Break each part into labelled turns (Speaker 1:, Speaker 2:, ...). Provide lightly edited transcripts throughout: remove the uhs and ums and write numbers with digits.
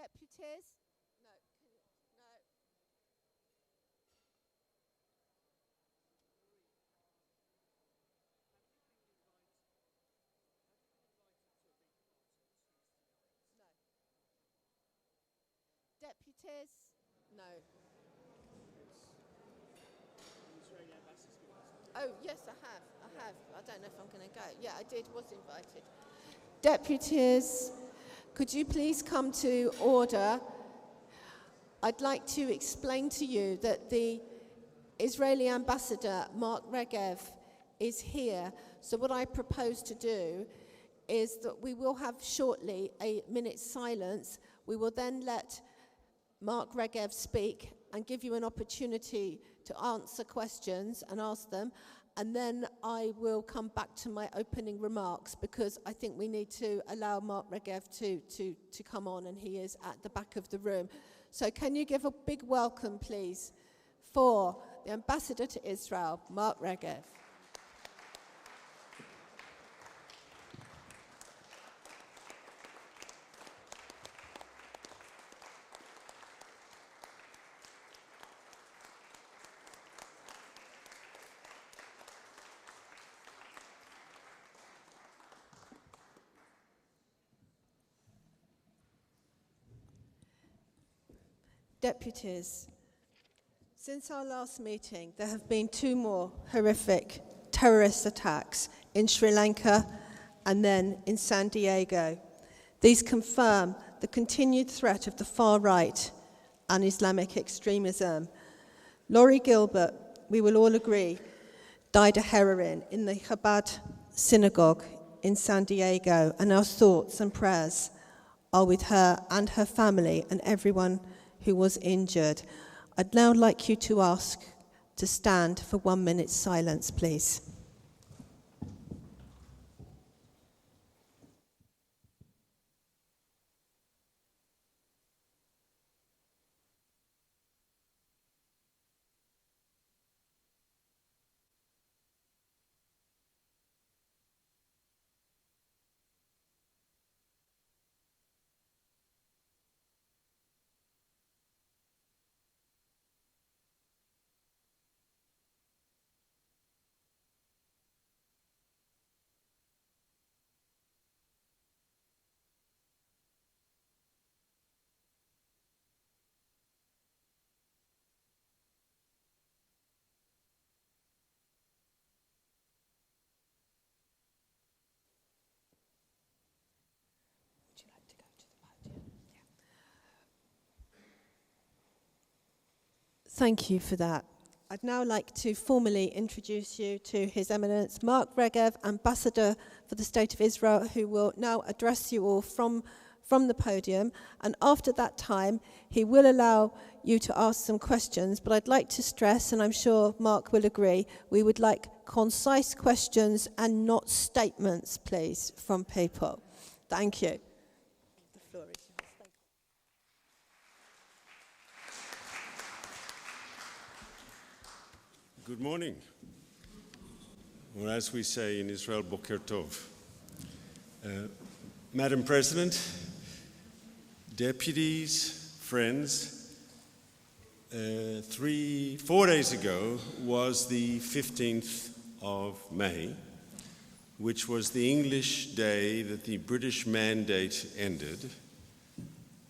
Speaker 1: Deputies? No. Deputies? No. Oh, yes, I have. I don't know if I'm going to go. Yeah, I was invited. Deputies, could you please come to order? I'd like to explain to you that the Israeli ambassador, Mark Regev, is here. So what I propose to do is that we will have shortly a minute's silence. We will then let Mark Regev speak and give you an opportunity to answer questions and ask them. And then I will come back to my opening remarks because I think we need to allow Mark Regev to come on, and he is at the back of the room. So can you give a big welcome, please, for the ambassador to Israel, Mark Regev. Deputies, since our last meeting, there have been 2 more horrific terrorist attacks in Sri Lanka and then in San Diego. These confirm the continued threat of the far right and Islamic extremism. Laurie Gilbert, we will all agree, died of heroin in the Chabad synagogue in San Diego, and our thoughts and prayers are with her and her family and everyone who was injured. I'd now like you to ask to stand for 1 minute's silence, please. Thank you for that. I'd now like to formally introduce you to His Eminence Mark Regev, Ambassador for the State of Israel, who will now address you all from the podium. And after that time, he will allow you to ask some questions. But I'd like to stress, and I'm sure Mark will agree, we would like concise questions and not statements, please, from people. Thank you. The floor is yours.
Speaker 2: Good morning, or as we say in Israel, Boker Tov. Madam President, deputies, friends, 4 days ago was the 15th of May, which was the English day that the British Mandate ended,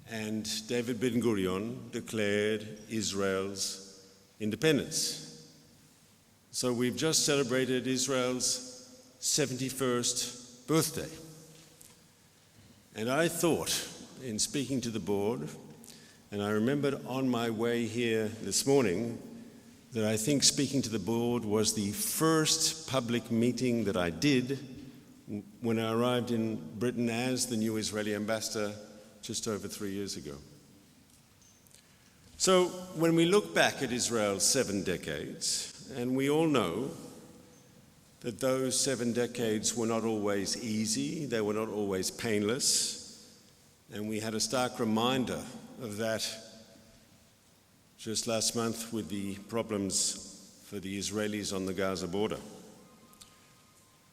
Speaker 2: and David Ben-Gurion declared Israel's independence. So we've just celebrated Israel's 71st birthday. And I thought, in speaking to the board, and I remembered on my way here this morning, that I think speaking to the board was the first public meeting that I did when I arrived in Britain as the new Israeli ambassador just over 3 years ago. So when we look back at Israel's 7 decades, and we all know that those 7 decades were not always easy, they were not always painless, and we had a stark reminder of that just last month with the problems for the Israelis on the Gaza border.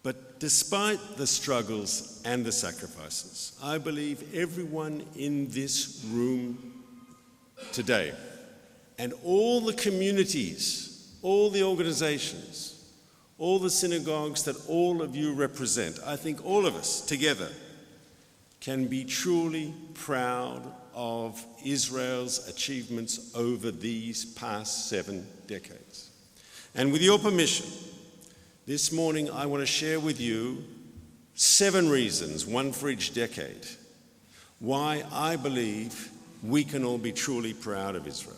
Speaker 2: But despite the struggles and the sacrifices, I believe everyone in this room today, and all the communities, all the organizations, all the synagogues that all of you represent, I think all of us together can be truly proud of Israel's achievements over these past 7 decades. And with your permission, this morning I want to share with you 7 reasons, one for each decade, why I believe we can all be truly proud of Israel.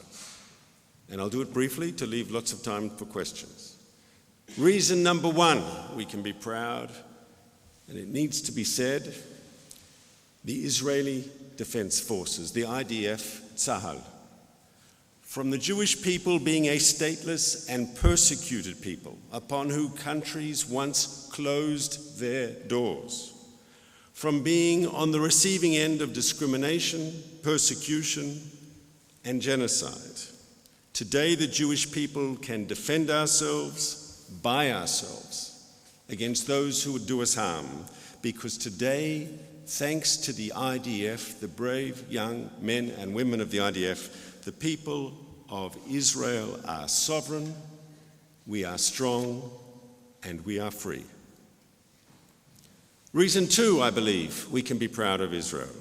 Speaker 2: And I'll do it briefly to leave lots of time for questions. Reason number 1, we can be proud, and it needs to be said, the Israeli Defense Forces, the IDF, Tzahal. From the Jewish people being a stateless and persecuted people upon whom countries once closed their doors, from being on the receiving end of discrimination, persecution, and genocide. Today, the Jewish people can defend ourselves by ourselves against those who would do us harm, because today, thanks to the IDF, the brave young men and women of the IDF, the people of Israel are sovereign, we are strong, and we are free. Reason 2, I believe, we can be proud of Israel.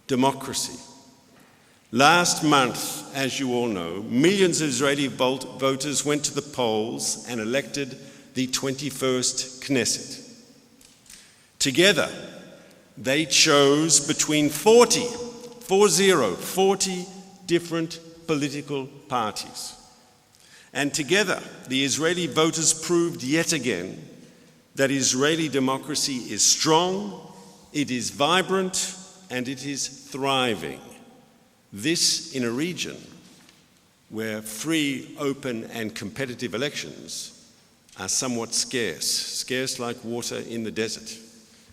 Speaker 2: Democracy. Last month, as you all know, millions of Israeli voters went to the polls and elected the 21st Knesset. Together, they chose between 40 different political parties. And together, the Israeli voters proved yet again that Israeli democracy is strong, it is vibrant, and it is thriving. This in a region where free, open, and competitive elections are somewhat scarce like water in the desert.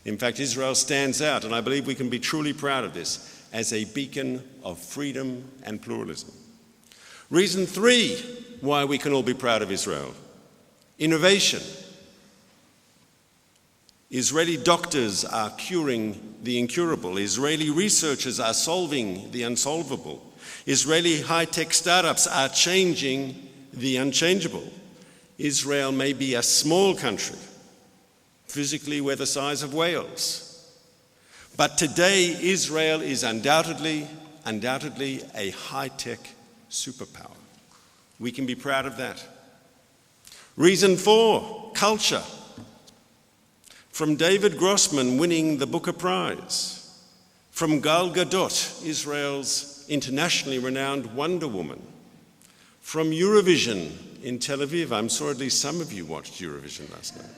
Speaker 2: In fact, Israel stands out, and I believe we can be truly proud of this, as a beacon of freedom and pluralism. Reason 3 why we can all be proud of Israel: innovation. Israeli doctors are curing the incurable. Israeli researchers are solving the unsolvable. Israeli high-tech startups are changing the unchangeable. Israel may be a small country, physically we're the size of Wales. But today, Israel is undoubtedly a high-tech superpower. We can be proud of that. Reason 4, culture. From David Grossman winning the Booker Prize, from Gal Gadot, Israel's internationally renowned Wonder Woman, from Eurovision in Tel Aviv. I'm sure at least some of you watched Eurovision last night.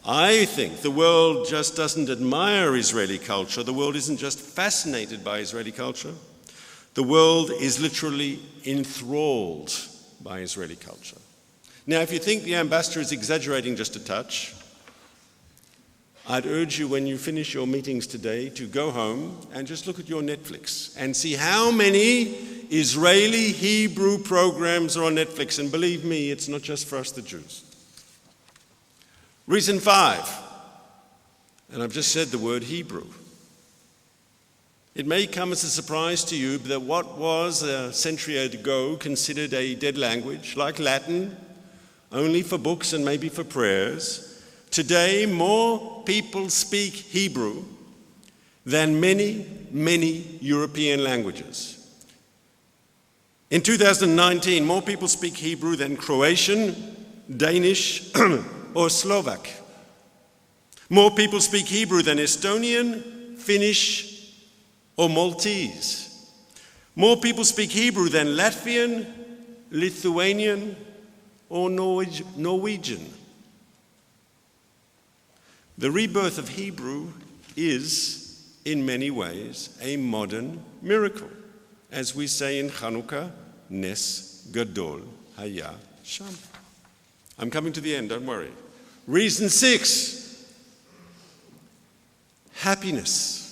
Speaker 2: I think the world just doesn't admire Israeli culture. The world isn't just fascinated by Israeli culture. The world is literally enthralled by Israeli culture. Now, if you think the ambassador is exaggerating just a touch, I'd urge you, when you finish your meetings today, to go home and just look at your Netflix and see how many Israeli Hebrew programs are on Netflix. And believe me, it's not just for us, the Jews. Reason 5, and I've just said the word Hebrew. It may come as a surprise to you that what was a century ago considered a dead language, like Latin, only for books and maybe for prayers, today more people speak Hebrew than many European languages. In 2019, more people speak Hebrew than Croatian, Danish, or Slovak. More people speak Hebrew than Estonian, Finnish, or Maltese. More people speak Hebrew than Latvian, Lithuanian, or Norwegian. The rebirth of Hebrew is, in many ways, a modern miracle. As we say in Hanukkah, Nes Gadol Haya Sham. I'm coming to the end, don't worry. Reason 6, happiness.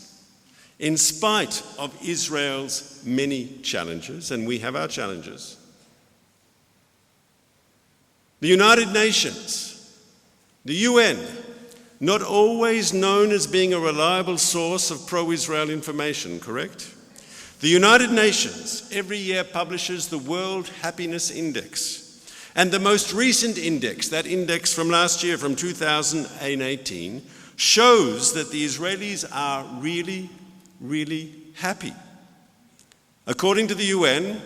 Speaker 2: In spite of Israel's many challenges, and we have our challenges, the United Nations The UN, not always known as being a reliable source of pro-Israel information, correct? The United Nations every year publishes the World Happiness Index. And the most recent index, that index from last year, from 2018, shows that the Israelis are really, really happy. According to the UN,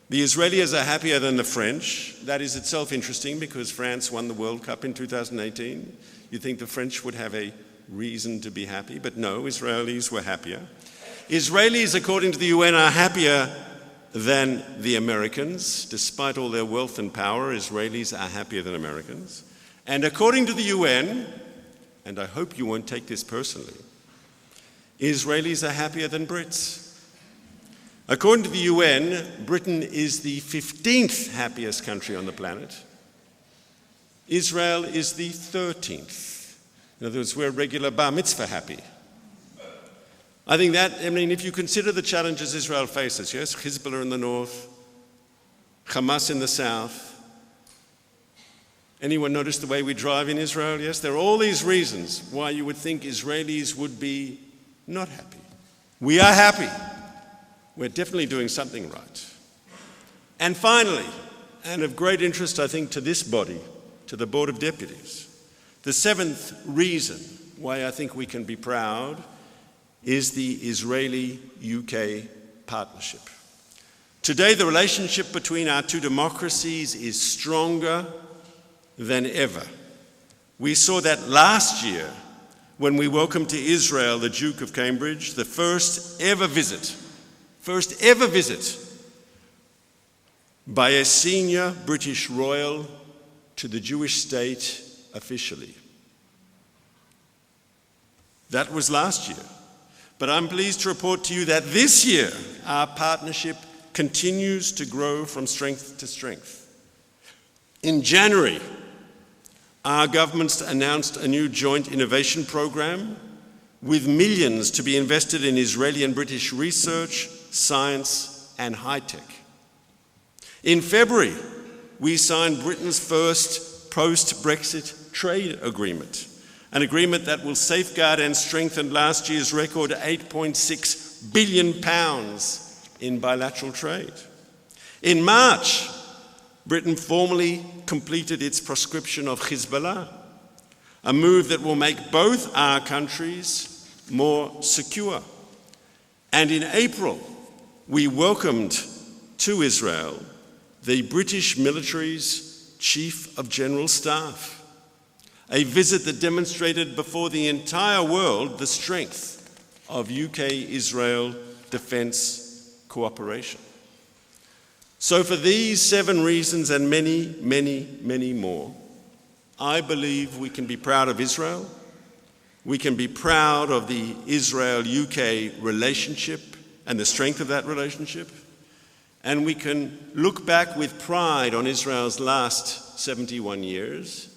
Speaker 2: the Israelis are happier than the French. That is itself interesting because France won the World Cup in 2018. You'd think the French would have a reason to be happy, but no, Israelis were happier. Israelis, according to the UN, are happier than the Americans. Despite all their wealth and power, Israelis are happier than Americans. And according to the UN, and I hope you won't take this personally, Israelis are happier than Brits. According to the UN, Britain is the 15th happiest country on the planet. Israel is the 13th. In other words, we're regular bar mitzvah happy. I think that, if you consider the challenges Israel faces, yes, Hezbollah in the north, Hamas in the south. Anyone notice the way we drive in Israel? Yes, there are all these reasons why you would think Israelis would be not happy. We are happy. We're definitely doing something right. And finally, and of great interest, I think, to this body, to the Board of Deputies, the seventh reason why I think we can be proud is the Israeli-UK partnership. Today, the relationship between our two democracies is stronger than ever. We saw that last year when we welcomed to Israel the Duke of Cambridge, the first ever visit by a senior British royal to the Jewish state officially. That was last year. But I'm pleased to report to you that this year our partnership continues to grow from strength to strength. In January, our governments announced a new joint innovation program with millions to be invested in Israeli and British research, science, and high tech. In February, we signed Britain's first post-Brexit trade agreement, an agreement that will safeguard and strengthen last year's record £8.6 billion in bilateral trade. In March, Britain formally completed its proscription of Hezbollah, a move that will make both our countries more secure. And in April, we welcomed to Israel the British military's Chief of General Staff, a visit that demonstrated before the entire world the strength of UK-Israel defence cooperation. So for these 7 reasons and many, many, many more, I believe we can be proud of Israel. We can be proud of the Israel-UK relationship and the strength of that relationship. And we can look back with pride on Israel's last 71 years.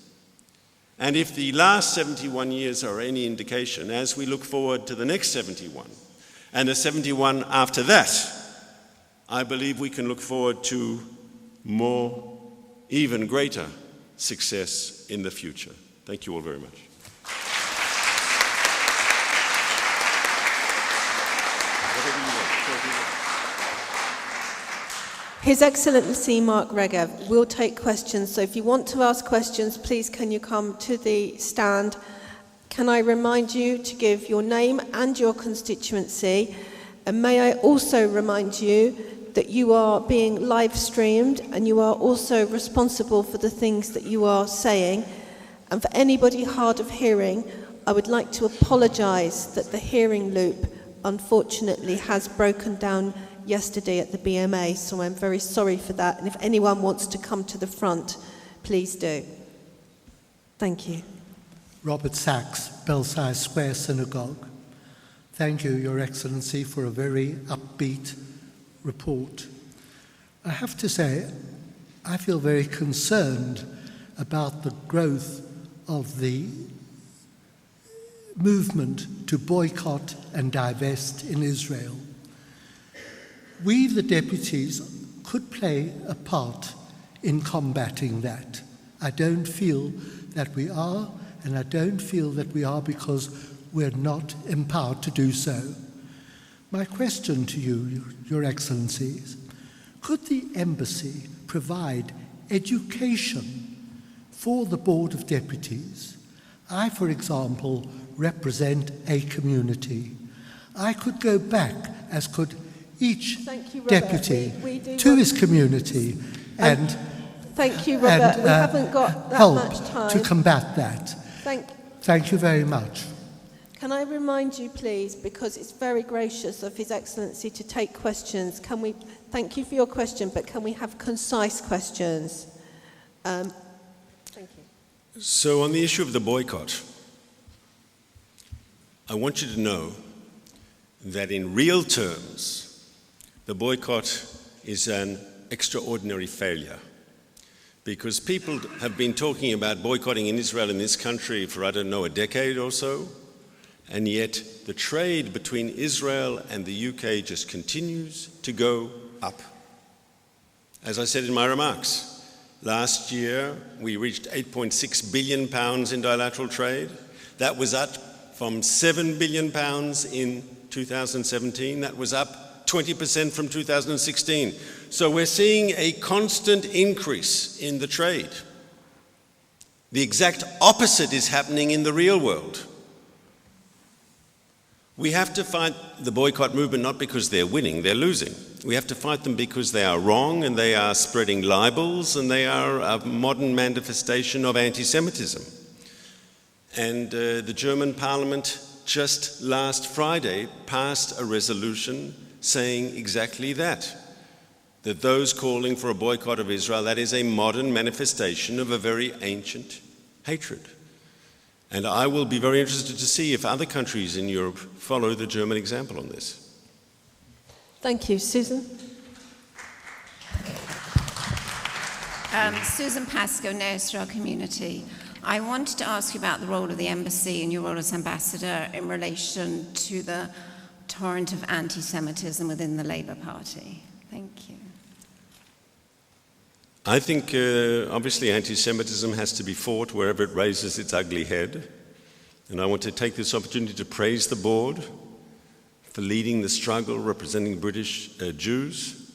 Speaker 2: And if the last 71 years are any indication, as we look forward to the next 71 and the 71 after that, I believe we can look forward to more, even greater success in the future. Thank you all very much.
Speaker 1: His Excellency Mark Regev will take questions, so if you want to ask questions, please can you come to the stand. Can I remind you to give your name and your constituency, and may I also remind you that you are being live streamed and you are also responsible for the things that you are saying. And for anybody hard of hearing, I would like to apologise that the hearing loop unfortunately has broken down yesterday at the BMA, so I'm very sorry for that. And if anyone wants to come to the front, please do. Thank you.
Speaker 3: Robert Sachs, Belsize Square Synagogue. Thank you, Your Excellency, for a very upbeat report. I have to say, I feel very concerned about the growth of the movement to boycott and divest in Israel. We, the deputies, could play a part in combating that. I don't feel that we are, and I don't feel that we are because we're not empowered to do so. My question to you, Your Excellencies, could the Embassy provide education for the Board of Deputies? I, for example, represent a community. I could go back, as could each
Speaker 1: Thank you, Robert.
Speaker 3: deputy,
Speaker 1: We do
Speaker 3: to
Speaker 1: want-
Speaker 3: his community and
Speaker 1: Thank you, Robert. We haven't got that
Speaker 3: help
Speaker 1: much time.
Speaker 3: to combat that. Thank you very much.
Speaker 1: Can I remind you, please, because it's very gracious of His Excellency to take questions. Can we, thank you for your question, but can we have concise questions? Thank you.
Speaker 2: So on the issue of the boycott, I want you to know that in real terms, the boycott is an extraordinary failure. Because people have been talking about boycotting in Israel in this country for, I don't know, a decade or so, and yet the trade between Israel and the UK just continues to go up. As I said in my remarks, last year we reached £8.6 billion in bilateral trade. That was up from £7 billion in 2017. That was up 20% from 2016. So we're seeing a constant increase in the trade. The exact opposite is happening in the real world. We have to fight the boycott movement not because they're winning, they're losing. We have to fight them because they are wrong and they are spreading libels and they are a modern manifestation of anti-Semitism. And the German parliament just last Friday passed a resolution saying exactly that those calling for a boycott of Israel, that is a modern manifestation of a very ancient hatred. And I will be very interested to see if other countries in Europe follow the German example on this.
Speaker 1: Thank you. Susan?
Speaker 4: Susan Pascoe, no Israel Community. I wanted to ask you about the role of the embassy and your role as ambassador in relation to the torrent of anti-Semitism within the Labour Party. Thank you.
Speaker 2: I think, obviously, anti-Semitism has to be fought wherever it raises its ugly head. And I want to take this opportunity to praise the board for leading the struggle representing British Jews.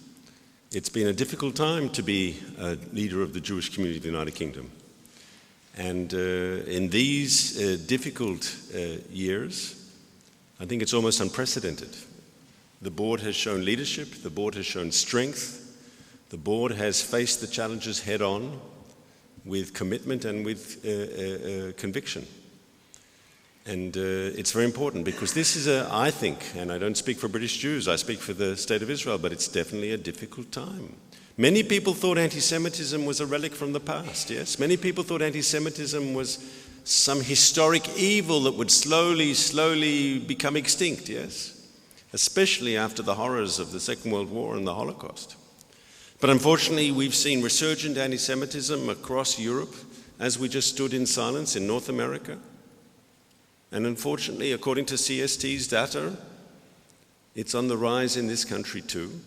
Speaker 2: It's been a difficult time to be a leader of the Jewish community of the United Kingdom. And in these difficult years, I think it's almost unprecedented. The board has shown leadership, the board has shown strength, the board has faced the challenges head on with commitment and with conviction. And it's very important because this is I think, and I don't speak for British Jews, I speak for the State of Israel, but it's definitely a difficult time. Many people thought anti-Semitism was a relic from the past, yes? Many people thought anti-Semitism was some historic evil that would slowly become extinct, yes? Especially after the horrors of the Second World War and the Holocaust. But unfortunately, we've seen resurgent anti-Semitism across Europe as we just stood in silence in North America. And unfortunately, according to CST's data, it's on the rise in this country too.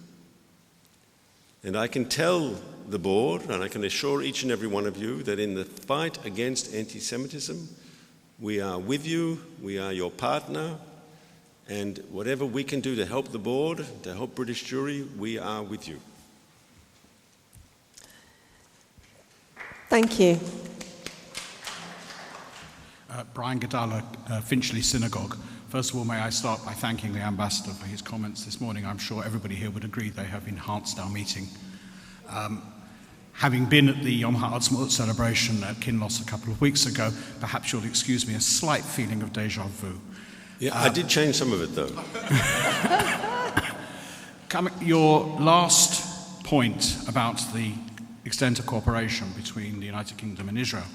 Speaker 2: And I can tell the board, and I can assure each and every one of you, that in the fight against anti-Semitism, we are with you, we are your partner, and whatever we can do to help the board, to help British Jewry, we are with you.
Speaker 1: Thank you.
Speaker 5: Brian Gadala, Finchley Synagogue. First of all, may I start by thanking the Ambassador for his comments this morning. I'm sure everybody here would agree they have enhanced our meeting. Having been at the Yom HaAtzmaut celebration at Kinloss a couple of weeks ago, perhaps you'll excuse me a slight feeling of déjà vu.
Speaker 2: Yeah, I did change some of it, though.
Speaker 5: Your last point about the extent of cooperation between the United Kingdom and Israel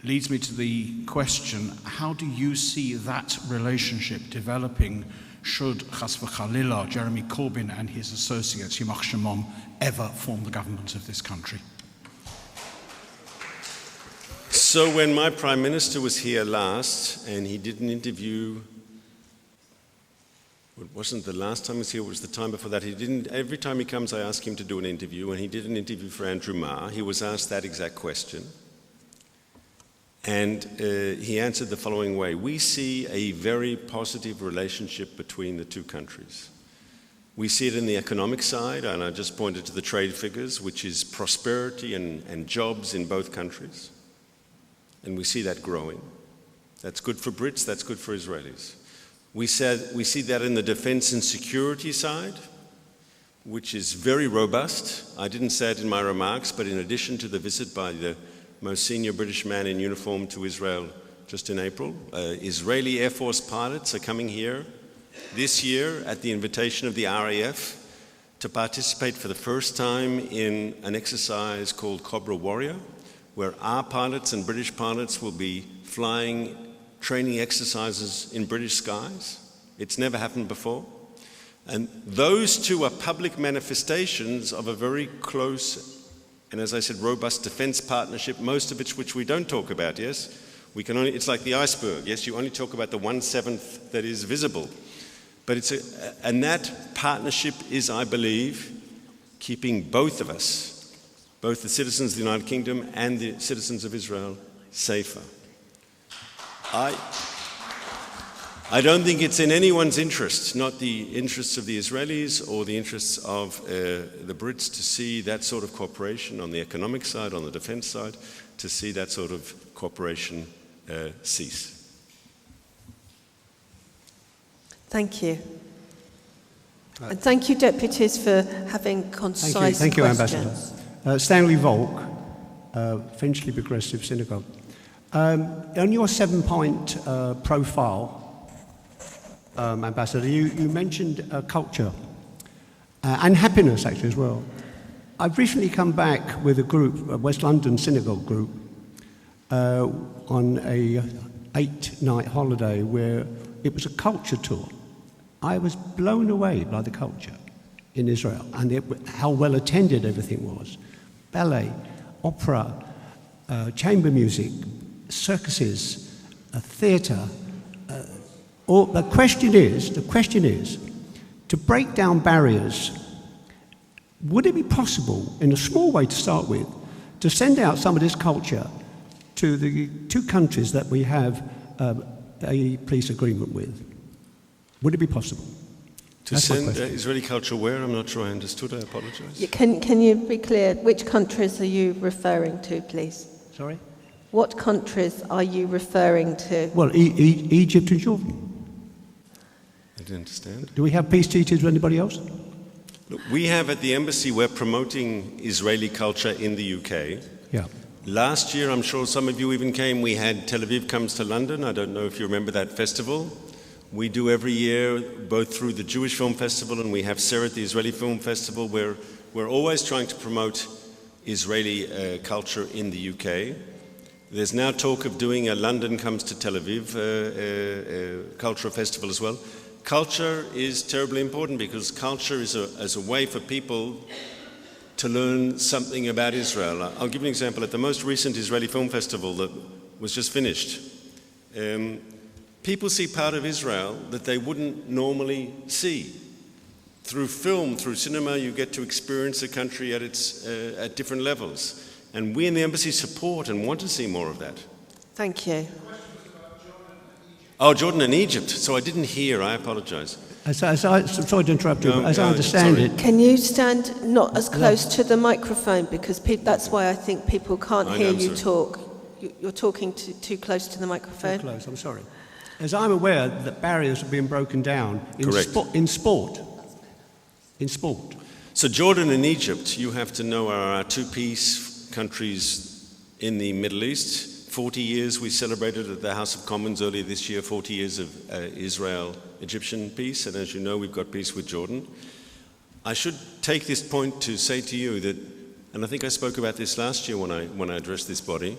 Speaker 5: leads me to the question, how do you see that relationship developing should, chas v'chalila, Jeremy Corbyn and his associates, Yimach Shemom, ever form the government of this country?
Speaker 2: So when my Prime Minister was here last and he did an interview, it wasn't the last time he was here, it was the time before that. Every time he comes, I ask him to do an interview, and he did an interview for Andrew Marr. He was asked that exact question. And he answered the following way: we see a very positive relationship between the two countries. We see it in the economic side, and I just pointed to the trade figures, which is prosperity and jobs in both countries. And we see that growing. That's good for Brits, that's good for Israelis. We see that in the defense and security side, which is very robust. I didn't say it in my remarks, but in addition to the visit by the most senior British man in uniform to Israel just in April, Israeli Air Force pilots are coming here this year at the invitation of the RAF to participate for the first time in an exercise called Cobra Warrior, where our pilots and British pilots will be flying training exercises in British skies. It's never happened before. And those two are public manifestations of a very close and, as I said, robust defense partnership, most of which we don't talk about, yes? It's like the iceberg, yes? You only talk about the 1/7 that is visible. But and that partnership is, I believe, keeping both of us, both the citizens of the United Kingdom and the citizens of Israel, safer. I don't think it's in anyone's interest, not the interests of the Israelis or the interests of the Brits, to see that sort of cooperation on the economic side, on the defense side, to see that sort of cooperation cease.
Speaker 1: Thank you. And thank you, Deputies, for having concise
Speaker 6: Thank you,
Speaker 1: questions.
Speaker 6: Ambassador. Stanley Volk, Finchley Progressive Synagogue. On your 7-point profile, Ambassador, you mentioned culture and happiness, actually, as well. I've recently come back with a group, a West London synagogue group, on a 8-night holiday where it was a culture tour. I was blown away by the culture in Israel and how well attended everything was. Ballet, opera, chamber music, circuses, theatre. The question is, to break down barriers, would it be possible, in a small way to start with, to send out some of this culture to the two countries that we have a peace agreement with? Would it be possible?
Speaker 2: To send Israeli culture where? I'm not sure I understood. I apologize.
Speaker 1: Can you be clear? Which countries are you referring to, please?
Speaker 6: Sorry?
Speaker 1: What countries are you referring to?
Speaker 6: Well, Egypt and Jordan.
Speaker 2: I didn't understand.
Speaker 6: Do we have peace treaties with anybody else?
Speaker 2: Look, we have at the embassy, we're promoting Israeli culture in the UK.
Speaker 6: Yeah.
Speaker 2: Last year, I'm sure some of you even came, we had Tel Aviv Comes to London. I don't know if you remember that festival. We do every year, both through the Jewish Film Festival and we have Seret, the Israeli Film Festival, where we're always trying to promote Israeli culture in the UK. There's now talk of doing a London Comes to Tel Aviv cultural festival as well. Culture is terribly important because culture is a way for people to learn something about Israel. I'll give you an example. At the most recent Israeli Film Festival that was just finished, people see part of Israel that they wouldn't normally see. Through film, through cinema, you get to experience a country at different levels. And we in the embassy support and want to see more of that.
Speaker 1: Thank you.
Speaker 2: Oh, Jordan and Egypt. So I didn't hear. I apologize.
Speaker 6: Sorry to interrupt you, but as I understand it...
Speaker 1: Can you stand not as close to the microphone? Because that's why I think people can't hear you talk. You're talking too close to the microphone.
Speaker 6: Too close, I'm sorry. As I'm aware that barriers have been broken down in sport.
Speaker 2: So Jordan and Egypt, you have to know, are our two peace countries in the Middle East. 40 years we celebrated at the House of Commons earlier this year, 40 years of Israel-Egyptian peace, and as you know, we've got peace with Jordan. I should take this point to say to you that, and I think I spoke about this last year when I addressed this body,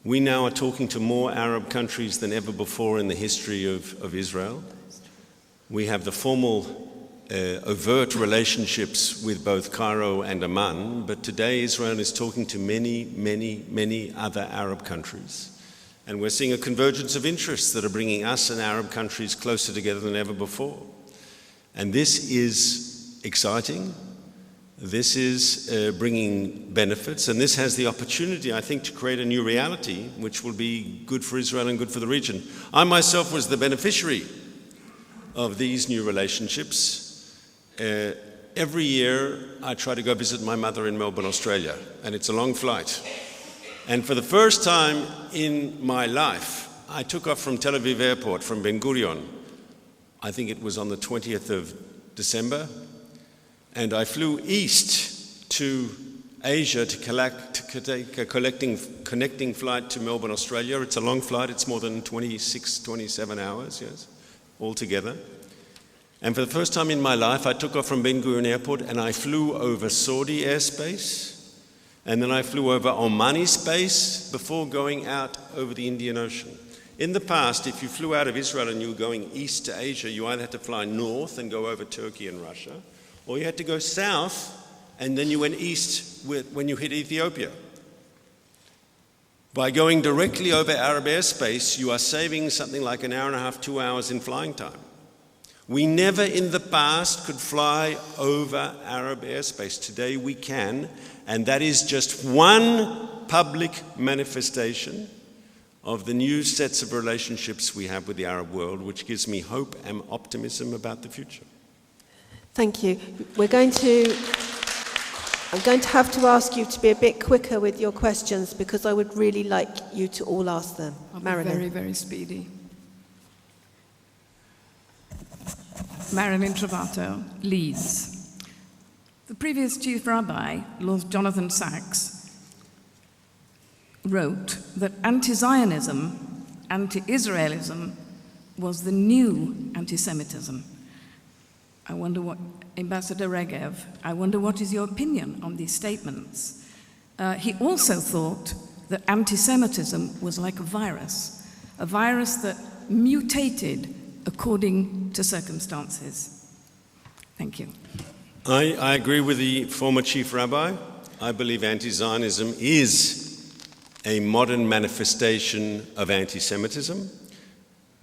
Speaker 2: we now are talking to more Arab countries than ever before in the history of Israel. We have the formal overt relationships with both Cairo and Amman, but today Israel is talking to many, many, many other Arab countries. And we're seeing a convergence of interests that are bringing us and Arab countries closer together than ever before. And this is exciting. This is bringing benefits, and this has the opportunity, I think, to create a new reality which will be good for Israel and good for the region. I myself was the beneficiary of these new relationships. Every year I try to go visit my mother in Melbourne, Australia, and it's a long flight. And for the first time in my life, I took off from Tel Aviv Airport, from Ben Gurion. I think it was on the 20th of December. And I flew east to Asia to take a connecting flight to Melbourne, Australia. It's a long flight. It's more than 26, 27 hours, yes, altogether. And for the first time in my life, I took off from Ben Gurion Airport and I flew over Saudi airspace. And then I flew over Omani space before going out over the Indian Ocean. In the past, if you flew out of Israel and you were going east to Asia, you either had to fly north and go over Turkey and Russia, or you had to go south, and then you went east when you hit Ethiopia. By going directly over Arab airspace, you are saving something like an hour and a half, 2 hours in flying time. We never in the past could fly over Arab airspace. Today we can, and that is just one public manifestation of the new sets of relationships we have with the Arab world, which gives me hope and optimism about the future.
Speaker 1: Thank you. I'm going to have to ask you to be a bit quicker with your questions because I would really like you to all ask them.
Speaker 7: I'll be
Speaker 1: Marilyn.
Speaker 7: very, very speedy. Marilyn Travato, Leeds. The previous chief rabbi, Lord Jonathan Sachs, wrote that anti-Zionism, anti-Israelism was the new anti-Semitism. I wonder what, Ambassador Regev, I wonder what is your opinion on these statements? He also thought that anti-Semitism was like a virus that mutated according to circumstances. Thank you.
Speaker 2: I agree with the former chief rabbi. I believe anti-Zionism is a modern manifestation of anti-Semitism.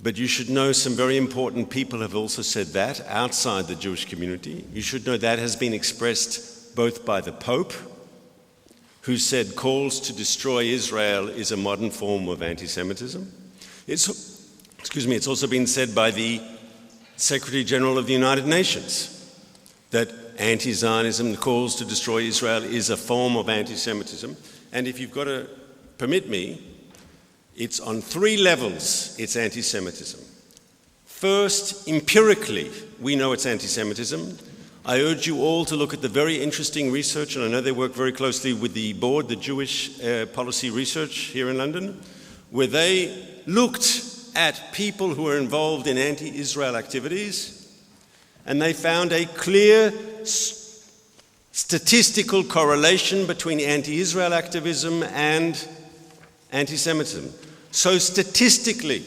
Speaker 2: But you should know some very important people have also said that outside the Jewish community. You should know that has been expressed both by the Pope, who said calls to destroy Israel is a modern form of anti-Semitism. It's also been said by the Secretary General of the United Nations that anti-Zionism, the calls to destroy Israel, is a form of anti-Semitism. And if you've got to permit me, it's on three levels, it's anti-Semitism. First, empirically, we know it's anti-Semitism. I urge you all to look at the very interesting research, and I know they work very closely with the board, the Jewish Policy Research here in London, where they looked at people who are involved in anti-Israel activities, and they found a clear statistical correlation between anti-Israel activism and anti-Semitism. So statistically,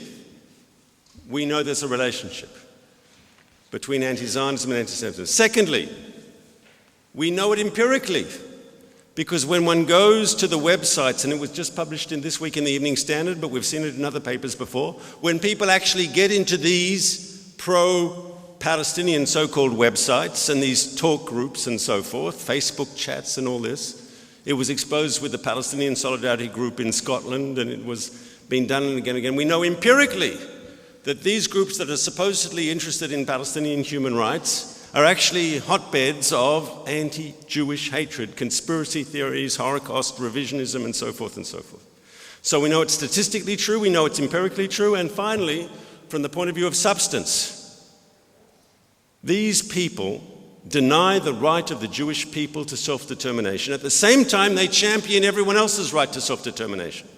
Speaker 2: we know there's a relationship between anti-Zionism and anti-Semitism. Secondly, we know it empirically, because when one goes to the websites, and it was just published in this week in the Evening Standard, but we've seen it in other papers before, when people actually get into these pro-Palestinian so-called websites and these talk groups and so forth, Facebook chats and all this, it was exposed with the Palestinian Solidarity Group in Scotland, and it was being done again and again. We know empirically that these groups that are supposedly interested in Palestinian human rights are actually hotbeds of anti-Jewish hatred, conspiracy theories, Holocaust, revisionism, and so forth and so forth. So we know it's statistically true, we know it's empirically true, and finally, from the point of view of substance, these people deny the right of the Jewish people to self-determination. At the same time, they champion everyone else's right to self-determination.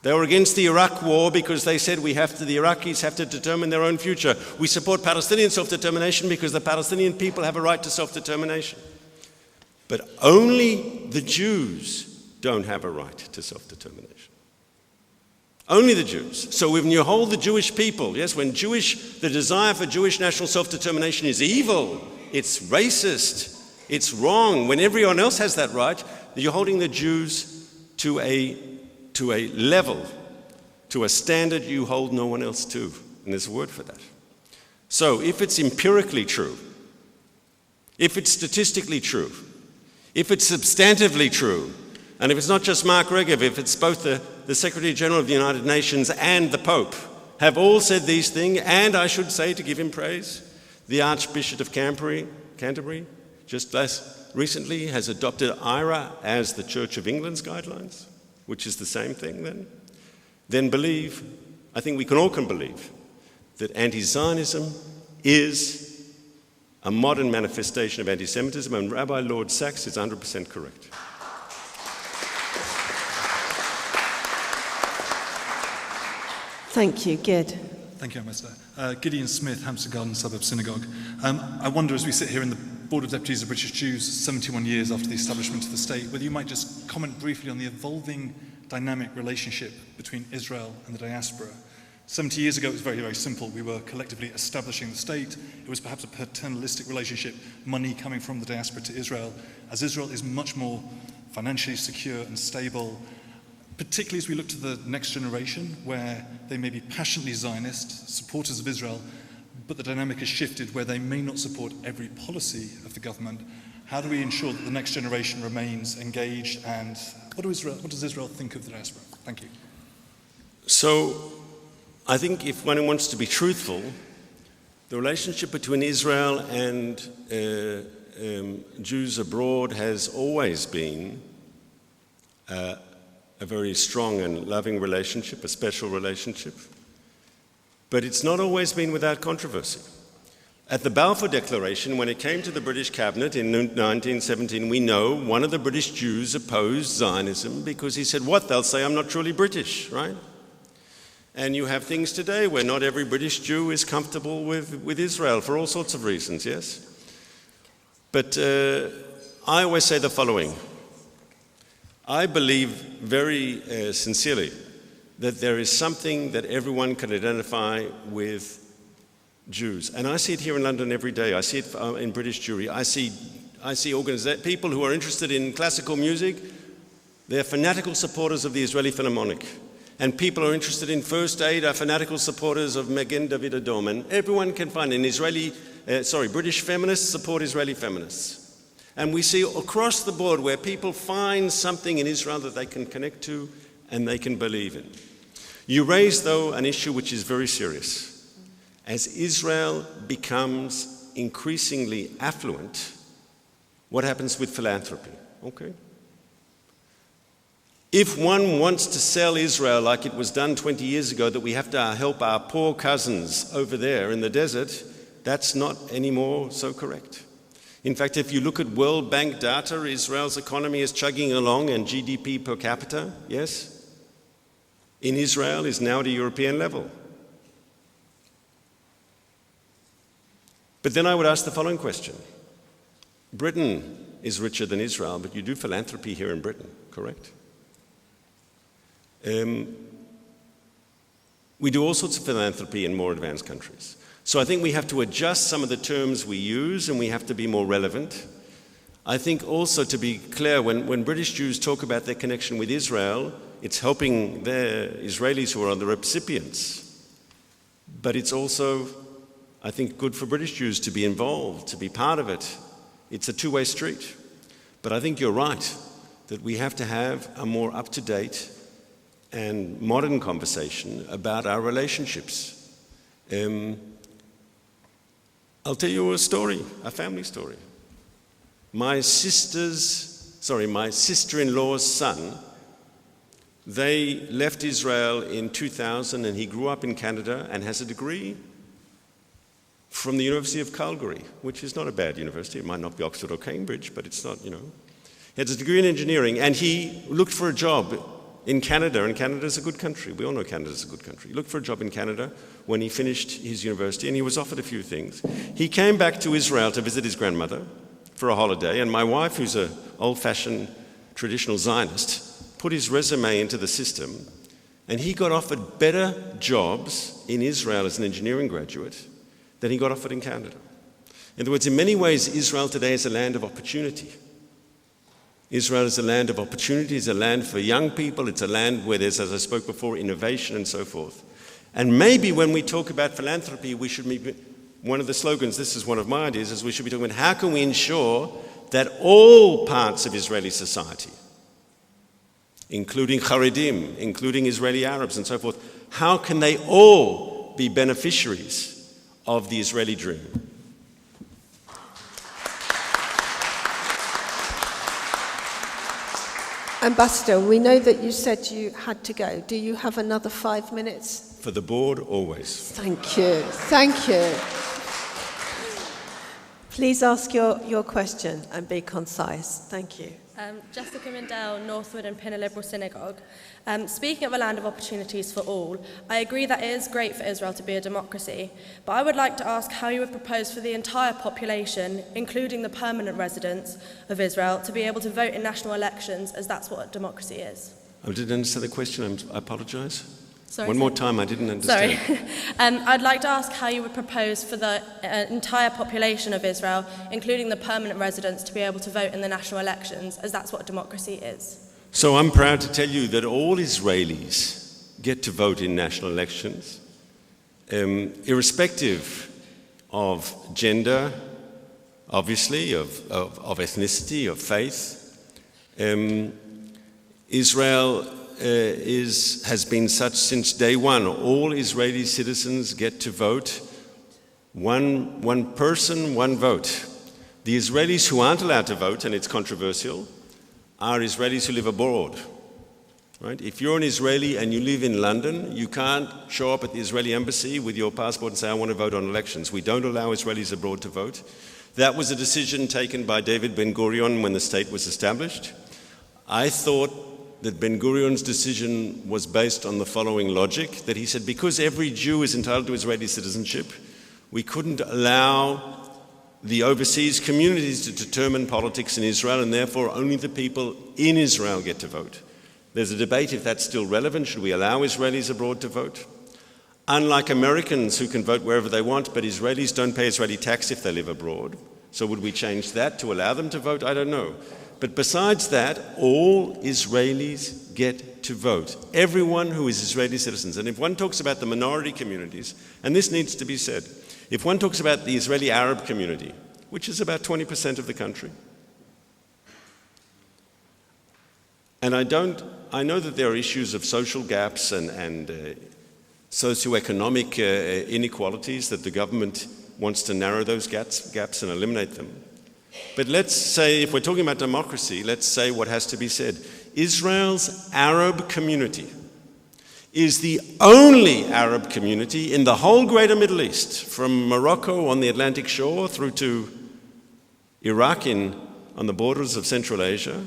Speaker 2: They were against the Iraq war because they said the Iraqis have to determine their own future. We support Palestinian self-determination because the Palestinian people have a right to self-determination. But only the Jews don't have a right to self-determination. Only the Jews. So when you hold the Jewish people, yes, when the desire for Jewish national self-determination is evil, it's racist, it's wrong, when everyone else has that right, you're holding the Jews to a level, to a standard you hold no one else to. And there's a word for that. So if it's empirically true, if it's statistically true, if it's substantively true, and if it's not just Mark Regev, if it's both the Secretary General of the United Nations and the Pope have all said these things, and I should say, to give him praise, the Archbishop of Canterbury, just recently has adopted IRA as the Church of England's guidelines, which is the same thing then believe, I think we all can believe, that anti-Zionism is a modern manifestation of anti-Semitism, and Rabbi Lord Sachs is 100% correct.
Speaker 1: Thank you, Gid.
Speaker 8: Thank you, Ambassador. Gideon Smith, Hampstead Garden Suburb Synagogue. I wonder, as we sit here in the Board of Deputies of British Jews 71 years after the establishment of the state, whether you might just comment briefly on the evolving dynamic relationship between Israel and the diaspora. 70 years ago, it was very, very simple. We were collectively establishing the state. It was perhaps a paternalistic relationship, money coming from the diaspora to Israel. As Israel is much more financially secure and stable, particularly as we look to the next generation, where they may be passionately Zionist, supporters of Israel, but the dynamic has shifted where they may not support every policy of the government. How do we ensure that the next generation remains engaged, and what does Israel think of the diaspora? Thank you.
Speaker 2: So, I think if one wants to be truthful, the relationship between Israel and Jews abroad has always been a very strong and loving relationship, a special relationship. But it's not always been without controversy. At the Balfour Declaration, when it came to the British cabinet in 1917, we know one of the British Jews opposed Zionism because he said, what, they'll say I'm not truly British, right? And you have things today where not every British Jew is comfortable with Israel for all sorts of reasons, yes? But I always say the following. I believe very sincerely that there is something that everyone can identify with Jews. And I see it here in London every day. I see it in British Jewry. I see people who are interested in classical music. They're fanatical supporters of the Israeli Philharmonic. And people who are interested in first aid are fanatical supporters of Magen David Adom. And everyone can find British feminists support Israeli feminists. And we see across the board where people find something in Israel that they can connect to and they can believe in. You raise, though, an issue which is very serious. As Israel becomes increasingly affluent, what happens with philanthropy? Okay. If one wants to sell Israel like it was done 20 years ago, that we have to help our poor cousins over there in the desert, that's not anymore so correct. In fact, if you look at World Bank data, Israel's economy is chugging along, and GDP per capita, yes, in Israel is now at a European level. But then I would ask the following question. Britain is richer than Israel, but you do philanthropy here in Britain, correct? We do all sorts of philanthropy in more advanced countries. So I think we have to adjust some of the terms we use, and we have to be more relevant. I think also, to be clear, when British Jews talk about their connection with Israel, it's helping the Israelis who are the recipients. But it's also, I think, good for British Jews to be involved, to be part of it. It's a two-way street. But I think you're right, that we have to have a more up-to-date and modern conversation about our relationships. I'll tell you a story, a family story. My sister-in-law's son, they left Israel in 2000, and he grew up in Canada and has a degree from the University of Calgary, which is not a bad university. It might not be Oxford or Cambridge, but it's not, He has a degree in engineering, and he looked for a job in Canada, and Canada's a good country. We all know Canada's a good country. He looked for a job in Canada when he finished his university, and he was offered a few things. He came back to Israel to visit his grandmother for a holiday, and my wife, who's an old-fashioned traditional Zionist, put his resume into the system, and he got offered better jobs in Israel as an engineering graduate than he got offered in Canada. In other words, in many ways, Israel today is a land of opportunity. Israel is a land of opportunity, it's a land for young people, it's a land where there's, as I spoke before, innovation and so forth. And maybe when we talk about philanthropy, we should be one of the slogans, this is one of my ideas, is we should be talking about how can we ensure that all parts of Israeli society, including Haredim, including Israeli Arabs and so forth, how can they all be beneficiaries of the Israeli dream?
Speaker 1: Ambassador, we know that you said you had to go. Do you have another 5 minutes?
Speaker 2: For the board, always.
Speaker 1: Thank you. Thank you. Please ask your question and be concise. Thank you.
Speaker 9: Jessica Mindell, Northwood and Pinner Liberal Synagogue. Speaking of a land of opportunities for all, I agree that it is great for Israel to be a democracy, but I would like to ask how you would propose for the entire population, including the permanent residents of Israel, to be able to vote in national elections, as that's what democracy is.
Speaker 2: I didn't understand the question. I apologize.
Speaker 9: Sorry,
Speaker 2: One more time, I didn't understand.
Speaker 9: Sorry. I'd like to ask how you would propose for the entire population of Israel, including the permanent residents, to be able to vote in the national elections, as that's what democracy is.
Speaker 2: So I'm proud to tell you that all Israelis get to vote in national elections, irrespective of gender, obviously, of ethnicity, of faith. Israel has been such since day one. All Israeli citizens get to vote. One person, one vote. The Israelis who aren't allowed to vote, and it's controversial, are Israelis who live abroad. Right? If you're an Israeli and you live in London, you can't show up at the Israeli embassy with your passport and say, I want to vote on elections. We don't allow Israelis abroad to vote. That was a decision taken by David Ben-Gurion when the state was established. I thought that Ben-Gurion's decision was based on the following logic, that he said because every Jew is entitled to Israeli citizenship, we couldn't allow the overseas communities to determine politics in Israel, and therefore only the people in Israel get to vote. There's a debate if that's still relevant. Should we allow Israelis abroad to vote? Unlike Americans who can vote wherever they want, but Israelis don't pay Israeli tax if they live abroad. So would we change that to allow them to vote? I don't know. But besides that, all Israelis get to vote. Everyone who is Israeli citizens. And if one talks about the minority communities, and this needs to be said, if one talks about the Israeli Arab community, which is about 20% of the country, and I know that there are issues of social gaps and socioeconomic inequalities that the government wants to narrow those gaps and eliminate them. But let's say, if we're talking about democracy, let's say what has to be said. Israel's Arab community is the only Arab community in the whole greater Middle East, from Morocco on the Atlantic shore through to Iraq on the borders of Central Asia.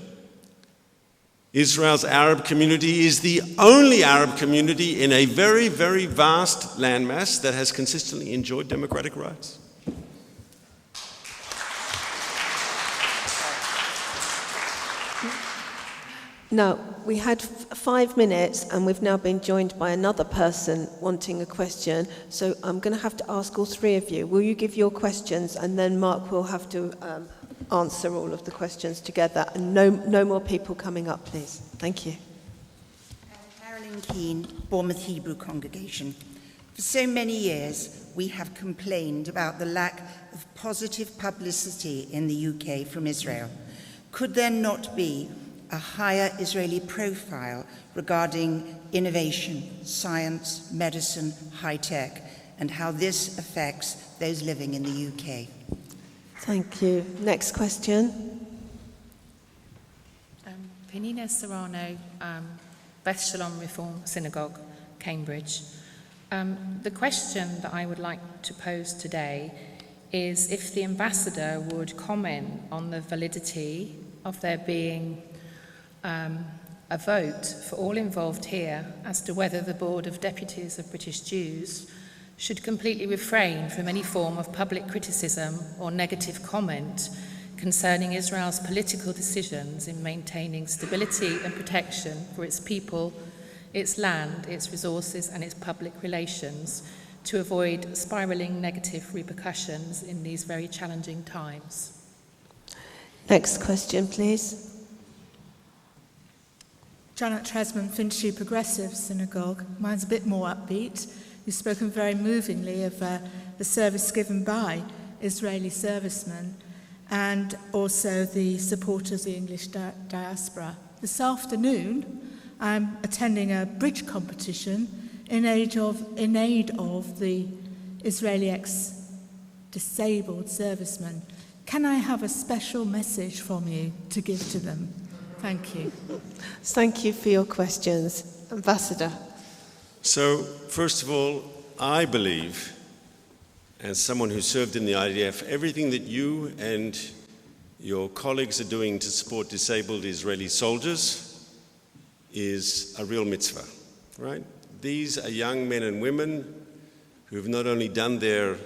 Speaker 2: Israel's Arab community is the only Arab community in a very, very vast landmass that has consistently enjoyed democratic rights.
Speaker 1: Now, we had 5 minutes and we've now been joined by another person wanting a question. So I'm going to have to ask all three of you. Will you give your questions and then Mark will have to answer all of the questions together. And no more people coming up, please. Thank you.
Speaker 10: Carolyn Keane, Bournemouth Hebrew Congregation. For so many years, we have complained about the lack of positive publicity in the UK from Israel. Could there not be a higher Israeli profile regarding innovation, science, medicine, high tech, and how this affects those living in the UK?
Speaker 1: Thank you. Next question.
Speaker 11: Penina Serrano, Beth Shalom Reform Synagogue, Cambridge. The question that I would like to pose today is if the ambassador would comment on the validity of there being a vote for all involved here as to whether the Board of Deputies of British Jews should completely refrain from any form of public criticism or negative comment concerning Israel's political decisions in maintaining stability and protection for its people, its land, its resources and its public relations to avoid spiralling negative repercussions in these very challenging times.
Speaker 1: Next question, please.
Speaker 12: Janet Tresman, Finchley Progressive Synagogue. Mine's a bit more upbeat. You've spoken very movingly of the service given by Israeli servicemen and also the supporters of the English diaspora. This afternoon, I'm attending a bridge competition in aid of the Israeli ex-disabled servicemen. Can I have a special message from you to give to them? Thank you.
Speaker 1: Thank you for your questions. Ambassador.
Speaker 2: So, first of all, I believe, as someone who served in the IDF, everything that you and your colleagues are doing to support disabled Israeli soldiers is a real mitzvah, right? These are young men and women who have not only done their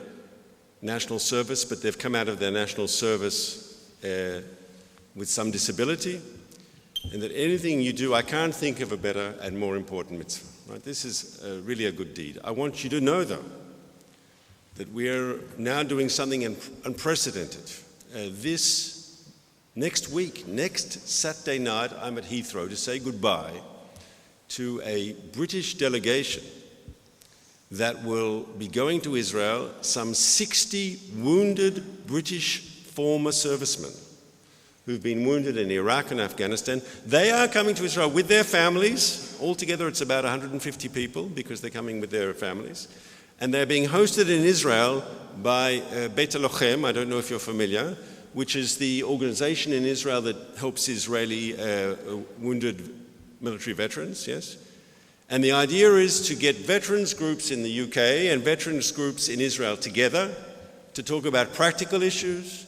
Speaker 2: national service, but they've come out of their national service with some disability, and that anything you do, I can't think of a better and more important mitzvah. Right? This is really a good deed. I want you to know, though, that we're now doing something unprecedented. This next week, next Saturday night, I'm at Heathrow to say goodbye to a British delegation that will be going to Israel, some 60 wounded British former servicemen who've been wounded in Iraq and Afghanistan. They are coming to Israel with their families. Altogether, it's about 150 people because they're coming with their families. And they're being hosted in Israel by Beit Lochem, I don't know if you're familiar, which is the organization in Israel that helps Israeli wounded military veterans, yes? And the idea is to get veterans groups in the UK and veterans groups in Israel together to talk about practical issues,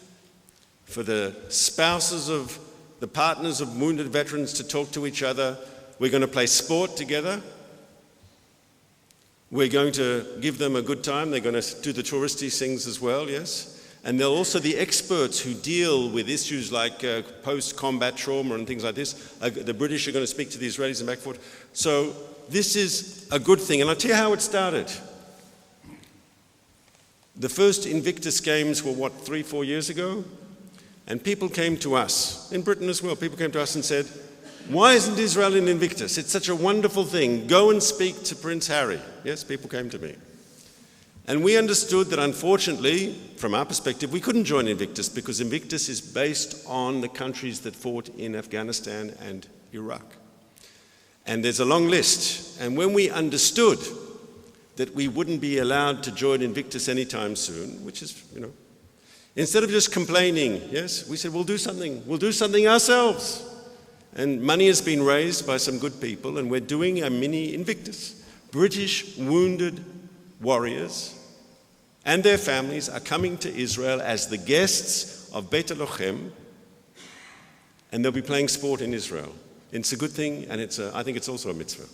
Speaker 2: for the spouses of the partners of wounded veterans to talk to each other. We're going to play sport together. We're going to give them a good time. They're going to do the touristy things as well, yes? And they'll also the experts who deal with issues like post-combat trauma and things like this. The British are going to speak to the Israelis and back and forth. So this is a good thing. And I'll tell you how it started. The first Invictus Games were, 3-4 years ago? And people came to us, in Britain as well, people came to us and said, why isn't Israel in Invictus? It's such a wonderful thing. Go and speak to Prince Harry. Yes, people came to me. And we understood that, unfortunately, from our perspective, we couldn't join Invictus because Invictus is based on the countries that fought in Afghanistan and Iraq. And there's a long list. And when we understood that we wouldn't be allowed to join Invictus anytime soon, which is, instead of just complaining, yes, we said, we'll do something ourselves. And money has been raised by some good people, and we're doing a mini Invictus. British wounded warriors and their families are coming to Israel as the guests of Beit Lochem, and they'll be playing sport in Israel. It's a good thing, and I think it's also a mitzvah.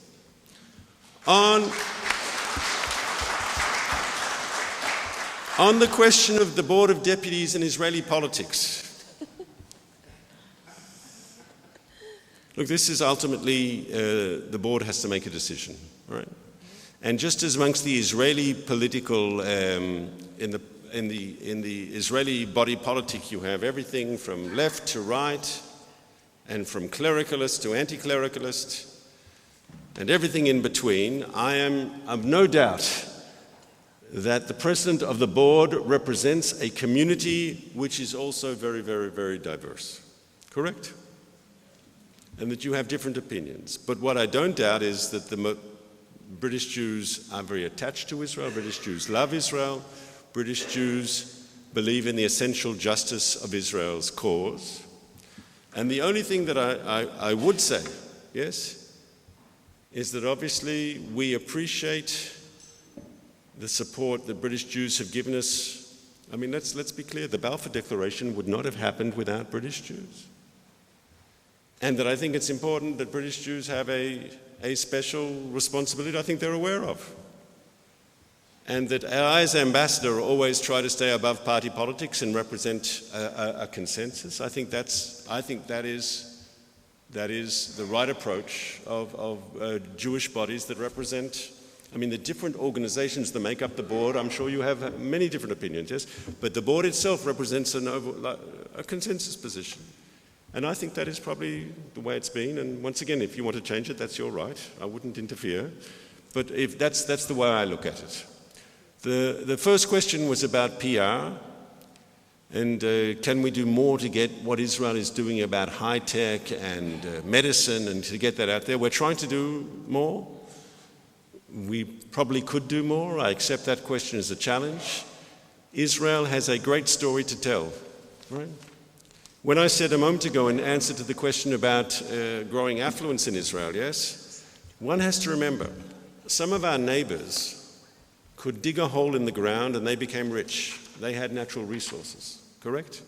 Speaker 2: On the question of the Board of Deputies and Israeli politics, look, this is ultimately, the board has to make a decision, right? And just as amongst the Israeli political, in the Israeli body politic, you have everything from left to right, and from clericalist to anti-clericalist, and everything in between. I am of no doubt that the president of the board represents a community which is also very, very, very diverse. Correct? And that you have different opinions. But what I don't doubt is that the British Jews are very attached to Israel. British Jews love Israel. British Jews believe in the essential justice of Israel's cause. And the only thing that I would say, yes, is that obviously we appreciate the support that British Jews have given us. I mean, let's be clear, the Balfour Declaration would not have happened without British Jews. And that I think it's important that British Jews have a special responsibility I think they're aware of. And that I, as ambassador, always try to stay above party politics and represent a consensus. I think that is the right approach of Jewish bodies that represent, the different organizations that make up the board. I'm sure you have many different opinions, yes? But the board itself represents a consensus position. And I think that is probably the way it's been. And once again, if you want to change it, that's your right. I wouldn't interfere. But if that's the way I look at it. The first question was about PR, and can we do more to get what Israel is doing about high tech and medicine and to get that out there? We're trying to do more. We probably could do more. I accept that question as a challenge. Israel has a great story to tell. Right? When I said a moment ago in answer to the question about growing affluence in Israel, yes, one has to remember, some of our neighbors could dig a hole in the ground and they became rich. They had natural resources, correct?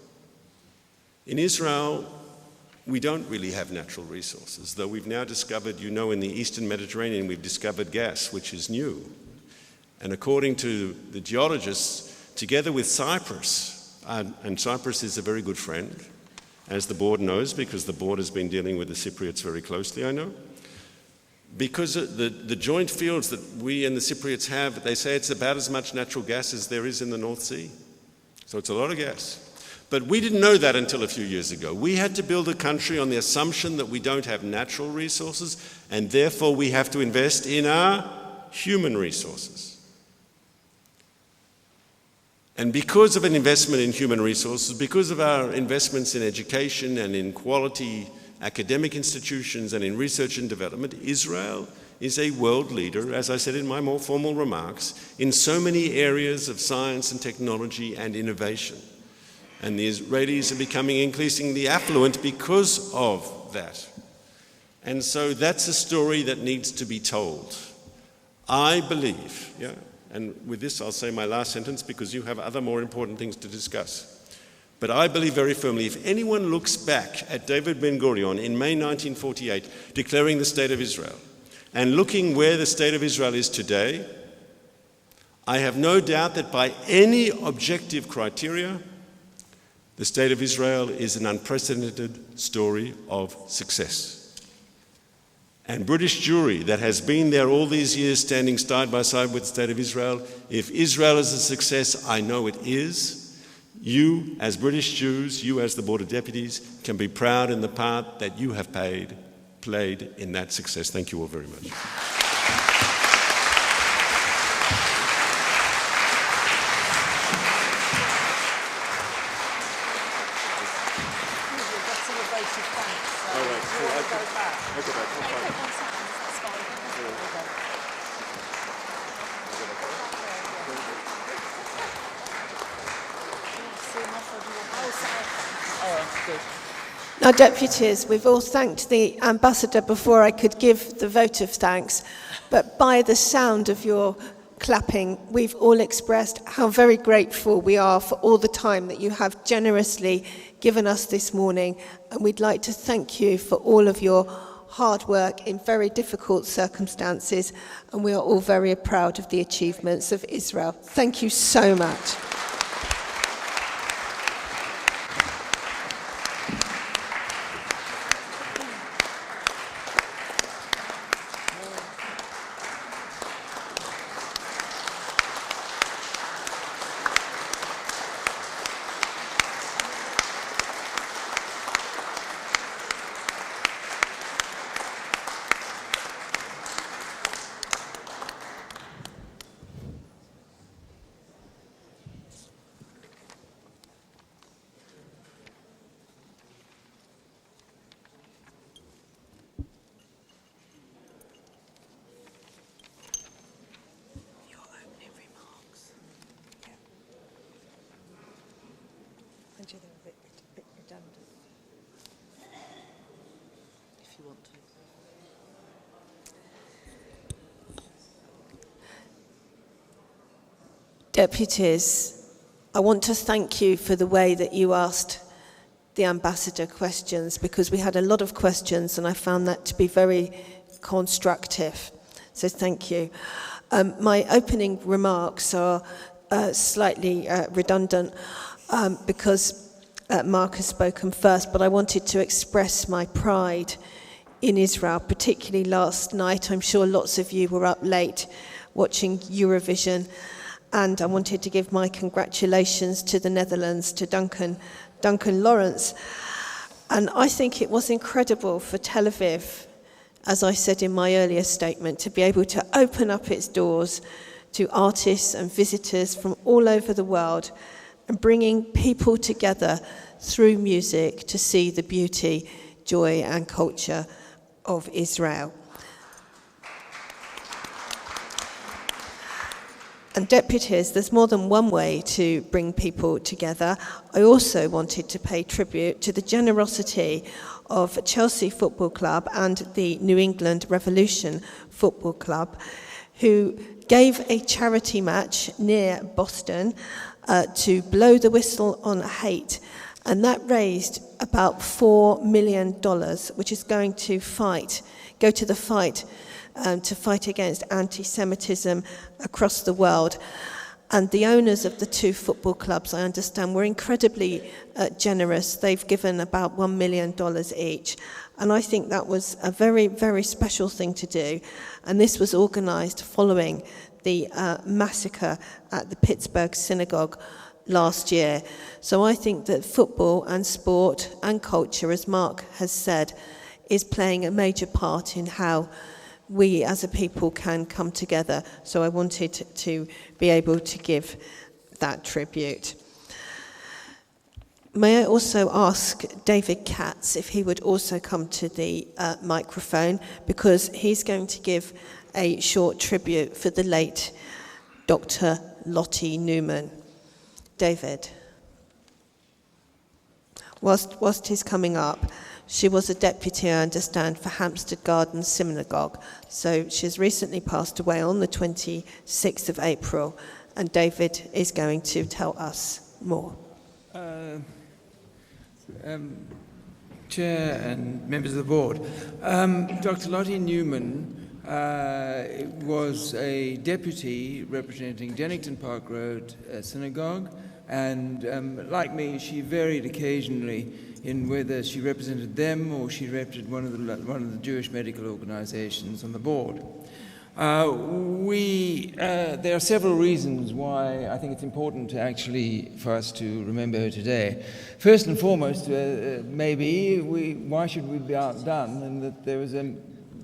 Speaker 2: In Israel, we don't really have natural resources, though we've now discovered, you know, in the Eastern Mediterranean, we've discovered gas, which is new. And according to the geologists, together with Cyprus, and Cyprus is a very good friend, as the board knows, because the board has been dealing with the Cypriots very closely, I know. Because the joint fields that we and the Cypriots have, they say it's about as much natural gas as there is in the North Sea. So it's a lot of gas. But we didn't know that until a few years ago. We had to build a country on the assumption that we don't have natural resources, and therefore we have to invest in our human resources. And because of an investment in human resources, because of our investments in education and in quality academic institutions and in research and development, Israel is a world leader, as I said in my more formal remarks, in so many areas of science and technology and innovation. And the Israelis are becoming increasingly affluent because of that. And so that's a story that needs to be told. I believe, and with this I'll say my last sentence because you have other more important things to discuss. But I believe very firmly, if anyone looks back at David Ben-Gurion in May 1948, declaring the State of Israel, and looking where the State of Israel is today, I have no doubt that by any objective criteria, the State of Israel is an unprecedented story of success. And British Jewry that has been there all these years standing side by side with the State of Israel, if Israel is a success, I know it is. You, as British Jews, you as the Board of Deputies, can be proud in the part that you have played in that success. Thank you all very much.
Speaker 1: Now, Deputies, we've all thanked the Ambassador before I could give the vote of thanks, but by the sound of your clapping, we've all expressed how very grateful we are for all the time that you have generously given us this morning, and we'd like to thank you for all of your hard work in very difficult circumstances, and we are all very proud of the achievements of Israel. Thank you so much. Deputies, I want to thank you for the way that you asked the Ambassador questions, because we had a lot of questions and I found that to be very constructive. So thank you. My opening remarks are slightly redundant because Mark has spoken first, but I wanted to express my pride in Israel, particularly last night. I'm sure lots of you were up late watching Eurovision. And I wanted to give my congratulations to the Netherlands, to Duncan Lawrence. And I think it was incredible for Tel Aviv as I said in my earlier statement, to be able to open up its doors to artists and visitors from all over the world and bringing people together through music to see the beauty, joy and culture of Israel. And deputies, there's more than one way to bring people together. I also wanted to pay tribute to the generosity of Chelsea Football Club and the New England Revolution Football Club, who gave a charity match near Boston to blow the whistle on hate. And that raised about $4 million, which is going to go to the fight to fight against anti-Semitism across the world. And the owners of the two football clubs, I understand, were incredibly generous. They've given about $1 million each. And I think that was a very, very special thing to do. And this was organised following the massacre at the Pittsburgh synagogue last year. So I think that football and sport and culture, as Mark has said, is playing a major part in how we as a people can come together. So I wanted to be able to give that tribute. May I also ask David Katz if he would also come to the microphone, because he's going to give a short tribute for the late Dr. Lottie Newman. David. Whilst he's coming up, she was a deputy, I understand, for Hampstead Gardens Synagogue. So she's recently passed away on the 26th of April, and David is going to tell us more.
Speaker 13: Chair and members of the board, Dr. Lottie Newman was a deputy representing Dennington Park Road Synagogue, and like me, she varied occasionally in whether she represented them or she represented one of the Jewish medical organizations on the board. There are several reasons why I think it's important for us to remember her today. First and foremost, why should we be outdone? And that there was a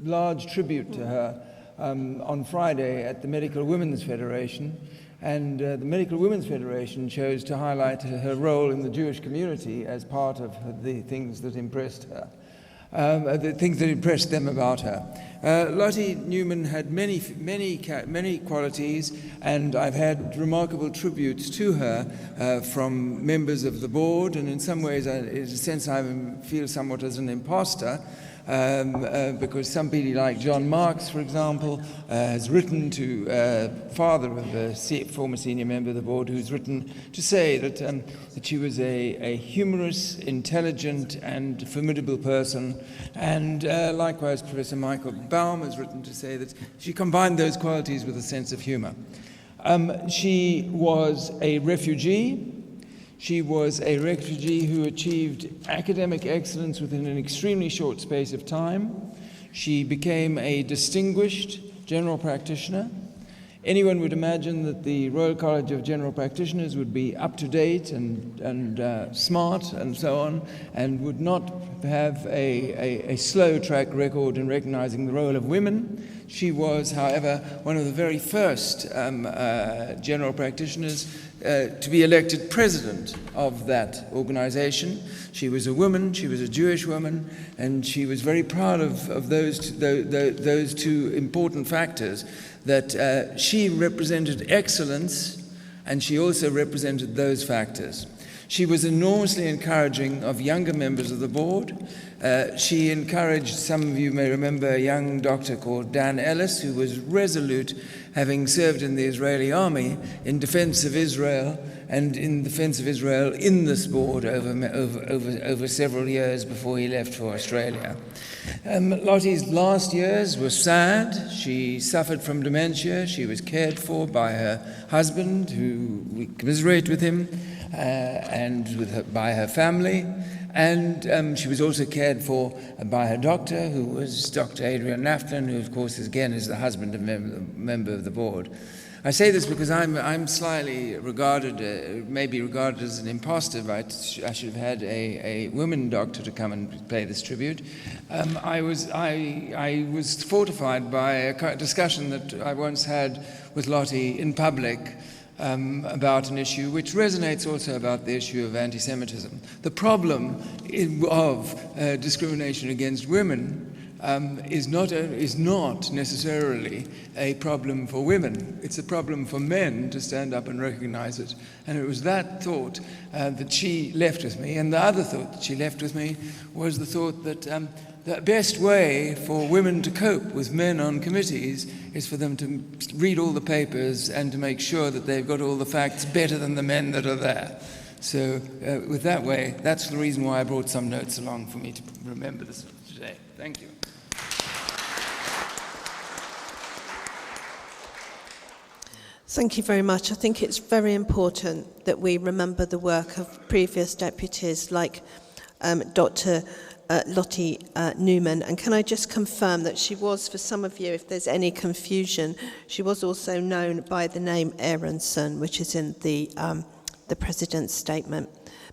Speaker 13: large tribute to her on Friday at the Medical Women's Federation. And the Medical Women's Federation chose to highlight her role in the Jewish community as part of the things that impressed her. The things that impressed them about her. Lottie Newman had many qualities, and I've had remarkable tributes to her from members of the board, and in some ways, in a sense, I feel somewhat as an imposter, because somebody like John Marks, for example, has written to father of a former senior member of the board, who's written to say that she was a humorous, intelligent, and formidable person. And likewise, Professor Michael Baum has written to say that she combined those qualities with a sense of humor. She was a refugee. She was a refugee who achieved academic excellence within an extremely short space of time. She became a distinguished general practitioner. Anyone would imagine that the Royal College of General Practitioners would be up to date and smart and so on, and would not have a slow track record in recognizing the role of women. She was, however, one of the very first general practitioners to be elected president of that organization. She was a woman, she was a Jewish woman, and she was very proud of those two important factors, that she represented excellence and she also represented those factors. She was enormously encouraging of younger members of the board. She encouraged, some of you may remember, a young doctor called Dan Ellis, who was resolute, having served in the Israeli army in defense of Israel, and in defense of Israel in this board over several years before he left for Australia. Lottie's last years were sad. She suffered from dementia. She was cared for by her husband, who we commiserate with him, and by her family. And she was also cared for by her doctor, who was Dr. Adrian Naftlin, who, of course, again is the husband of a member of the board. I say this because I'm slightly regarded, maybe regarded as an imposter. I should have had a woman doctor to come and pay this tribute. I was fortified by a discussion that I once had with Lottie in public about an issue which resonates also about the issue of anti-Semitism. The problem of discrimination against women is not necessarily a problem for women. It's a problem for men to stand up and recognize it. And it was that thought that she left with me. And the other thought that she left with me was the thought that the best way for women to cope with men on committees is for them to read all the papers and to make sure that they've got all the facts better than the men that are there. So with that way, that's the reason why I brought some notes along for me to remember this today. Thank you.
Speaker 1: Thank you very much. I think it's very important that we remember the work of previous deputies like Dr. Lottie Newman. And can I just confirm that she was, for some of you, if there's any confusion, she was also known by the name Aronson, which is in the President's statement.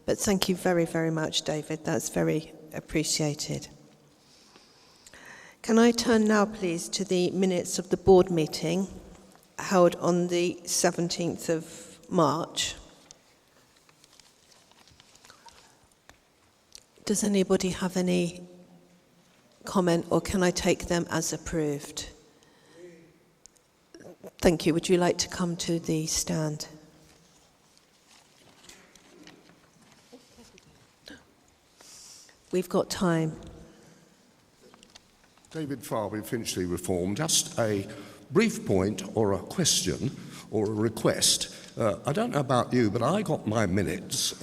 Speaker 1: But thank you very, very much, David. That's very appreciated. Can I turn now, please, to the minutes of the board meeting held on the 17th of March. Does anybody have any comment, or can I take them as approved? Thank you. Would you like to come to the stand? We've got time.
Speaker 14: David Farby, Finchley Reform. Just a brief point or a question or a request. I don't know about you, but I got my minutes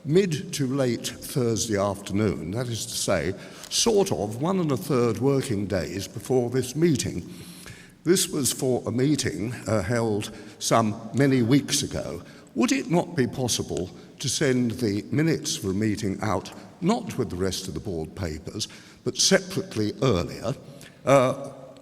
Speaker 14: mid to late Thursday afternoon, that is to say, sort of 1 1/3 working days before this meeting. This was for a meeting held some many weeks ago. Would it not be possible to send the minutes for a meeting out, not with the rest of the board papers, but separately earlier?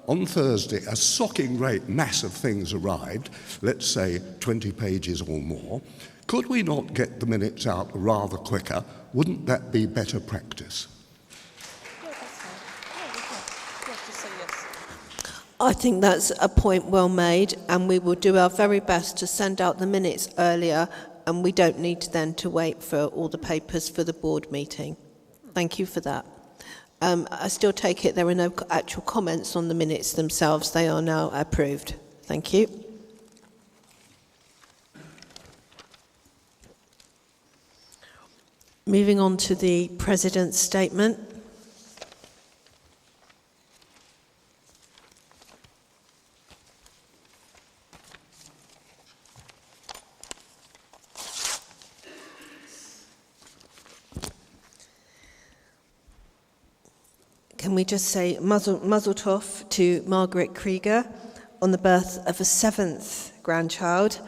Speaker 14: On Thursday, a socking great mass of things arrived, let's say 20 pages or more. Could we not get the minutes out rather quicker? Wouldn't that be better practice?
Speaker 1: I think that's a point well made, and we will do our very best to send out the minutes earlier, and we don't need then to wait for all the papers for the board meeting. Thank you for that. I still take it there are no actual comments on the minutes themselves. They are now approved. Thank you. Moving on to the President's statement. Can we just say Mazel Tov to Margaret Krieger on the birth of a 7th grandchild,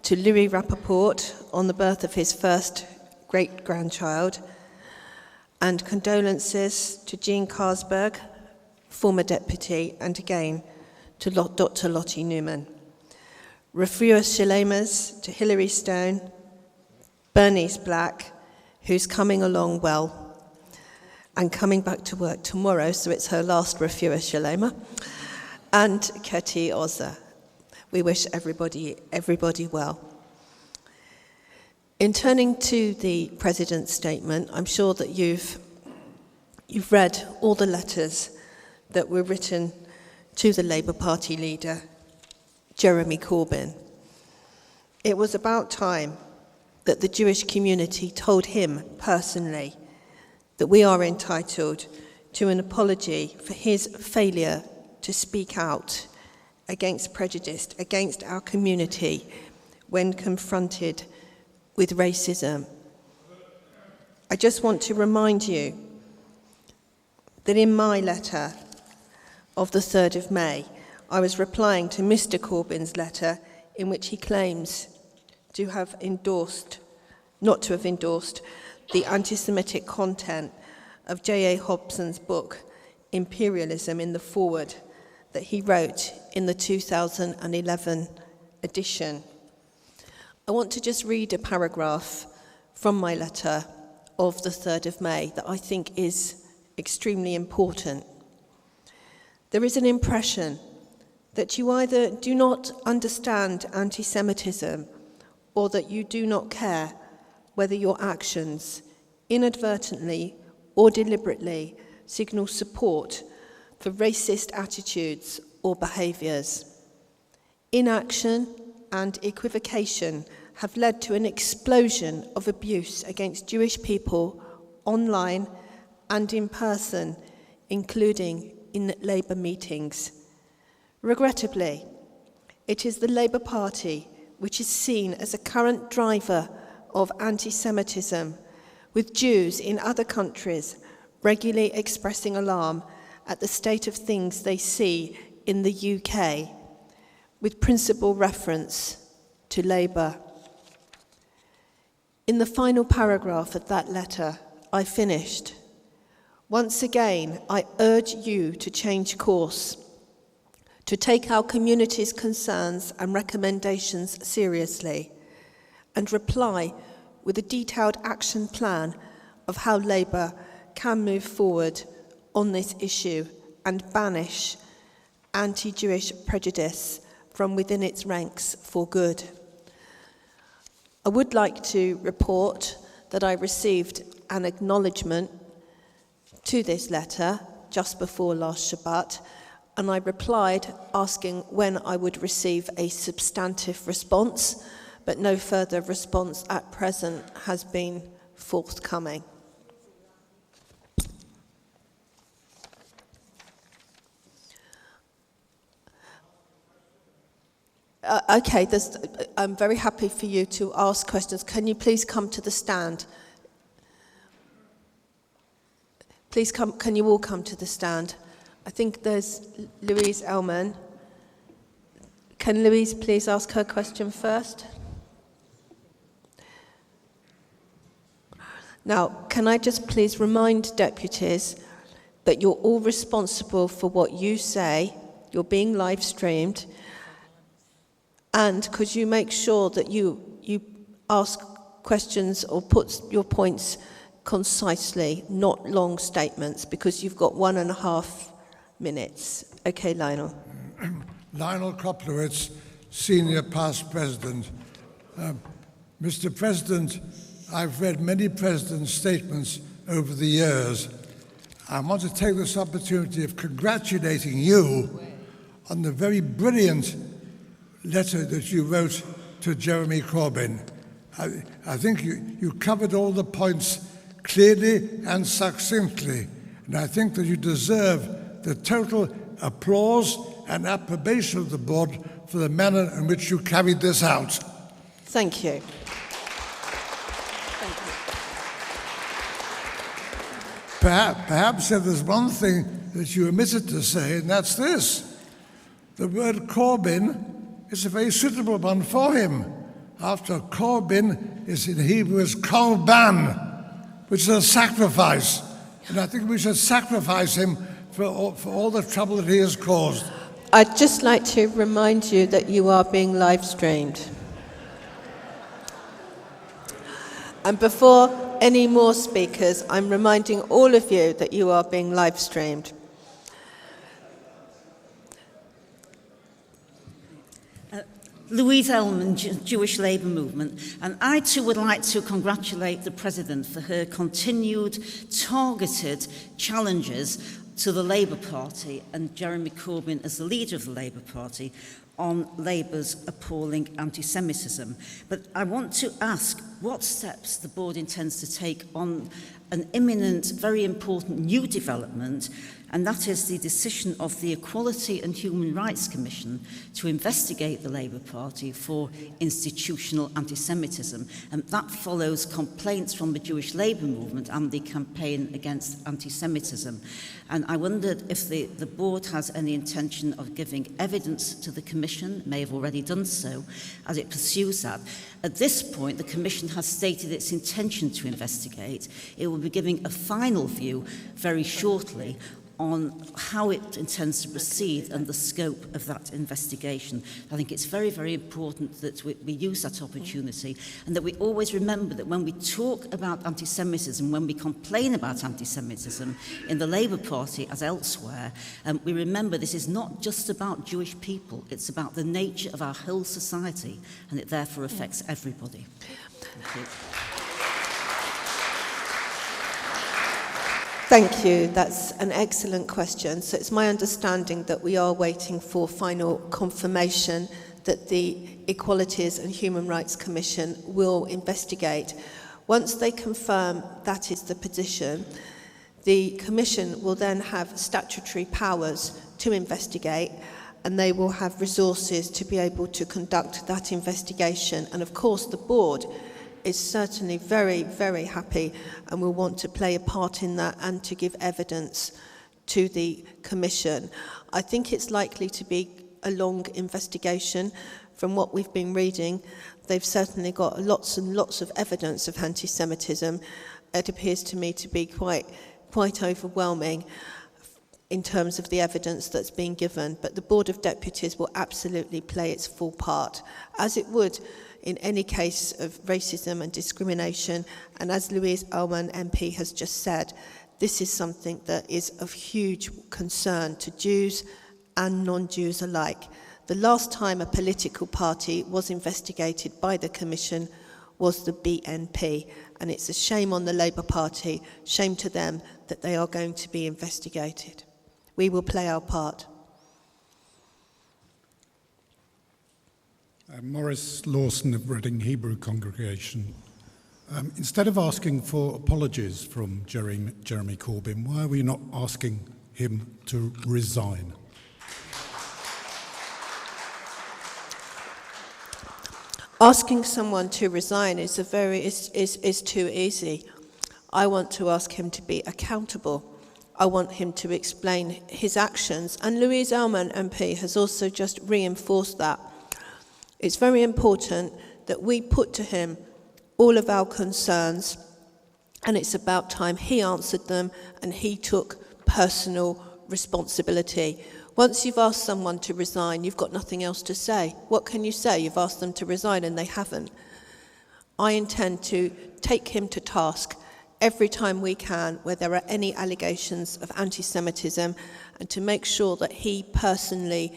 Speaker 1: to Louis Rappaport on the birth of his first great-grandchild, and condolences to Jean Carlsberg, former deputy, and again to Dr. Lottie Newman. Refuah Shalemas to Hilary Stone, Bernice Black, who's coming along well, and coming back to work tomorrow, so it's her last Refuah Shalema, and Keti Oza. We wish everybody well. In turning to the President's statement, I'm sure that you've read all the letters that were written to the Labour Party leader, Jeremy Corbyn. It was about time that the Jewish community told him personally that we are entitled to an apology for his failure to speak out against prejudice, against our community when confronted with racism. I just want to remind you that in my letter of the 3rd of May, I was replying to Mr. Corbyn's letter in which he claims to have not to have endorsed the anti-Semitic content of J.A. Hobson's book, Imperialism, in the foreword that he wrote in the 2011 edition. I want to just read a paragraph from my letter of the 3rd of May that I think is extremely important. There is an impression that you either do not understand anti-Semitism or that you do not care whether your actions, inadvertently or deliberately, signal support for racist attitudes or behaviours. Inaction and equivocation have led to an explosion of abuse against Jewish people online and in person, including in Labour meetings. Regrettably, it is the Labour Party which is seen as a current driver of anti-Semitism, with Jews in other countries regularly expressing alarm at the state of things they see in the UK, with principal reference to Labour. In the final paragraph of that letter, I finished. Once again, I urge you to change course, to take our community's concerns and recommendations seriously, and reply with a detailed action plan of how Labour can move forward on this issue and banish anti-Jewish prejudice from within its ranks for good. I would like to report that I received an acknowledgement to this letter just before last Shabbat, and I replied asking when I would receive a substantive response, but no further response at present has been forthcoming. Okay, I'm very happy for you to ask questions. Can you please come to the stand? Please come, can you all come to the stand? I think there's Louise Ellman. Can Louise please ask her question first? Now, can I just please remind deputies that you're all responsible for what you say, you're being live streamed, and could you make sure that you ask questions or put your points concisely, not long statements, because you've got 1.5 minutes. Okay, Lionel.
Speaker 15: Lionel Koplowitz, Senior Past President. Mr. President, I've read many presidents' statements over the years. I want to take this opportunity of congratulating you on the very brilliant letter that you wrote to Jeremy Corbyn. I think you covered all the points clearly and succinctly, and I think that you deserve the total applause and approbation of the board for the manner in which you carried this out.
Speaker 1: Thank you.
Speaker 15: Perhaps there's one thing that you omitted to say, and that's this. The word Corbyn is a very suitable one for him. After Corbyn is in Hebrew is korban, which is a sacrifice. And I think we should sacrifice him for all the trouble that he has caused.
Speaker 1: I'd just like to remind you that you are being live streamed. And before any more speakers, I'm reminding all of you that you are being live streamed.
Speaker 16: Louise Ellman, Jewish Labour Movement, and I too would like to congratulate the President for her continued targeted challenges to the Labour Party and Jeremy Corbyn as the leader of the Labour Party on Labour's appalling anti-Semitism. But I want to ask what steps the board intends to take on an imminent, very important new development, and that is the decision of the Equality and Human Rights Commission to investigate the Labour Party for institutional anti-Semitism. And that follows complaints from the Jewish Labour Movement and the campaign against anti-Semitism. And I wondered if the board has any intention of giving evidence to the Commission, may have already done so, as it pursues that. At this point, the Commission has stated its intention to investigate. It will be giving a final view very shortly on how it intends to proceed and the scope of that investigation. I think it's very, very important that we use that opportunity and that we always remember that when we talk about anti-Semitism, when we complain about anti-Semitism in the Labour Party as elsewhere, we remember this is not just about Jewish people, it's about the nature of our whole society, and it therefore affects everybody. Thank you.
Speaker 1: Thank you. That's an excellent question. So it's my understanding that we are waiting for final confirmation that the Equalities and Human Rights Commission will investigate. Once they confirm that is the position, the Commission will then have statutory powers to investigate, and they will have resources to be able to conduct that investigation. And of course, the board is certainly very, very happy and will want to play a part in that and to give evidence to the Commission. I think it's likely to be a long investigation. From what we've been reading, they've certainly got lots and lots of evidence of anti-Semitism. It appears to me to be quite overwhelming in terms of the evidence that's being given, but the Board of Deputies will absolutely play its full part, as it would in any case of racism and discrimination. And as Louise Ullman MP has just said, this is something that is of huge concern to Jews and non-Jews alike. The last time a political party was investigated by the Commission was the BNP, and it's a shame on the Labour Party, shame to them that they are going to be investigated. We will play our part.
Speaker 17: Maurice Lawson of Reading Hebrew Congregation. Instead of asking for apologies from Jeremy Corbyn, why are we not asking him to resign?
Speaker 1: Asking someone to resign is too easy. I want to ask him to be accountable. I want him to explain his actions. And Louise Ullman MP has also just reinforced that. It's very important that we put to him all of our concerns, and it's about time he answered them and he took personal responsibility. Once you've asked someone to resign, you've got nothing else to say. What can you say? You've asked them to resign and they haven't. I intend to take him to task every time we can where there are any allegations of anti-Semitism, and to make sure that he personally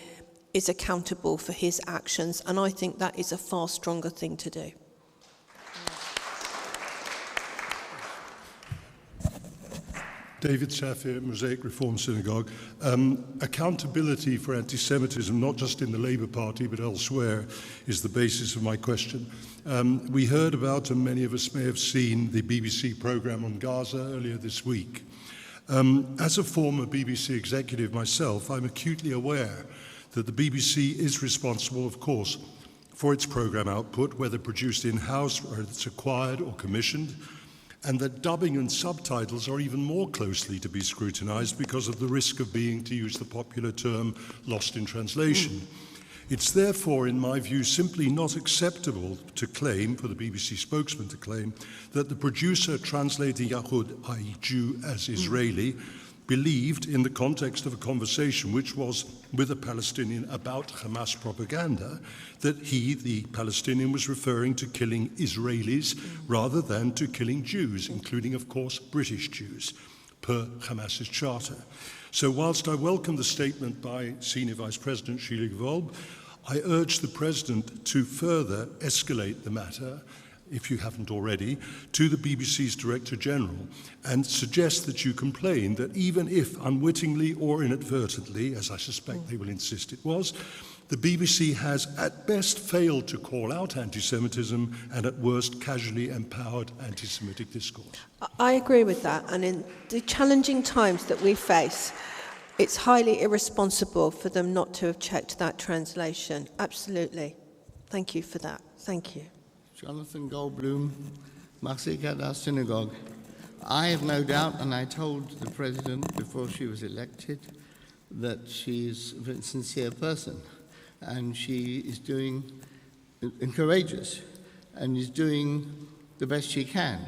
Speaker 1: is accountable for his actions, and I think that is a far stronger thing to do.
Speaker 17: David Shafir, Mosaic Reform Synagogue. Accountability for anti-Semitism, not just in the Labour Party but elsewhere, is the basis of my question. We heard about, and many of us may have seen, the BBC programme on Gaza earlier this week. As a former BBC executive myself, I'm acutely aware that the BBC is responsible, of course, for its programme output, whether produced in-house or it's acquired or commissioned, and that dubbing and subtitles are even more closely to be scrutinised because of the risk of being, to use the popular term, lost in translation. It's therefore, in my view, simply not acceptable to claim, for the BBC spokesman to claim, that the producer translating Yahud, i.e. Jew, as Israeli, believed in the context of a conversation which was with a Palestinian about Hamas propaganda that he, the Palestinian, was referring to killing Israelis rather than to killing Jews, including, of course, British Jews, per Hamas's charter. So whilst I welcome the statement by Senior Vice President Sheila Gvolb, I urge the President to further escalate the matter, if you haven't already, to the BBC's Director General and suggest that you complain that even if unwittingly or inadvertently, as I suspect they will insist it was, the BBC has at best failed to call out anti-Semitism and at worst casually empowered anti-Semitic discourse.
Speaker 1: I agree with that, and in the challenging times that we face, it's highly irresponsible for them not to have checked that translation. Absolutely. Thank you for that. Thank you.
Speaker 18: Jonathan Goldblum, Marseille Synagogue. I have no doubt, and I told the President before she was elected, that she's a very sincere person, and she is doing, and courageous, and is doing the best she can.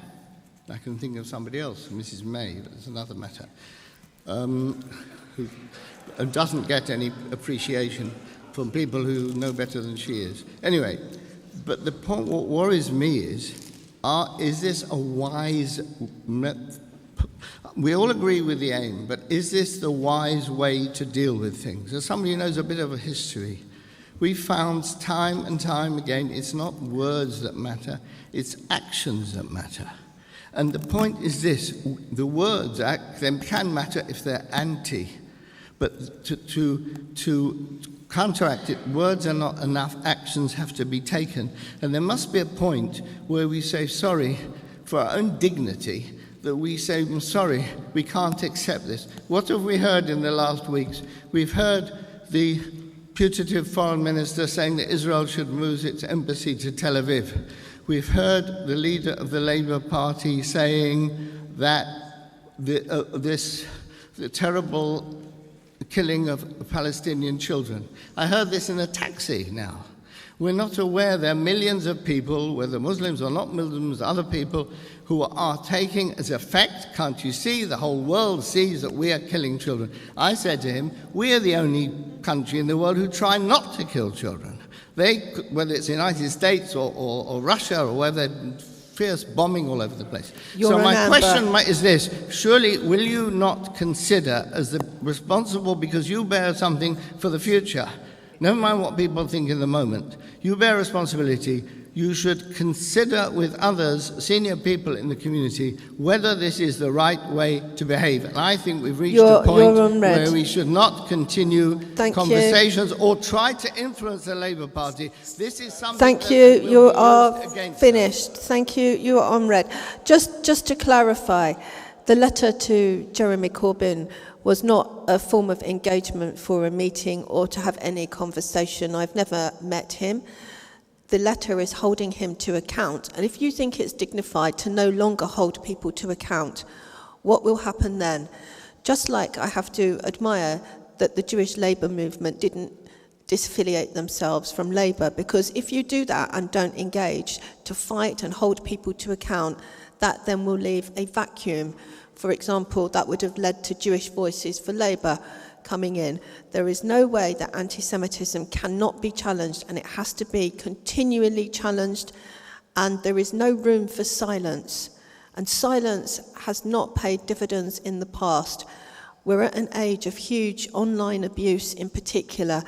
Speaker 18: I can think of somebody else, Mrs. May, but that's another matter. who doesn't get any appreciation from people who know better than she is. Anyway, but the point, what worries me is this a wise... We all agree with the aim, but is this the wise way to deal with things? As somebody who knows a bit of a history, we found time and time again, it's not words that matter, it's actions that matter. And the point is this, the words they can matter if they're anti, but to counteract it, words are not enough, actions have to be taken. And there must be a point where we say sorry for our own dignity, that we say, I'm sorry, we can't accept this. What have we heard in the last weeks? We've heard the putative foreign minister saying that Israel should move its embassy to Tel Aviv. We've heard the leader of the Labour Party saying that the terrible killing of Palestinian children. I heard this in a taxi now. We're not aware there are millions of people, whether Muslims or not Muslims, other people, who are taking as a fact, can't you see, the whole world sees that we are killing children. I said to him, we are the only country in the world who try not to kill children. They, whether it's the United States or Russia or whether fierce bombing all over the place. So my question is this, surely will you not consider as the responsible, because you bear something for the future, never mind what people think in the moment, you bear responsibility, you should consider with others, senior people in the community, whether this is the right way to behave. And I think we've reached a point where we should not continue conversations or try to influence the Labour Party. This is something
Speaker 1: Thank you. You are finished. Thank you. You are on red. Just to clarify, the letter to Jeremy Corbyn was not a form of engagement for a meeting or to have any conversation. I've never met him. The letter is holding him to account. And if you think it's dignified to no longer hold people to account, what will happen then? Just like I have to admire that the Jewish Labour movement didn't disaffiliate themselves from Labour, because if you do that and don't engage to fight and hold people to account, that then will leave a vacuum. For example, that would have led to Jewish Voices for Labour coming in. There is no way that anti-Semitism cannot be challenged, and it has to be continually challenged, and there is no room for silence. And silence has not paid dividends in the past. We're at an age of huge online abuse in particular,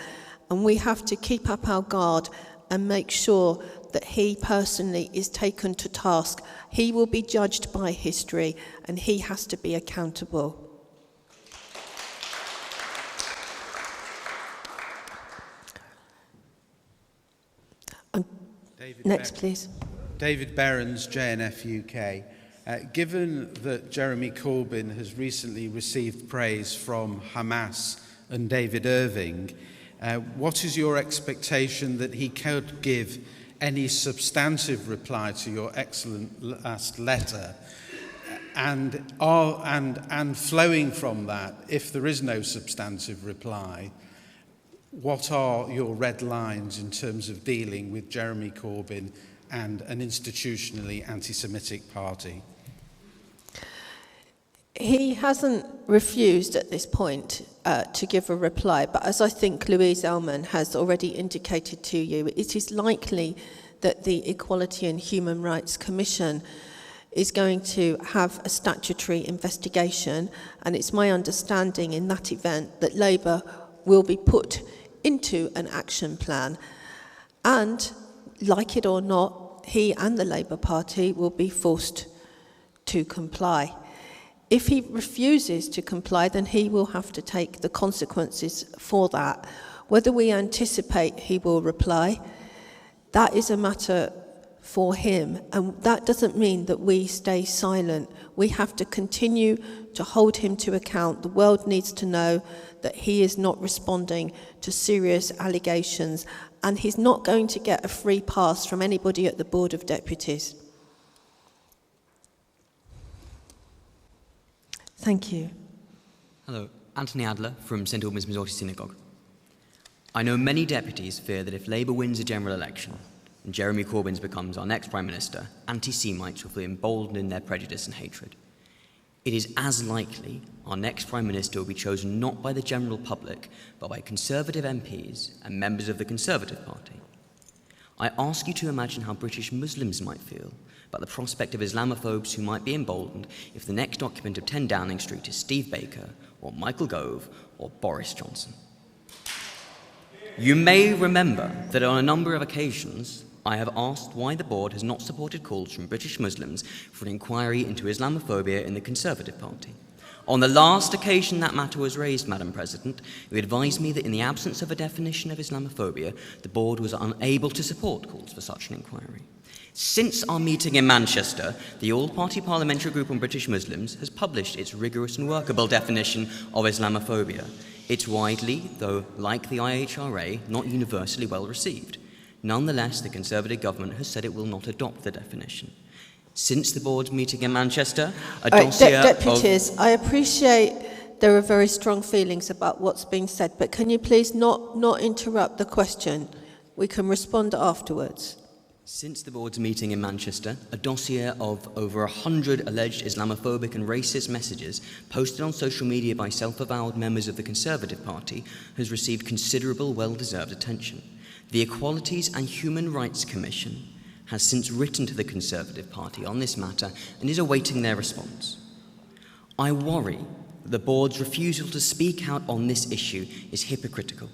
Speaker 1: and we have to keep up our guard and make sure that he personally is taken to task. He will be judged by history, and he has to be accountable. Next, please.
Speaker 19: David Berens, JNF UK. Given that Jeremy Corbyn has recently received praise from Hamas and David Irving, what is your expectation that he could give any substantive reply to your excellent last letter? And flowing from that, if there is no substantive reply, what are your red lines in terms of dealing with Jeremy Corbyn and an institutionally anti-Semitic party?
Speaker 1: He hasn't refused at this point to give a reply, but as I think Louise Ellman has already indicated to you, it is likely that the Equality and Human Rights Commission is going to have a statutory investigation, and it's my understanding in that event that Labour will be put into an action plan, and like it or not, he and the Labour Party will be forced to comply. If he refuses to comply, then he will have to take the consequences for that. Whether we anticipate he will reply, that is a matter for him, and that doesn't mean that we stay silent. We have to continue to hold him to account. The world needs to know that he is not responding to serious allegations, and he's not going to get a free pass from anybody at the Board of Deputies. Thank you.
Speaker 20: Hello, Anthony Adler from St Albans Majority Synagogue. I know many deputies fear that if Labour wins a general election and Jeremy Corbyn becomes our next Prime Minister, anti-Semites will feel emboldened in their prejudice and hatred. It is as likely our next Prime Minister will be chosen not by the general public, but by Conservative MPs and members of the Conservative Party. I ask you to imagine how British Muslims might feel about the prospect of Islamophobes who might be emboldened if the next occupant of 10 Downing Street is Steve Baker, or Michael Gove, or Boris Johnson. You may remember that on a number of occasions I have asked why the board has not supported calls from British Muslims for an inquiry into Islamophobia in the Conservative Party. On the last occasion that matter was raised, Madam President, you advised me that in the absence of a definition of Islamophobia, the board was unable to support calls for such an inquiry. Since our meeting in Manchester, the All-Party Parliamentary Group on British Muslims has published its rigorous and workable definition of Islamophobia. It's widely, though like the IHRA, not universally well received. Nonetheless, the Conservative government has said it will not adopt the definition. Since the board's meeting in Manchester, a dossier
Speaker 1: Deputies, I appreciate there are very strong feelings about what's being said, but can you please not interrupt the question? We can respond afterwards.
Speaker 20: Since the board's meeting in Manchester, a dossier of over 100 alleged Islamophobic and racist messages posted on social media by self-avowed members of the Conservative Party has received considerable well-deserved attention. The Equalities and Human Rights Commission has since written to the Conservative Party on this matter and is awaiting their response. I worry that the board's refusal to speak out on this issue is hypocritical.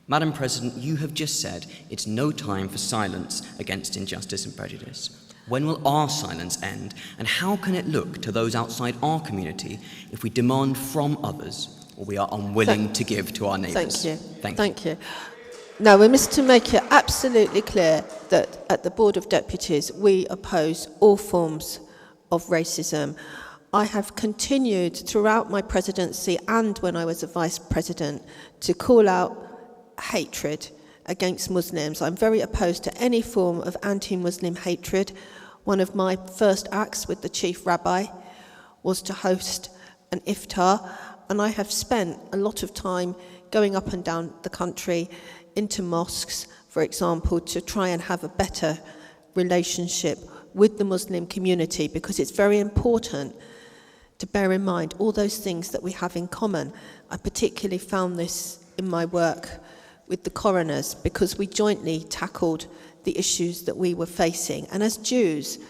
Speaker 20: Madam President, you have just said it's no time for silence against injustice and prejudice. When will our silence end, and how can it look to those outside our community if we demand from others what we are unwilling to give to our neighbours?
Speaker 1: Thank you. Now, we must to make it absolutely clear that at the Board of Deputies, we oppose all forms of racism. I have continued throughout my presidency and when I was a vice president to call out hatred against Muslims. I'm very opposed to any form of anti-Muslim hatred. One of my first acts with the chief rabbi was to host an iftar, and I have spent a lot of time going up and down the country into mosques, for example, to try and have a better relationship with the Muslim community, because it's very important to bear in mind all those things that we have in common. I particularly found this in my work with the coroners, because we jointly tackled the issues that we were facing. And as Jews,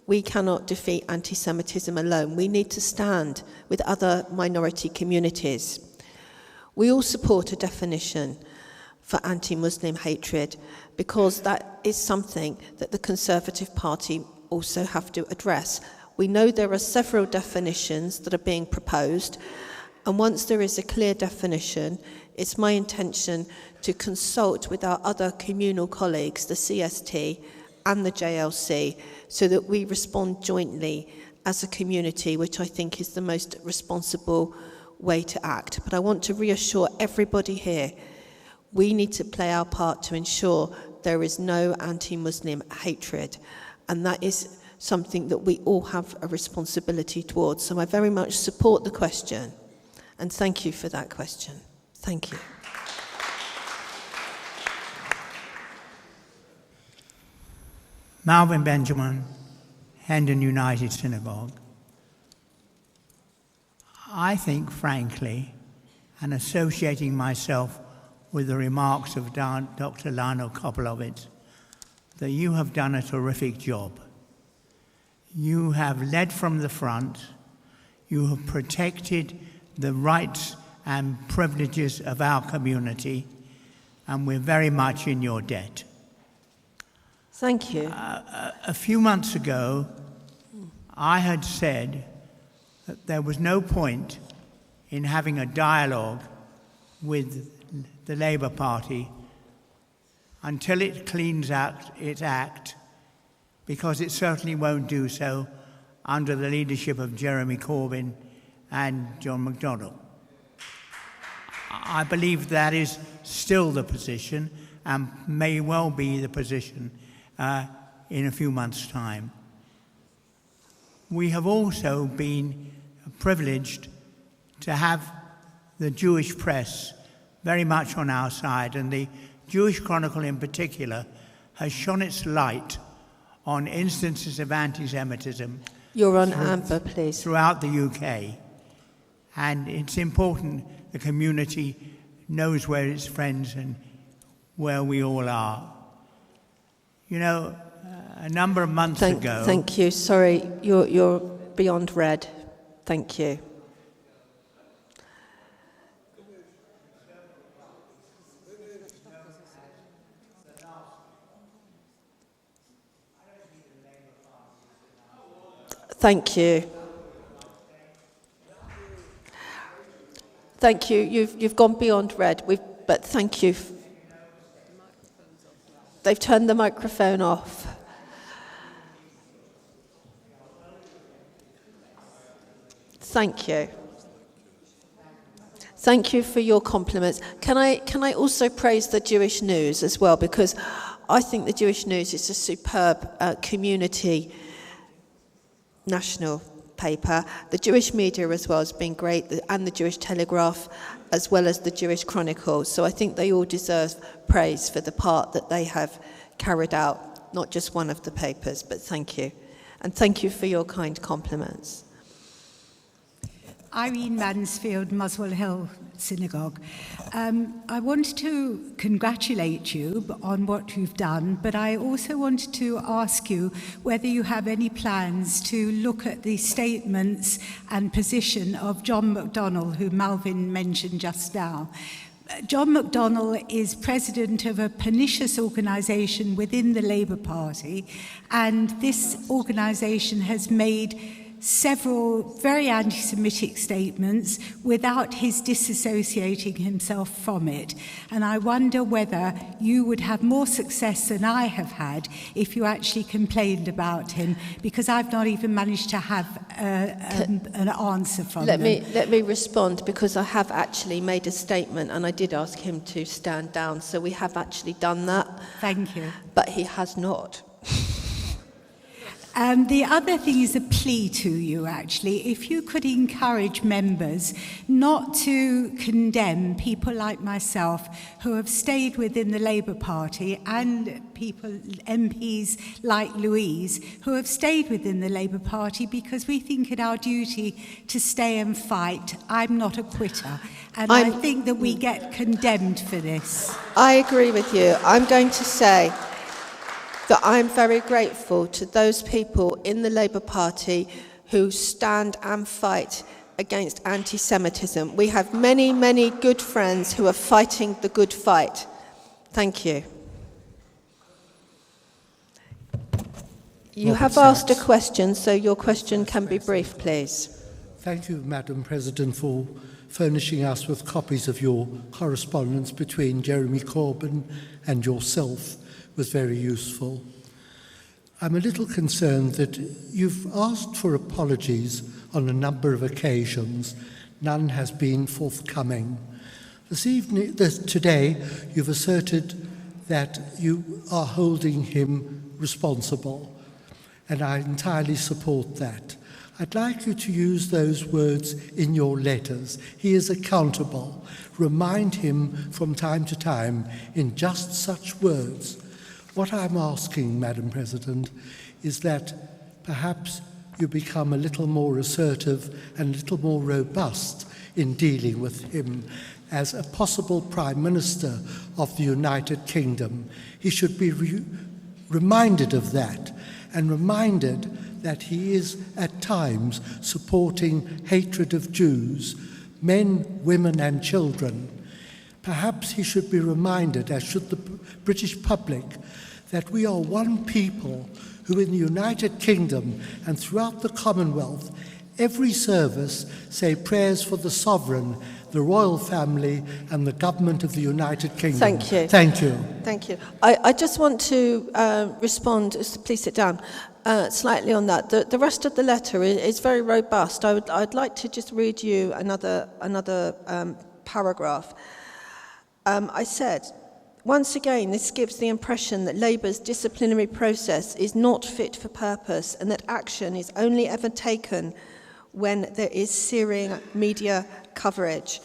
Speaker 1: we cannot defeat anti-Semitism alone. We need to stand with other minority communities. We all support a definition for anti-Muslim hatred, because that is something that the Conservative Party also have to address. We know there are several definitions that are being proposed, and once there is a clear definition, it's my intention to consult with our other communal colleagues, the CST and the JLC, so that we respond jointly as a community, which I think is the most responsible way to act. But I want to reassure everybody here, we need to play our part to ensure there is no anti-Muslim hatred, and that is something that we all have a responsibility towards. So I very much support the question, and thank you for that question. Thank you.
Speaker 21: Malvin Benjamin, Hendon United Synagogue. I think, frankly, and associating myself with the remarks of Dr. Lionel Kopelovitz, that you have done a terrific job. You have led from the front. You have protected the rights and privileges of our community, and we're very much in your debt.
Speaker 1: Thank you.
Speaker 21: A few months ago, I had said that there was no point in having a dialogue with the Labour Party until it cleans out its act, because it certainly won't do so under the leadership of Jeremy Corbyn and John McDonnell. I believe that is still the position, and may well be the position in a few months' time. We have also been privileged to have the Jewish press very much on our side, and the Jewish Chronicle in particular has shone its light on instances of anti-Semitism
Speaker 1: You're on amber, please.
Speaker 21: Throughout the UK. And it's important the community knows where its friends and where we all are. You know, a number of months ago...
Speaker 1: Thank you. Sorry, you're beyond red. Thank you. Thank you. Thank you. You've gone beyond red. But thank you. They've turned the microphone off. Thank you. Thank you for your compliments. Can I also praise the Jewish News as well, because I think the Jewish News is a superb community national paper. The Jewish media as well has been great, and the Jewish Telegraph, as well as the Jewish Chronicle. So I think they all deserve praise for the part that they have carried out, not just one of the papers, but thank you. And thank you for your kind compliments.
Speaker 3: Irene Mansfield, Muswell Hill Synagogue. I want to congratulate you on what you've done, but I also want to ask you whether you have any plans to look at the statements and position of John McDonnell, who Malvin mentioned just now. John McDonnell is president of a pernicious organisation within the Labour Party, and this organisation has made several very anti-Semitic statements without his disassociating himself from it. And I wonder whether you would have more success than I have had if you actually complained about him, because I've not even managed to have an answer from him.
Speaker 1: Let me respond, because I have actually made a statement and I did ask him to stand down, so we have actually done that.
Speaker 3: Thank you.
Speaker 1: But he has not.
Speaker 3: The other thing is a plea to you, actually. If you could encourage members not to condemn people like myself who have stayed within the Labour Party, and MPs like Louise, who have stayed within the Labour Party because we think it our duty to stay and fight. I'm not a quitter, and I think that we get condemned for this.
Speaker 1: I agree with you. I'm going to say that I'm very grateful to those people in the Labour Party who stand and fight against anti-Semitism. We have many, many good friends who are fighting the good fight. Thank you. You have asked a question, so your question can be brief, please.
Speaker 22: Thank you, Madam President, for furnishing us with copies of your correspondence between Jeremy Corbyn and yourself. Was very useful. I'm a little concerned that you've asked for apologies on a number of occasions. None has been forthcoming. Today, you've asserted that you are holding him responsible, and I entirely support that. I'd like you to use those words in your letters. He is accountable. Remind him from time to time in just such words. What I'm asking, Madam President, is that perhaps you become a little more assertive and a little more robust in dealing with him as a possible Prime Minister of the United Kingdom. He should be reminded of that, and reminded that he is at times supporting hatred of Jews, men, women and children. Perhaps he should be reminded, as should the British public, that we are one people who in the United Kingdom and throughout the Commonwealth, every service say prayers for the sovereign, the royal family and the government of the United Kingdom.
Speaker 1: Thank you.
Speaker 22: Thank you.
Speaker 1: Thank you. I just want to respond, please sit down, slightly on that. The rest of the letter is very robust. I'd like to just read you another paragraph. I said, once again, this gives the impression that Labour's disciplinary process is not fit for purpose and that action is only ever taken when there is searing media coverage.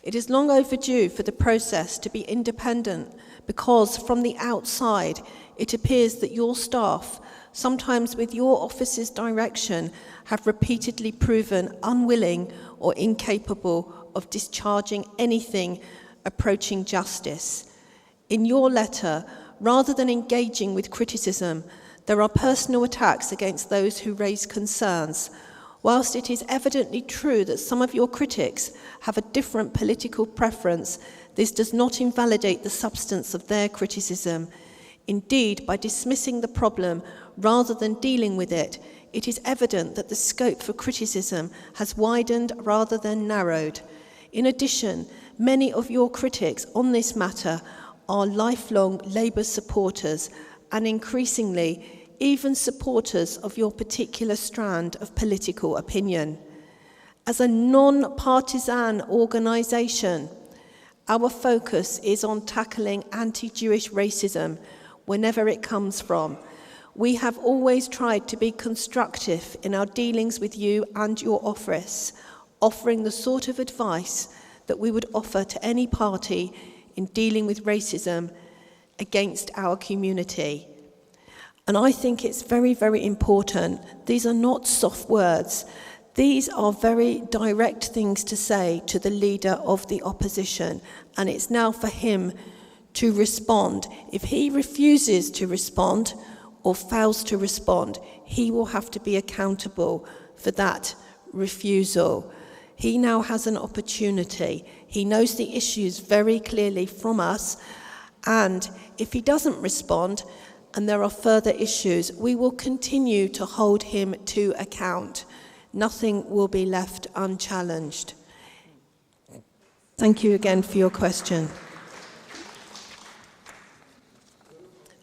Speaker 1: It is long overdue for the process to be independent because from the outside it appears that your staff sometimes with your office's direction, have repeatedly proven unwilling or incapable of discharging anything approaching justice. In your letter, rather than engaging with criticism, there are personal attacks against those who raise concerns. Whilst it is evidently true that some of your critics have a different political preference, this does not invalidate the substance of their criticism. Indeed, by dismissing the problem rather than dealing with it, it is evident that the scope for criticism has widened rather than narrowed. In addition, many of your critics on this matter are lifelong Labour supporters and increasingly even supporters of your particular strand of political opinion. As a non-partisan organisation, our focus is on tackling anti-Jewish racism whenever it comes from. We have always tried to be constructive in our dealings with you and your office, offering the sort of advice that we would offer to any party in dealing with racism against our community. And I think it's very, very important. These are not soft words. These are very direct things to say to the leader of the opposition, and it's now for him to respond. If he refuses to respond or fails to respond, he will have to be accountable for that refusal. He now has an opportunity. He knows the issues very clearly from us, and if he doesn't respond and there are further issues, we will continue to hold him to account. Nothing will be left unchallenged. Thank you again for your question.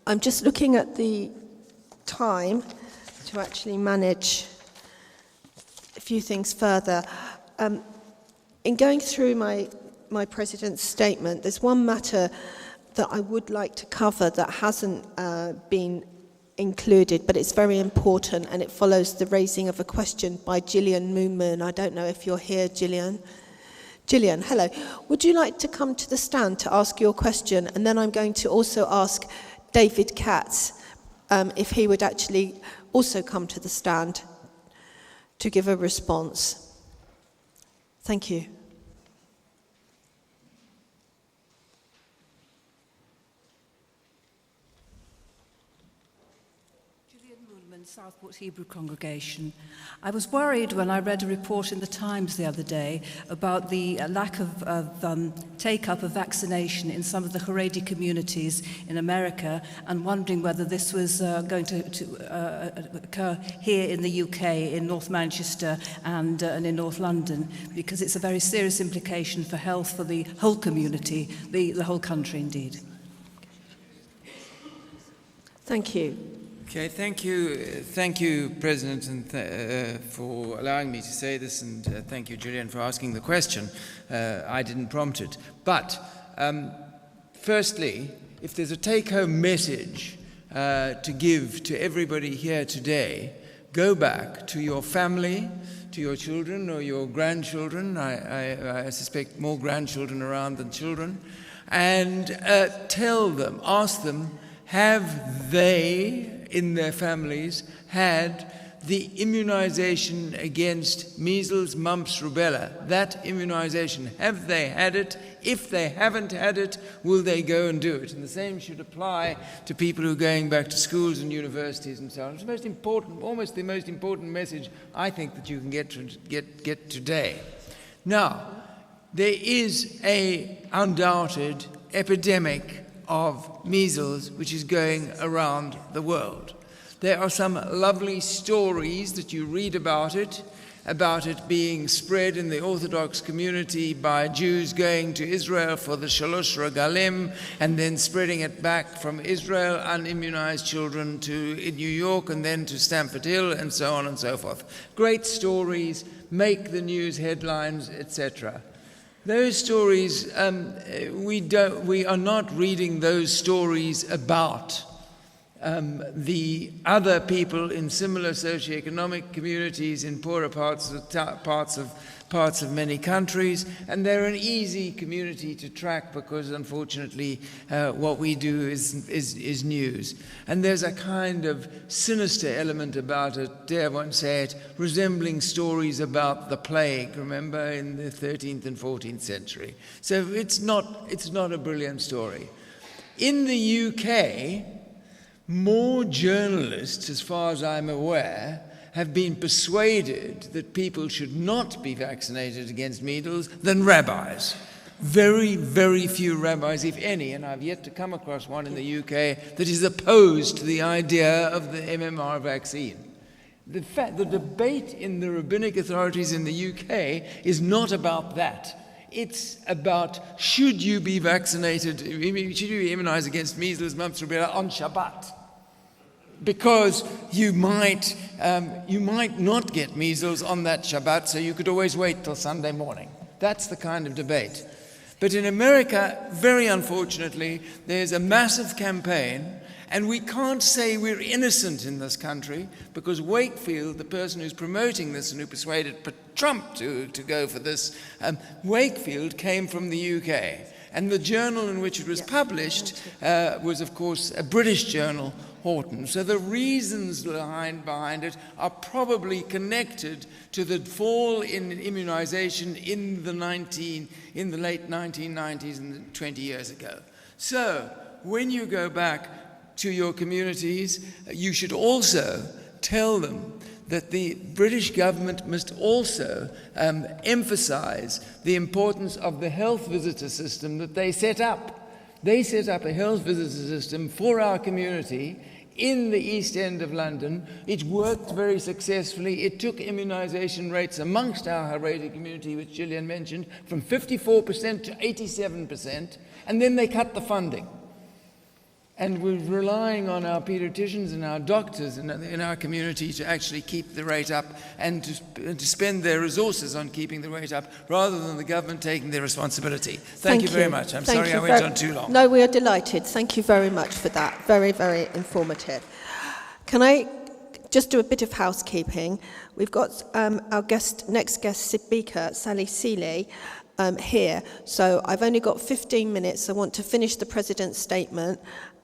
Speaker 1: I'm just looking at the time to actually manage a few things further. In going through my President's statement, there's one matter that I would like to cover that hasn't been included, but it's very important, and it follows the raising of a question by Gillian Moonman. I don't know if you're here, Gillian. Gillian, hello. Would you like to come to the stand to ask your question? And then I'm going to also ask David Katz if he would actually also come to the stand to give a response. Thank you.
Speaker 4: Southport Hebrew congregation. I was worried when I read a report in the Times the other day about the lack of take-up of vaccination in some of the Haredi communities in America, and wondering whether this was going to occur here in the UK, in North Manchester and in North London, because it's a very serious implication for health for the whole community, the whole country indeed.
Speaker 1: Thank you.
Speaker 13: Okay, thank you, President, and for allowing me to say this, and thank you, Gillian, for asking the question. I didn't prompt it. But firstly, if there's a take-home message to give to everybody here today, go back to your family, to your children or your grandchildren. I suspect more grandchildren around than children, and tell them, ask them, have they in their families had the immunization against measles, mumps, rubella? That immunization, have they had it? If they haven't had it, will they go and do it? And the same should apply to people who are going back to schools and universities and so on. It's the most important, almost the most important message I think that you can get today. Now, there is an undoubted epidemic of measles which is going around the world. There are some lovely stories that you read about it being spread in the Orthodox community by Jews going to Israel for the Shalosh Regalim and then spreading it back from Israel, unimmunized children, to New York and then to Stamford Hill and so on and so forth. Great stories, make the news headlines, etc. Those stories, we are not reading those stories about the other people in similar socioeconomic communities in poorer parts of many countries, and they're an easy community to track because, unfortunately, what we do is news. And there's a kind of sinister element about it, dare one say it, resembling stories about the plague, remember, in the 13th and 14th century. So it's not a brilliant story. In the UK, more journalists, as far as I'm aware, have been persuaded that people should not be vaccinated against measles than rabbis. Very, very few rabbis, if any, and I've yet to come across one in the UK that is opposed to the idea of the MMR vaccine. The debate in the rabbinic authorities in the UK is not about that. It's about should you be vaccinated, should you be immunized against measles, mumps, rubella on Shabbat? Because you might not get measles on that Shabbat, so you could always wait till Sunday morning. That's the kind of debate. But in America, very unfortunately, there's a massive campaign, and we can't say we're innocent in this country, because Wakefield, the person who's promoting this and who persuaded Trump to go for this, Wakefield came from the UK. And the journal in which it was published was, of course, a British journal, Horton. So the reasons behind it are probably connected to the fall in immunization in the late 1990s and 20 years ago. So when you go back to your communities, you should also tell them that the British government must also emphasize the importance of the health visitor system that they set up. They set up a health visitor system for our community in the East End of London. It worked very successfully. It took immunization rates amongst our Haredi community, which Gillian mentioned, from 54% to 87%, and then they cut the funding. And we're relying on our pediatricians and our doctors in our community to actually keep the rate up and to spend their resources on keeping the rate up rather than the government taking their responsibility. Thank you very much. I'm sorry I went on too long.
Speaker 1: No, we are delighted. Thank you very much for that. Very, very informative. Can I just do a bit of housekeeping? We've got our next guest speaker, Sally Seeley, here. So I've only got 15 minutes. I want to finish the President's statement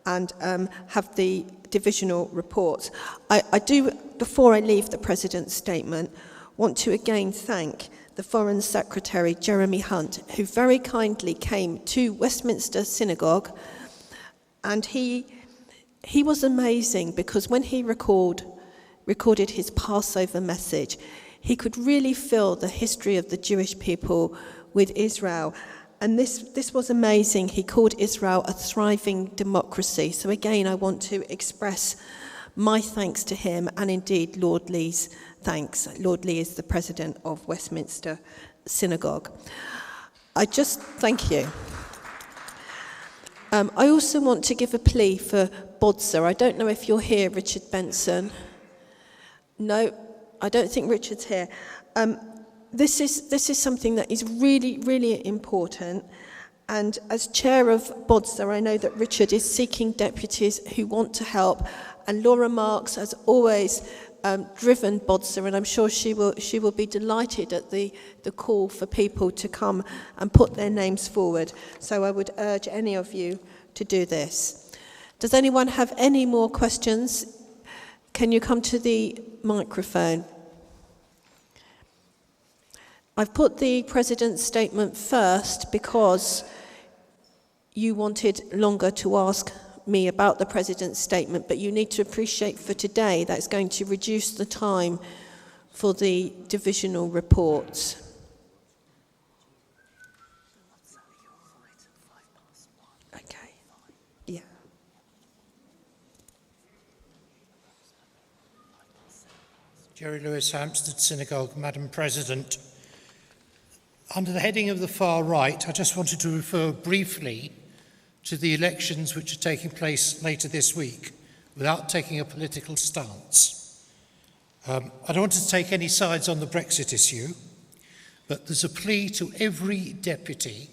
Speaker 1: and have the divisional reports. I do, before I leave the President's statement, want to again thank the Foreign Secretary, Jeremy Hunt, who very kindly came to Westminster Synagogue, and he was amazing because when he recorded his Passover message, he could really feel the history of the Jewish people with Israel. And this was amazing. He called Israel a thriving democracy. So again, I want to express my thanks to him and indeed Lord Lee's thanks. Lord Lee is the president of Westminster Synagogue. I just thank you. I also want to give a plea for Bodser. I don't know if you're here, Richard Benson. No, I don't think Richard's here. This is something that is really, really important. And as chair of Bodser, I know that Richard is seeking deputies who want to help. And Laura Marks has always driven Bodser, and I'm sure she will be delighted at the call for people to come and put their names forward. So I would urge any of you to do this. Does anyone have any more questions? Can you come to the microphone? I've put the President's statement first because you wanted longer to ask me about the President's statement, but you need to appreciate for today that's going to reduce the time for the divisional reports. Okay. Yeah.
Speaker 5: Jerry Lewis, Hampstead Synagogue. Madam President, under the heading of the far right, I just wanted to refer briefly to the elections which are taking place later this week without taking a political stance. I don't want to take any sides on the Brexit issue, but there's a plea to every deputy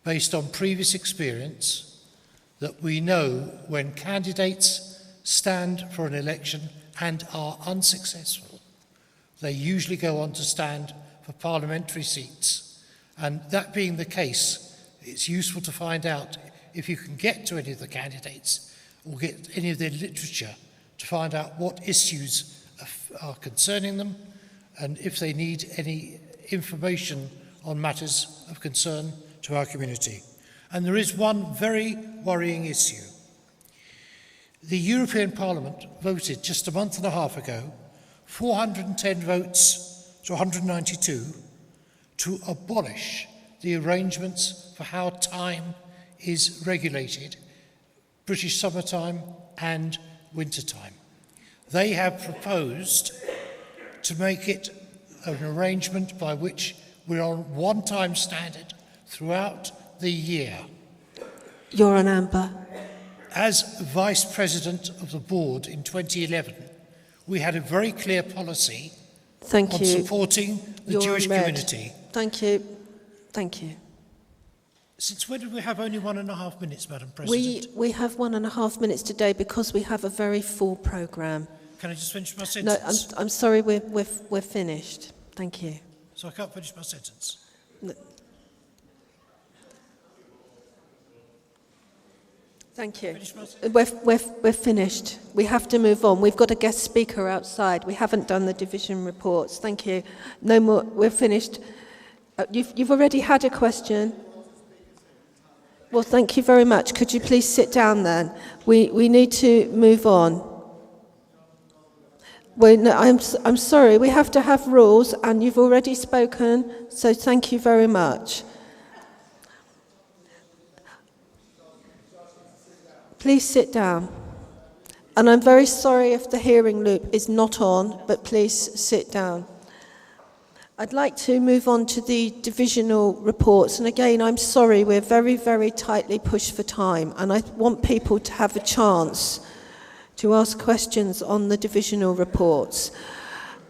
Speaker 5: based on previous experience that we know when candidates stand for an election and are unsuccessful, they usually go on to stand for parliamentary seats. And that being the case, it's useful to find out if you can get to any of the candidates or get any of their literature to find out what issues are concerning them and if they need any information on matters of concern to our community. And there is one very worrying issue. The European Parliament voted just a month and a half ago, 410 votes to 192, to abolish the arrangements for how time is regulated, British summertime and wintertime. They have proposed to make it an arrangement by which we're on one time standard throughout the year.
Speaker 1: You're on amber.
Speaker 5: As Vice President of the Board in 2011, we had a very clear policy on supporting the Jewish community.
Speaker 1: Thank you. Thank you.
Speaker 5: Since when did we have only 1.5 minutes, Madam President?
Speaker 1: We have 1.5 minutes today because we have a very full programme.
Speaker 5: Can I just finish my sentence?
Speaker 1: No, I'm sorry, we're finished. Thank you.
Speaker 5: So I can't finish my sentence?
Speaker 1: No. Thank you. We're finished. We have to move on. We've got a guest speaker outside. We haven't done the division reports. Thank you. No more. We're finished. You've already had a question. Well, thank you very much. Could you please sit down then? We need to move on. No, I'm sorry. We have to have rules, and you've already spoken. So thank you very much. Please sit down. And I'm very sorry if the hearing loop is not on, but please sit down. I'd like to move on to the divisional reports. And again, I'm sorry, we're very, very tightly pushed for time. And I want people to have a chance to ask questions on the divisional reports.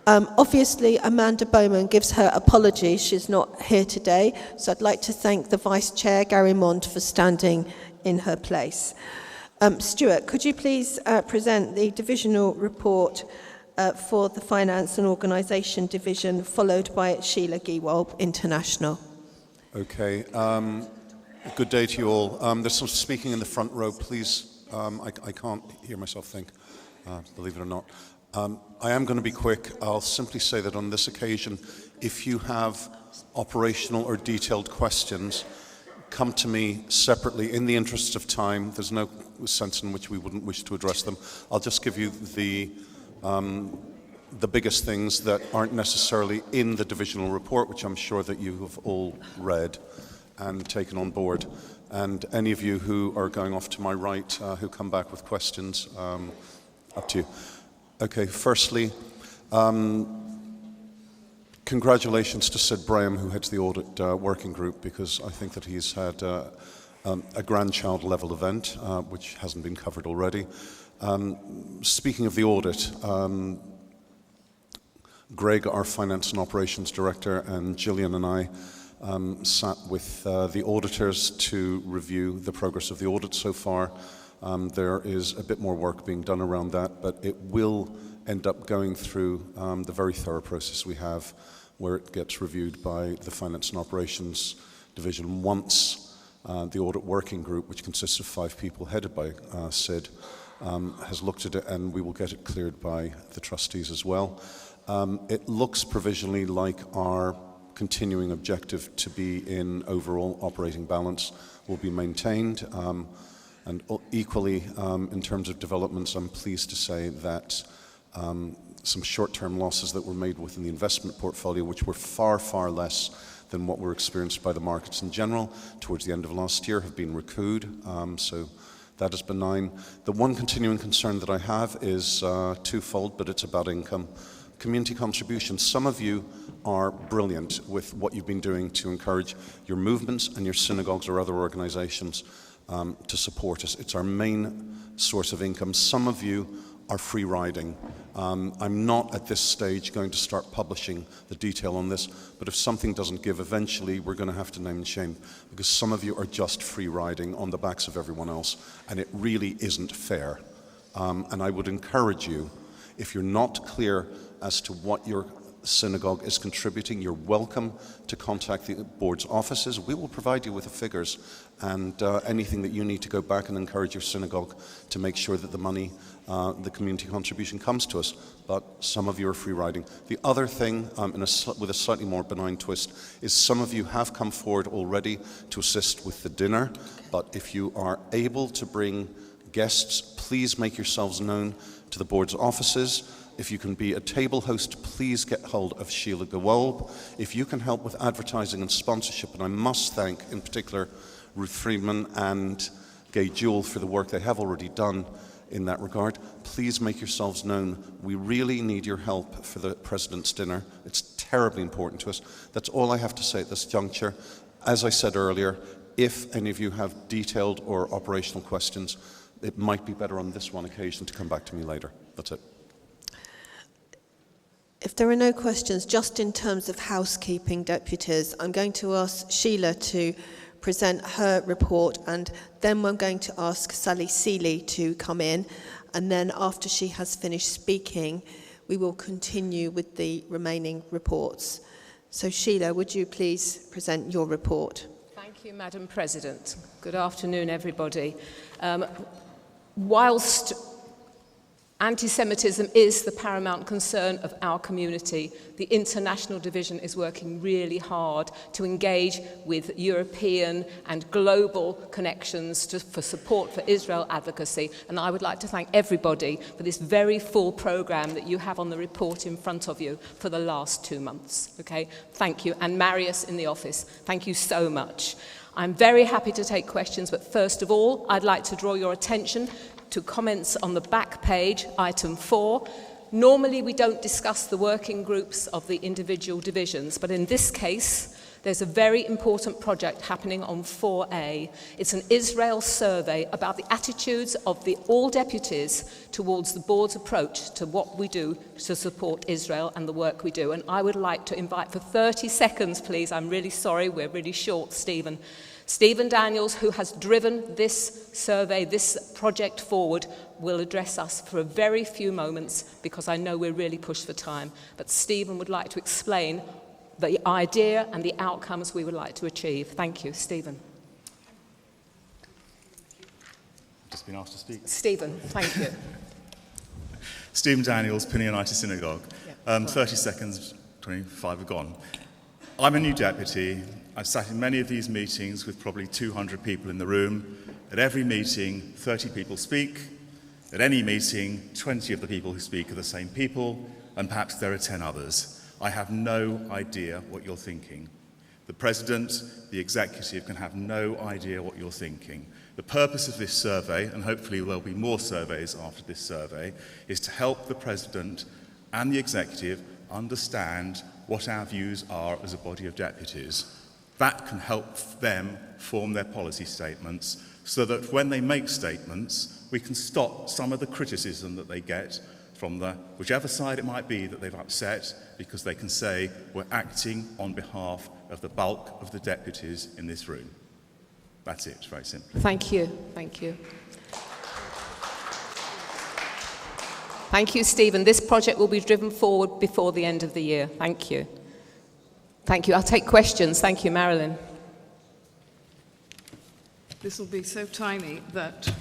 Speaker 1: Obviously, Amanda Bowman gives her apologies. She's not here today. So I'd like to thank the Vice Chair, Gary Mond, for standing in her place. Stuart, could you please present the divisional report for the Finance and Organisation Division, followed by Sheila Giewolb, International.
Speaker 6: Okay. Good day to you all. There's some speaking in the front row, please. I can't hear myself think, believe it or not. I am going to be quick. I'll simply say that on this occasion, if you have operational or detailed questions, come to me separately in the interest of time. There's no sense in which we wouldn't wish to address them. I'll just give you the biggest things that aren't necessarily in the divisional report, which I'm sure that you have all read and taken on board. And any of you who are going off to my right, who come back with questions, up to you. Okay, firstly, congratulations to Sid Braham, who heads the audit working group, because I think that he's had a grandchild level event, which hasn't been covered already. Speaking of the audit, Greg, our Finance and Operations Director, and Gillian and I sat with the auditors to review the progress of the audit so far. There is a bit more work being done around that, but it will end up going through the very thorough process we have, where it gets reviewed by the Finance and Operations Division once the audit working group, which consists of 5 people headed by Sid, has looked at it, and we will get it cleared by the trustees as well. It looks provisionally like our continuing objective to be in overall operating balance will be maintained. And equally, in terms of developments, I'm pleased to say that some short-term losses that were made within the investment portfolio, which were far, far less than what were experienced by the markets in general towards the end of last year, have been recouped. So that is benign. The one continuing concern that I have is twofold, but it's about income. Community contributions. Some of you are brilliant with what you've been doing to encourage your movements and your synagogues or other organizations to support us. It's our main source of income. Some of you are free riding. I'm not at this stage going to start publishing the detail on this, but if something doesn't give, eventually we're going to have to name and shame, because some of you are just free riding on the backs of everyone else, and it really isn't fair. And I would encourage you, if you're not clear as to what your synagogue is contributing, you're welcome to contact the board's offices. We will provide you with the figures and anything that you need to go back and encourage your synagogue to make sure that the money, the community contribution comes to us. But some of you are free riding. The other thing, with a slightly more benign twist, is some of you have come forward already to assist with the dinner. But if you are able to bring guests, please make yourselves known to the board's offices. If you can be a table host, please get hold of Sheila Gawolb. If you can help with advertising and sponsorship, and I must thank in particular Ruth Friedman and Gay Jewell for the work they have already done in that regard, please make yourselves known. We really need your help for the President's dinner. It's terribly important to us. That's all I have to say at this juncture. As I said earlier, if any of you have detailed or operational questions, it might be better on this one occasion to come back to me later. That's it.
Speaker 1: If there are no questions, just in terms of housekeeping, deputies, I'm going to ask Sheila to present her report, and then we're going to ask Sally Seeley to come in, and then after she has finished speaking, we will continue with the remaining reports. So Sheila, would you please present your report?
Speaker 7: Thank you, Madam President. Good afternoon, everybody. Whilst anti-Semitism is the paramount concern of our community, the international division is working really hard to engage with European and global connections for support for Israel advocacy. And I would like to thank everybody for this very full programme that you have on the report in front of you for the last 2 months. Okay? Thank you. And Marius in the office, thank you so much. I'm very happy to take questions, but first of all, I'd like to draw your attention to comments on the back page, item 4. Normally we don't discuss the working groups of the individual divisions, but in this case, there's a very important project happening on 4A. It's an Israel survey about the attitudes of all deputies towards the board's approach to what we do to support Israel and the work we do. And I would like to invite for 30 seconds, please, I'm really sorry, we're really short, Stephen Daniels, who has driven this survey, this project forward, will address us for a very few moments because I know we're really pushed for time. But Stephen would like to explain the idea and the outcomes we would like to achieve. Thank you, Stephen.
Speaker 8: Just been asked to speak.
Speaker 7: Stephen, thank you.
Speaker 8: Stephen Daniels, Pinny United Synagogue. 30 seconds, 25 are gone. I'm a new deputy. I've sat in many of these meetings with probably 200 people in the room. At every meeting, 30 people speak. At any meeting, 20 of the people who speak are the same people, and perhaps there are 10 others. I have no idea what you're thinking. The President, the Executive can have no idea what you're thinking. The purpose of this survey, and hopefully there'll be more surveys after this survey, is to help the President and the Executive understand what our views are as a body of deputies. That can help them form their policy statements so that when they make statements, we can stop some of the criticism that they get from whichever side it might be that they've upset, because they can say we're acting on behalf of the bulk of the deputies in this room. That's it, very simple.
Speaker 7: Thank you. Thank you. Thank you, Stephen. This project will be driven forward before the end of the year. Thank you. Thank you. I'll take questions. Thank you, Marilyn.
Speaker 23: This will be so tiny that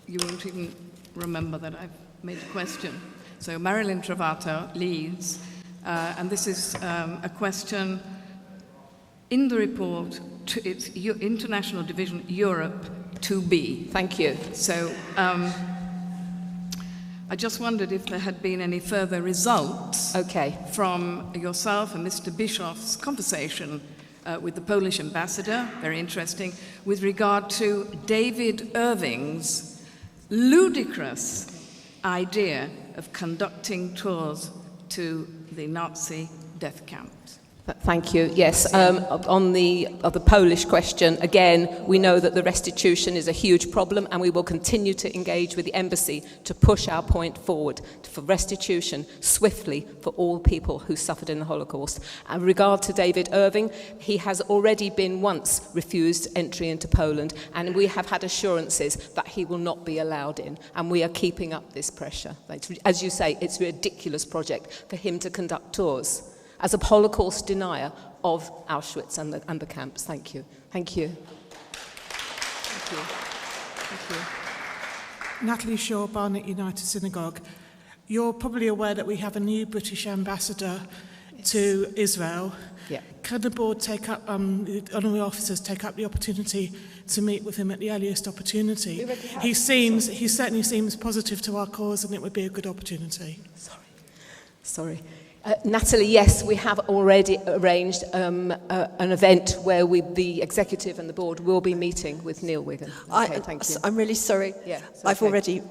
Speaker 23: you won't even remember that I've made a question. So Marilyn Travato, Leeds, and this is a question in the report. It's International Division Europe 2B.
Speaker 7: Thank you.
Speaker 23: So I just wondered if there had been any further results from yourself and Mr. Bischoff's conversation with the Polish ambassador, very interesting, with regard to David Irving's ludicrous idea of conducting tours to the Nazi death camps.
Speaker 7: Thank you. Yes, on the Polish question, again, we know that the restitution is a huge problem, and we will continue to engage with the embassy to push our point forward for restitution swiftly for all people who suffered in the Holocaust. And with regard to David Irving, he has already been once refused entry into Poland, and we have had assurances that he will not be allowed in, and we are keeping up this pressure. As you say, it's a ridiculous project for him to conduct tours as a Holocaust denier of Auschwitz and the camps. Thank you. Thank you. Thank you. Thank you.
Speaker 9: Natalie Shaw, Barnet United Synagogue. You're probably aware that we have a new British ambassador to Israel.
Speaker 7: Yeah.
Speaker 9: Can the board take up, the honorary officers take up the opportunity to meet with him at the earliest opportunity? He certainly seems positive to our cause, and it would be a good opportunity.
Speaker 7: Sorry. Natalie, yes, we have already arranged an event where the executive and the board will be meeting with Neil Wigan. Okay, thank you.
Speaker 1: I'm really sorry.
Speaker 7: Yeah,
Speaker 1: I've already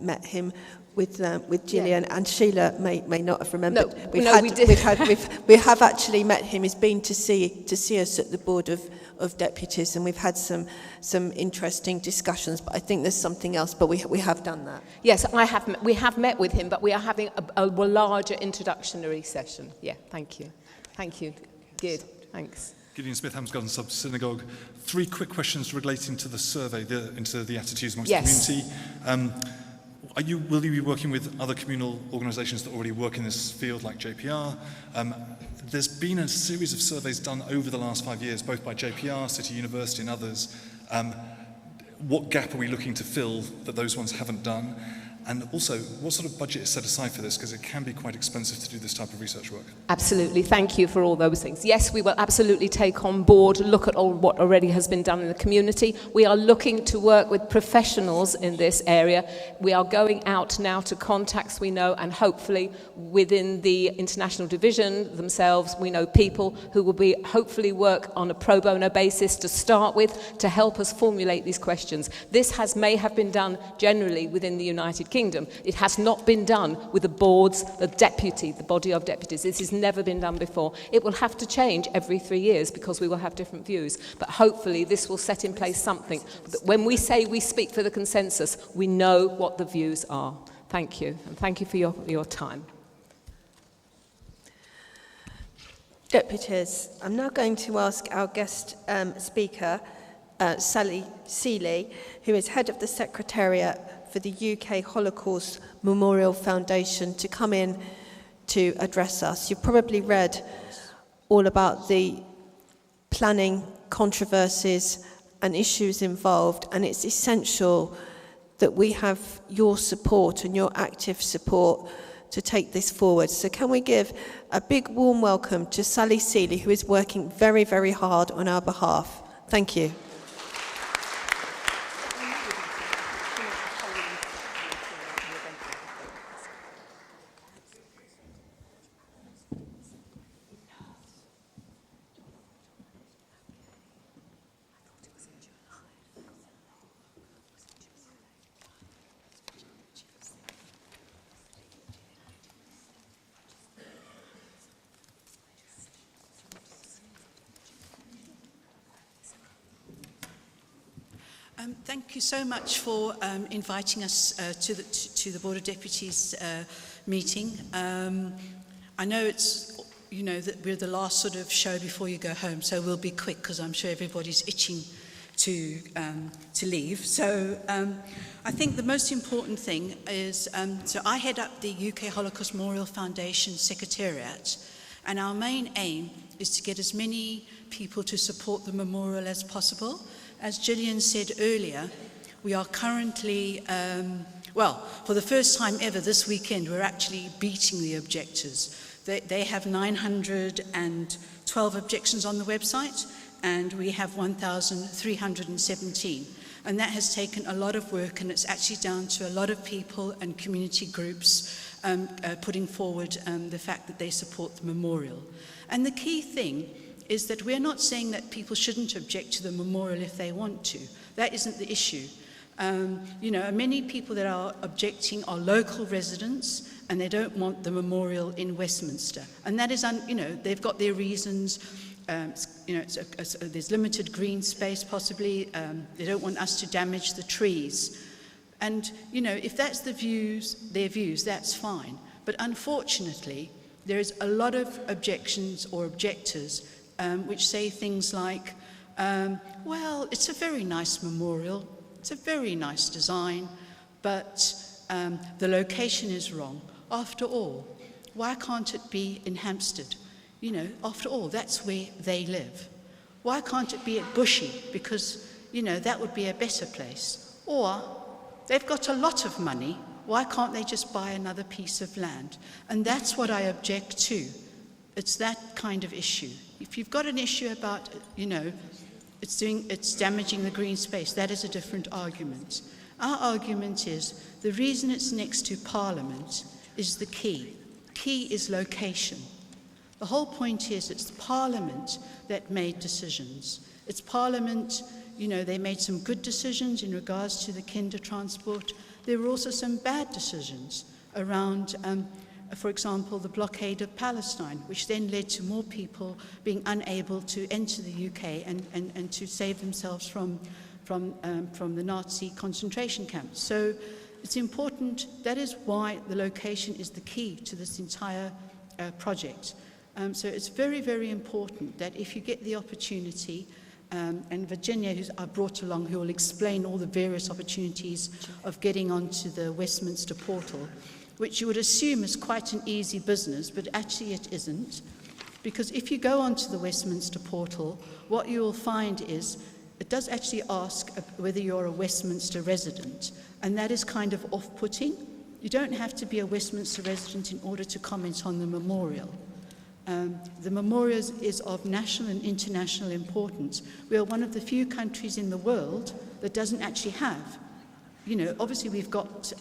Speaker 1: met him with Gillian, and Sheila may not have remembered.
Speaker 7: No, we did.
Speaker 1: We have actually met him. He's been to see us at the Board of Deputies, and we've had some interesting discussions, but I think there's something else, but we have done that.
Speaker 7: Yes, we have met with him, but we are having a larger introductory session. Yeah, thank you. Thank you. Good, thanks.
Speaker 10: Gideon Smith, Hamsgarden Sub-Synagogue. 3 quick questions relating to the survey, into the attitudes amongst the community. Will you be working with other communal organisations that already work in this field, like JPR? There's been a series of surveys done over the last 5 years, both by JPR, City University and others. What gap are we looking to fill that those ones haven't done? And also, what sort of budget is set aside for this? Because it can be quite expensive to do this type of research work.
Speaker 7: Absolutely. Thank you for all those things. Yes, we will absolutely take on board, look at all what already has been done in the community. We are looking to work with professionals in this area. We are going out now to contacts we know, and hopefully within the international division themselves, we know people who will be hopefully work on a pro bono basis to start with to help us formulate these questions. This may have been done generally within the United Kingdom. It has not been done with the boards, the body of deputies. This has never been done before. It will have to change every 3 years because we will have different views. But hopefully this will set in place something that when we say we speak for the consensus, we know what the views are. Thank you, and thank you for your time.
Speaker 1: Deputies, I'm now going to ask our guest speaker, Sally Seeley, who is head of the Secretariat for the UK Holocaust Memorial Foundation, to come in to address us. You've probably read all about the planning controversies and issues involved, and it's essential that we have your support and your active support to take this forward. So can we give a big warm welcome to Sally Seeley, who is working very, very hard on our behalf. Thank you.
Speaker 11: Thank you so much for inviting us to the Board of Deputies meeting. I know that we're the last sort of show before you go home, so we'll be quick because I'm sure everybody's itching to leave. So I think the most important thing is, so I head up the UK Holocaust Memorial Foundation Secretariat, and our main aim is to get as many people to support the memorial as possible. As Gillian said earlier, we are currently, for the first time ever this weekend, we're actually beating the objectors. They have 912 objections on the website, and we have 1,317. And that has taken a lot of work, and it's actually down to a lot of people and community groups putting forward the fact that they support the memorial. And the key thing is that we're not saying that people shouldn't object to the memorial if they want to. That isn't the issue. Many people that are objecting are local residents, and they don't want the memorial in Westminster. And that is, they've got their reasons. There's limited green space, possibly. They don't want us to damage the trees. And, if that's their views, that's fine. But unfortunately, there is a lot of objections or objectors which say things like, well, it's a very nice memorial, it's a very nice design, but the location is wrong. After all, why can't it be in Hampstead? After all, that's where they live. Why can't it be at Bushy? Because, that would be a better place. Or, they've got a lot of money, why can't they just buy another piece of land? And that's what I object to. It's that kind of issue. If you've got an issue about, it's damaging the green space, that is a different argument. Our argument is the reason it's next to Parliament is the key. Key is location. The whole point is it's Parliament that made decisions. It's Parliament, they made some good decisions in regards to the kinder transport. There were also some bad decisions around, for example, the blockade of Palestine, which then led to more people being unable to enter the UK and to save themselves from the Nazi concentration camps. So it's important. That is why the location is the key to this entire project. So it's very, very important that if you get the opportunity, and Virginia, who I brought along, who will explain all the various opportunities of getting onto the Westminster portal, which you would assume is quite an easy business, but actually it isn't. Because if you go onto the Westminster portal, what you will find is it does actually ask whether you're a Westminster resident, and that is kind of off-putting. You don't have to be a Westminster resident in order to comment on the memorial. The memorial is of national and international importance. We are one of the few countries in the world that doesn't actually have. Obviously we've got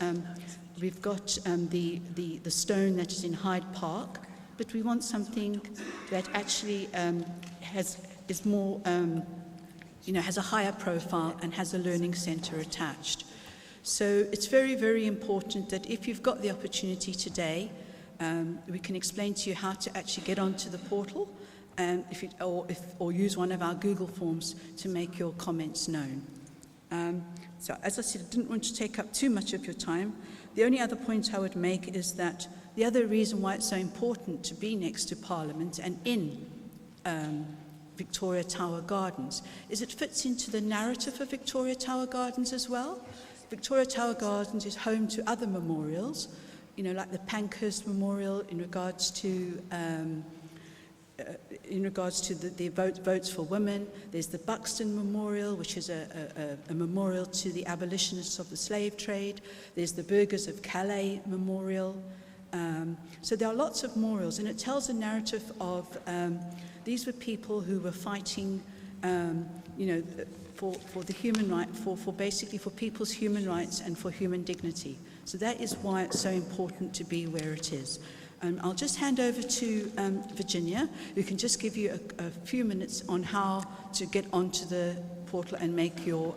Speaker 11: the stone that is in Hyde Park, but we want something that actually has a higher profile and has a learning centre attached. So it's very, very important that if you've got the opportunity today, we can explain to you how to actually get onto the portal, or use one of our Google forms to make your comments known. So as I said, I didn't want to take up too much of your time. The only other point I would make is that the other reason why it's so important to be next to Parliament and in Victoria Tower Gardens is it fits into the narrative of Victoria Tower Gardens as well. Victoria Tower Gardens is home to other memorials, like the Pankhurst Memorial in regards to the votes for women. There's the Buxton Memorial, which is a memorial to the abolitionists of the slave trade. There's the Burghers of Calais Memorial. So there are lots of memorials, and it tells a narrative of these were people who were fighting, for the human right, for people's human rights and for human dignity. So that is why it's so important to be where it is. I'll just hand over to Virginia, who can just give you a few minutes on how to get onto the portal and make your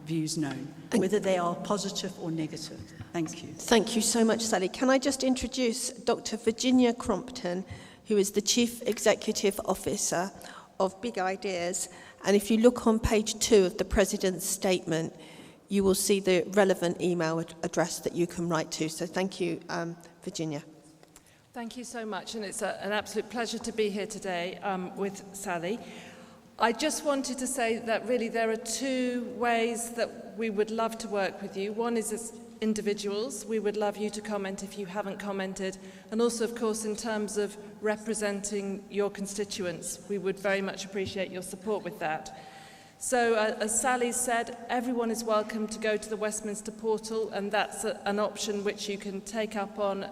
Speaker 11: views known, whether they are positive or negative. Thank you.
Speaker 1: Thank you so much, Sally. Can I just introduce Dr. Virginia Crompton, who is the Chief Executive Officer of Big Ideas. And if you look on page 2 of the President's statement, you will see the relevant email address that you can write to. So thank you, Virginia.
Speaker 2: Thank you so much, and it's an absolute pleasure to be here today with Sally. I just wanted to say that really there are two ways that we would love to work with you. One is as individuals. We would love you to comment if you haven't commented. And also, of course, in terms of representing your constituents, we would very much appreciate your support with that. So, as Sally said, everyone is welcome to go to the Westminster portal, and that's an option which you can take up on.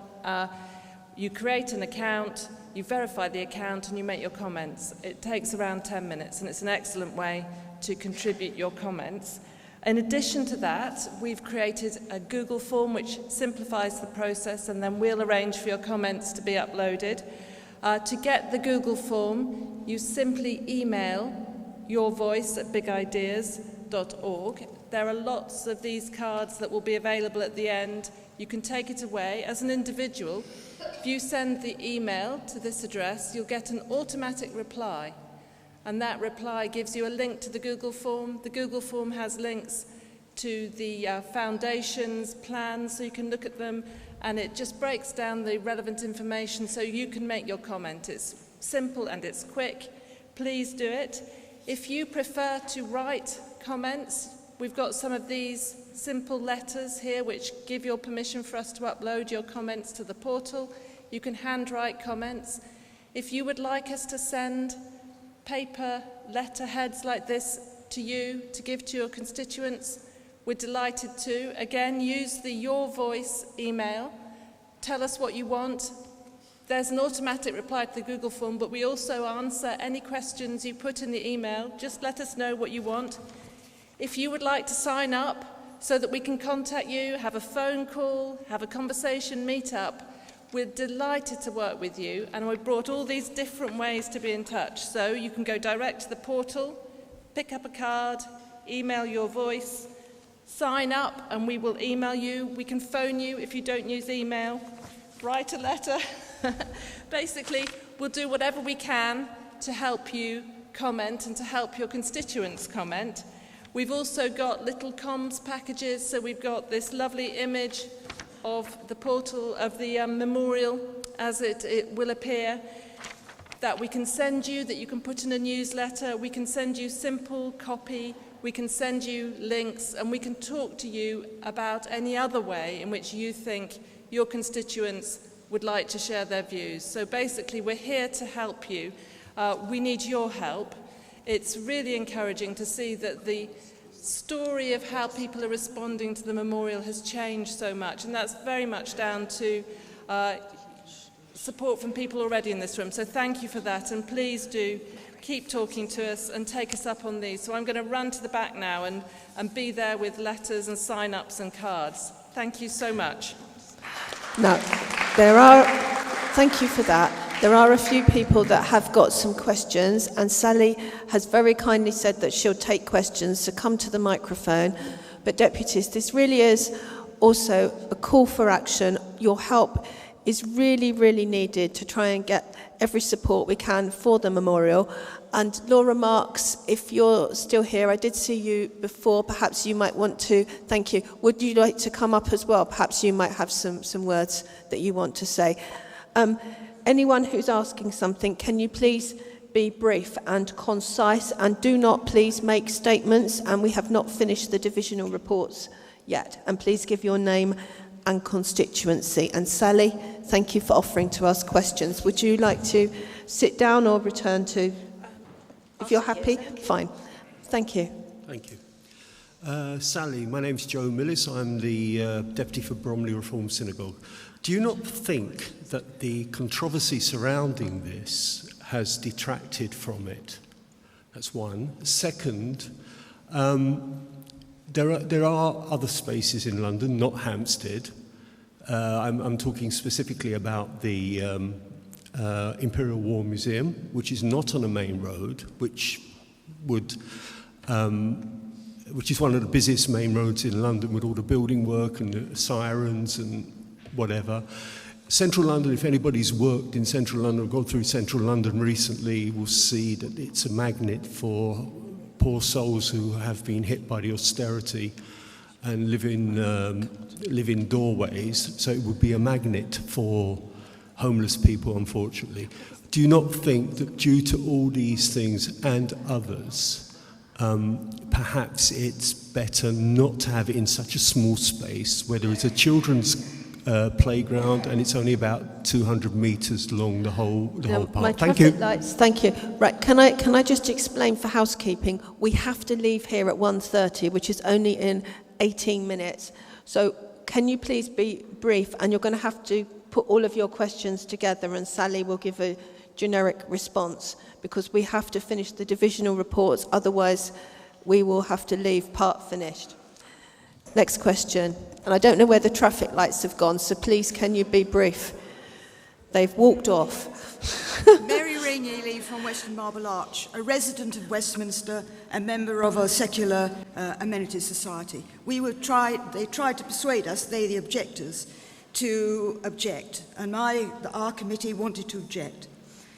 Speaker 2: You create an account, you verify the account, and you make your comments. It takes around 10 minutes, and it's an excellent way to contribute your comments. In addition to that, we've created a Google form which simplifies the process, and then we'll arrange for your comments to be uploaded. To get the Google form, you simply email your voice at bigideas.org, There are lots of these cards that will be available at the end. You can take it away. As an individual, if you send the email to this address, you'll get an automatic reply. And that reply gives you a link to the Google form. The Google form has links to the foundation's plans, so you can look at them, and it just breaks down the relevant information so you can make your comment. It's simple and it's quick. Please do it. If you prefer to write comments, we've got some of these simple letters here which give your permission for us to upload your comments to the portal. You can handwrite comments. If you would like us to send paper letterheads like this to you to give to your constituents, we're delighted to. Again, use the Your Voice email. Tell us what you want. There's an automatic reply to the Google form, but we also answer any questions you put in the email. Just let us know what you want. If you would like to sign up so that we can contact you, have a phone call, have a conversation, meet up, we're delighted to work with you, and we've brought all these different ways to be in touch. So you can go direct to the portal, pick up a card, email Your Voice, sign up and we will email you. We can phone you if you don't use email, write a letter. Basically, we'll do whatever we can to help you comment and to help your constituents comment. We've also got little comms packages, so we've got this lovely image of the portal of the memorial as it will appear, that we can send you, that you can put in a newsletter. We can send you simple copy, we can send you links, and we can talk to you about any other way in which you think your constituents would like to share their views. So basically, we're here to help you. We need your help. It's really encouraging to see that the story of how people are responding to the memorial has changed so much, and that's very much down to support from people already in this room. So thank you for that, and please do keep talking to us and take us up on these. So I'm going to run to the back now and be there with letters and sign-ups and cards. Thank you so much.
Speaker 1: Now, thank you for that. There are a few people that have got some questions, and Sally has very kindly said that she'll take questions, so come to the microphone. But deputies, this really is also a call for action. Your help is really, really needed to try and get every support we can for the memorial. And Laura Marks, if you're still here, I did see you before, perhaps you might want to, thank you. Would you like to come up as well? Perhaps you might have some words that you want to say. Anyone who's asking something, can you please be brief and concise, and do not please make statements, and we have not finished the divisional reports yet. And please give your name and constituency. And Sally, thank you for offering to ask questions. Would you like to sit down or return to? If you're happy, fine. Thank you.
Speaker 12: Thank you. Sally, my name's Joe Millis. I'm the Deputy for Bromley Reformed Synagogue. Do you not think that the controversy surrounding this has detracted from it? That's one. Second, there are other spaces in London, not Hampstead. I'm talking specifically about the Imperial War Museum, which is not on a main road, which is one of the busiest main roads in London with all the building work and the sirens and whatever. Central London, if anybody's worked in Central London or gone through Central London recently, will see that it's a magnet for poor souls who have been hit by the austerity and live in doorways. So it would be a magnet for homeless people, unfortunately. Do you not think that due to all these things and others, perhaps it's better not to have it in such a small space where there is a children's playground and it's only about 200 metres long, the whole park? Thank you.
Speaker 1: Lights, thank you. Right, can I just explain for housekeeping? We have to leave here at 1:30, which is only in 18 minutes. So can you please be brief? And you're going to have to put all of your questions together, and Sally will give a generic response, because we have to finish the divisional reports, otherwise we will have to leave part finished. Next question. And I don't know where the traffic lights have gone, so please can you be brief? They've walked off.
Speaker 14: Mary Ray Neely from Western Marble Arch, a resident of Westminster and member of a secular amenities society. They tried to persuade us, the objectors, to object, and our committee wanted to object.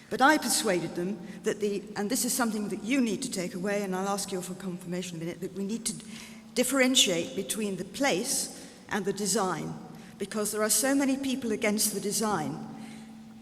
Speaker 14: But I persuaded them that and this is something that you need to take away, and I'll ask you for confirmation in a minute, that we need to differentiate between the place and the design, because there are so many people against the design.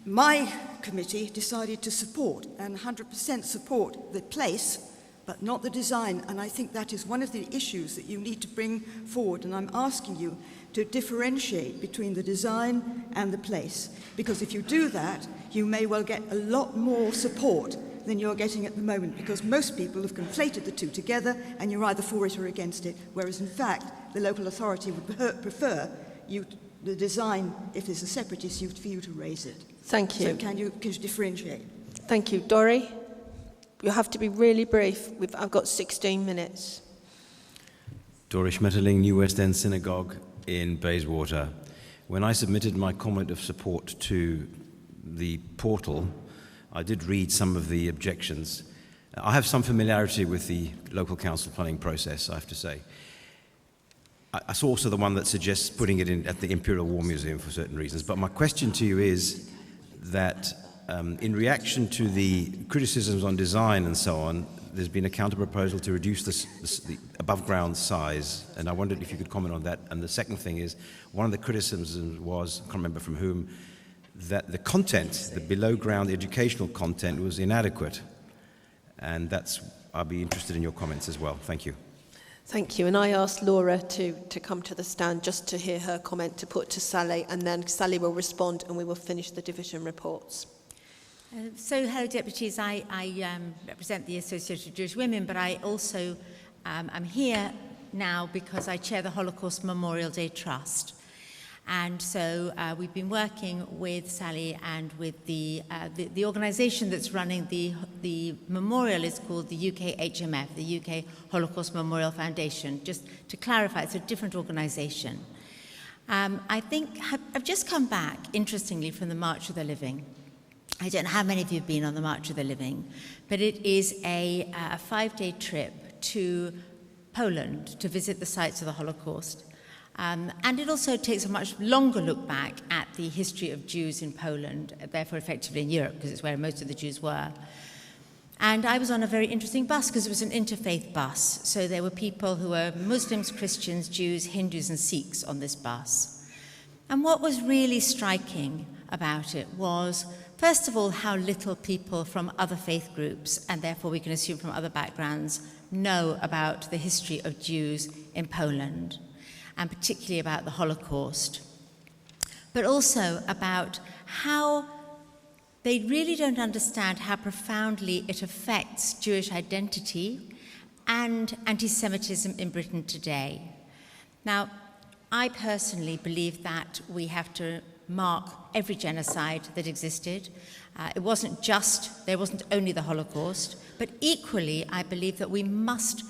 Speaker 14: My committee decided to support, and 100% support, the place, but not the design, and I think that is one of the issues that you need to bring forward, and I'm asking you to differentiate between the design and the place, because if you do that, you may well get a lot more support than you're getting at the moment, because most people have conflated the two together, and you're either for it or against it, whereas in fact, the local authority would prefer the design, if there's a separate issue, for you to raise it.
Speaker 1: Thank you.
Speaker 14: So can you differentiate?
Speaker 1: Thank you. Dorry, you have to be really brief. I've got 16 minutes.
Speaker 15: Dorry Schmetterling, New West End Synagogue in Bayswater. When I submitted my comment of support to the portal, I did read some of the objections. I have some familiarity with the local council planning process, I have to say. I saw also the one that suggests putting it in at the Imperial War Museum for certain reasons. But my question to you is that in reaction to the criticisms on design and so on, there's been a counter-proposal to reduce the above-ground size, and I wondered if you could comment on that. And the second thing is, one of the criticisms was, I can't remember from whom, that the content, the below-ground educational content, was inadequate. And I'll be interested in your comments as well. Thank you.
Speaker 1: Thank you. And I asked Laura to come to the stand just to hear her comment to put to Sally, and then Sally will respond and we will finish the division reports.
Speaker 16: Hello, Deputies. I represent the Association of Jewish Women, but I also am here now because I chair the Holocaust Memorial Day Trust. And so we've been working with Sally and with the organisation that's running the memorial is called the UK HMF, the UK Holocaust Memorial Foundation. Just to clarify, it's a different organisation. I think I've just come back, interestingly, from the March of the Living. I don't know how many of you have been on the March of the Living, but it is a 5-day trip to Poland to visit the sites of the Holocaust. And it also takes a much longer look back at the history of Jews in Poland, therefore effectively in Europe, because it's where most of the Jews were. And I was on a very interesting bus because it was an interfaith bus. So there were people who were Muslims, Christians, Jews, Hindus, and Sikhs on this bus. And what was really striking about it was, first of all, how little people from other faith groups, and therefore we can assume from other backgrounds, know about the history of Jews in Poland, and particularly about the Holocaust, but also about how they really don't understand how profoundly it affects Jewish identity and anti-Semitism in Britain today. Now, I personally believe that we have to mark every genocide that existed. There wasn't only the Holocaust, but equally I believe that we must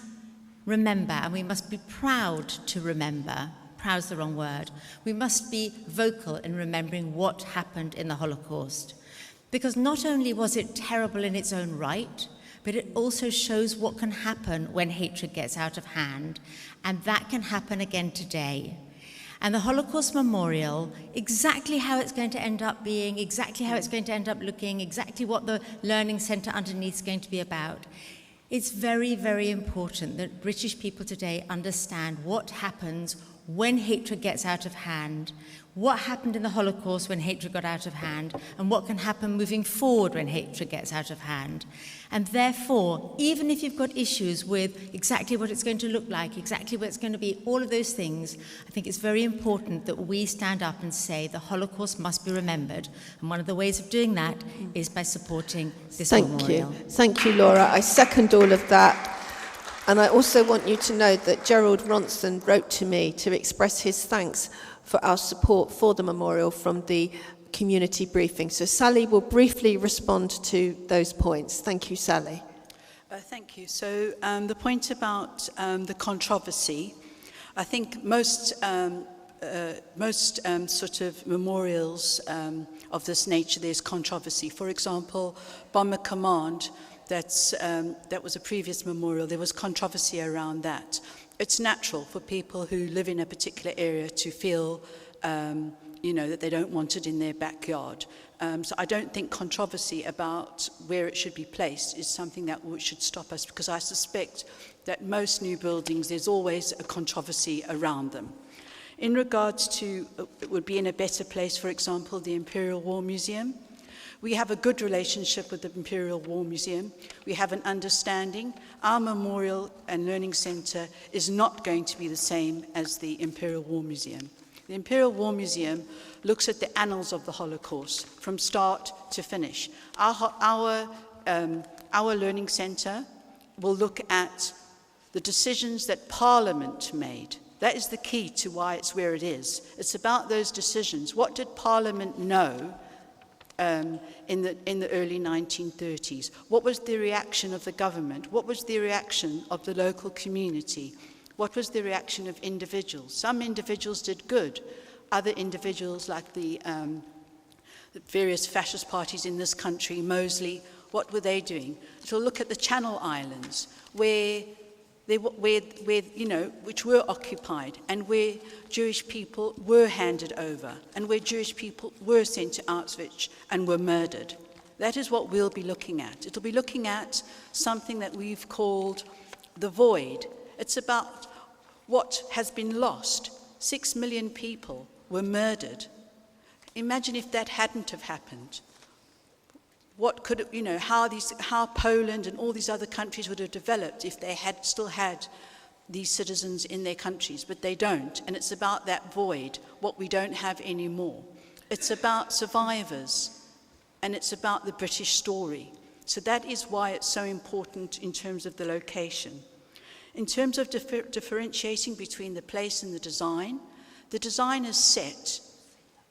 Speaker 16: remember, and we must be proud to remember. Proud's the wrong word. We must be vocal in remembering what happened in the Holocaust. Because not only was it terrible in its own right, but it also shows what can happen when hatred gets out of hand. And that can happen again today. And the Holocaust Memorial, exactly how it's going to end up being, exactly how it's going to end up looking, exactly what the Learning Centre underneath is going to be about, it's very, very important that British people today understand what happens when hatred gets out of hand, what happened in the Holocaust when hatred got out of hand, and what can happen moving forward when hatred gets out of hand. And therefore, even if you've got issues with exactly what it's going to look like, exactly what it's going to be, all of those things, I think it's very important that we stand up and say the Holocaust must be remembered. And one of the ways of doing that is by supporting this memorial.
Speaker 1: Thank you, Laura. I second all of that. And I also want you to know that Gerald Ronson wrote to me to express his thanks for our support for the memorial from the community briefing. So Sally will briefly respond to those points. Thank you, Sally.
Speaker 11: Thank you. So the point about the controversy, I think most sort of memorials of this nature, there's controversy. For example, Bomber Command, that was a previous memorial, there was controversy around that. It's natural for people who live in a particular area to feel, that they don't want it in their backyard. So I don't think controversy about where it should be placed is something that should stop us, because I suspect that most new buildings, there's always a controversy around them. In regards to, it would be in a better place, for example, the Imperial War Museum. We have a good relationship with the Imperial War Museum. We have an understanding. Our Memorial and Learning Centre is not going to be the same as the Imperial War Museum. The Imperial War Museum looks at the annals of the Holocaust from start to finish. Our Learning Centre will look at the decisions that Parliament made. That is the key to why it's where it is. It's about those decisions. What did Parliament know in the early 1930s? What was the reaction of the government? What was the reaction of the local community? What was the reaction of individuals? Some individuals did good. Other individuals, like the various fascist parties in this country, Mosley, what were they doing? So look at the Channel Islands, which were occupied, and where Jewish people were handed over, and where Jewish people were sent to Auschwitz and were murdered. That is what we'll be looking at. It'll be looking at something that we've called the void. It's about what has been lost. 6 million people were murdered. Imagine if that hadn't have happened. What could it, how Poland and all these other countries would have developed if they had still had these citizens in their countries, but they don't. And it's about that void, what we don't have anymore. It's about survivors, and it's about the British story. So that is why it's so important in terms of the location. In terms of differentiating between the place and the design is set.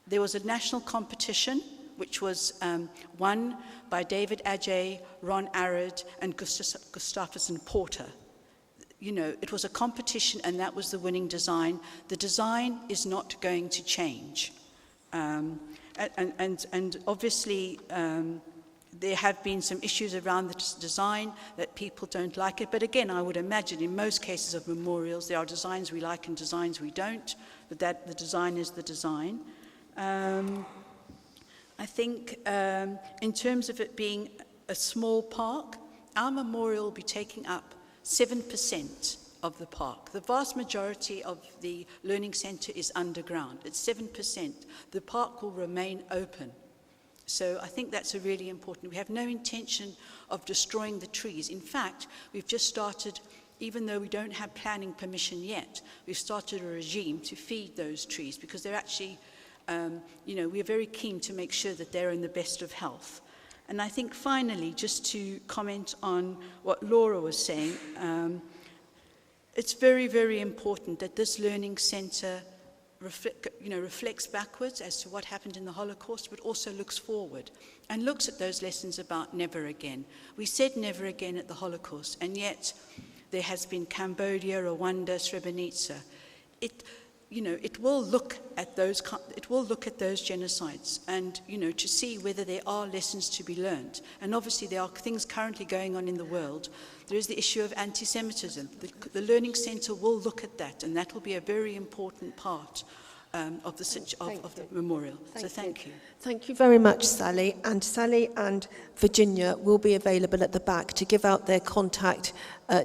Speaker 11: There was a national competition, which was won by David Adjaye, Ron Arad, and Gustafsson Porter. It was a competition, and that was the winning design. The design is not going to change. And obviously, there have been some issues around the design that people don't like it. But again, I would imagine in most cases of memorials, there are designs we like and designs we don't, but that the design is the design. I think in terms of it being a small park, our memorial will be taking up 7% of the park. The vast majority of the Learning Centre is underground. It's 7%. The park will remain open. So I think that's a really important. We have no intention of destroying the trees. In fact, we've just started, even though we don't have planning permission yet, we've started a regime to feed those trees, because they're actually, we're very keen to make sure that they're in the best of health. And I think finally, just to comment on what Laura was saying, it's very, very important that this learning centre reflects backwards as to what happened in the Holocaust, but also looks forward and looks at those lessons about never again. We said never again at the Holocaust, and yet there has been Cambodia, Rwanda, Srebrenica. It will look at those genocides, and to see whether there are lessons to be learned. And obviously there are things currently going on in the world. There is the issue of anti-Semitism. The Learning Centre will look at that, and that will be a very important part of the memorial. Thank you.
Speaker 1: Thank you very much, Sally. And Sally and Virginia will be available at the back to give out their contact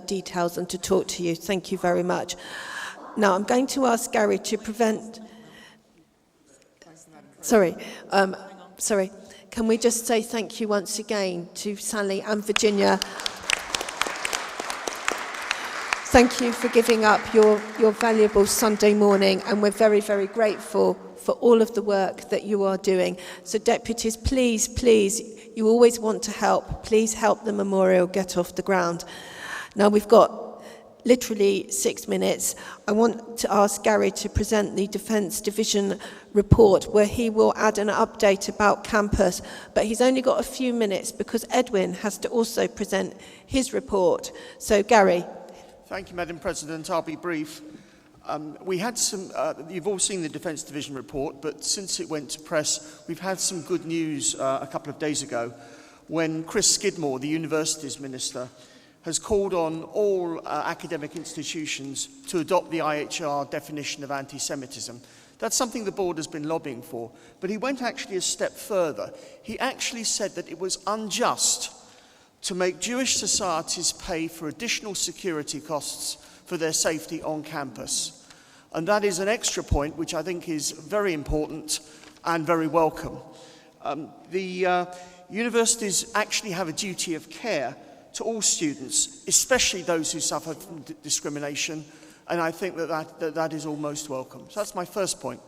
Speaker 1: details and to talk to you. Thank you very much. Now, I'm going to ask Gary to Can we just say thank you once again to Sally and Virginia? Thank you for giving up your valuable Sunday morning, and we're very, very grateful for all of the work that you are doing. So deputies, please, you always want to help. Please help the memorial get off the ground. Now we've got literally 6 minutes. I want to ask Gary to present the Defence Division report, where he will add an update about campus, but he's only got a few minutes because Edwin has to also present his report. So Gary.
Speaker 17: Thank you, Madam President. I'll be brief. We had some, you've all seen the Defence Division report, but since it went to press, we've had some good news a couple of days ago when Chris Skidmore, the Universities Minister, has called on all academic institutions to adopt the IHR definition of anti-Semitism. That's something the board has been lobbying for, but he went actually a step further. He actually said that it was unjust to make Jewish societies pay for additional security costs for their safety on campus. And that is an extra point which I think is very important and very welcome. The universities actually have a duty of care to all students, especially those who suffer from discrimination, and I think that is all most welcome. So that's my first point.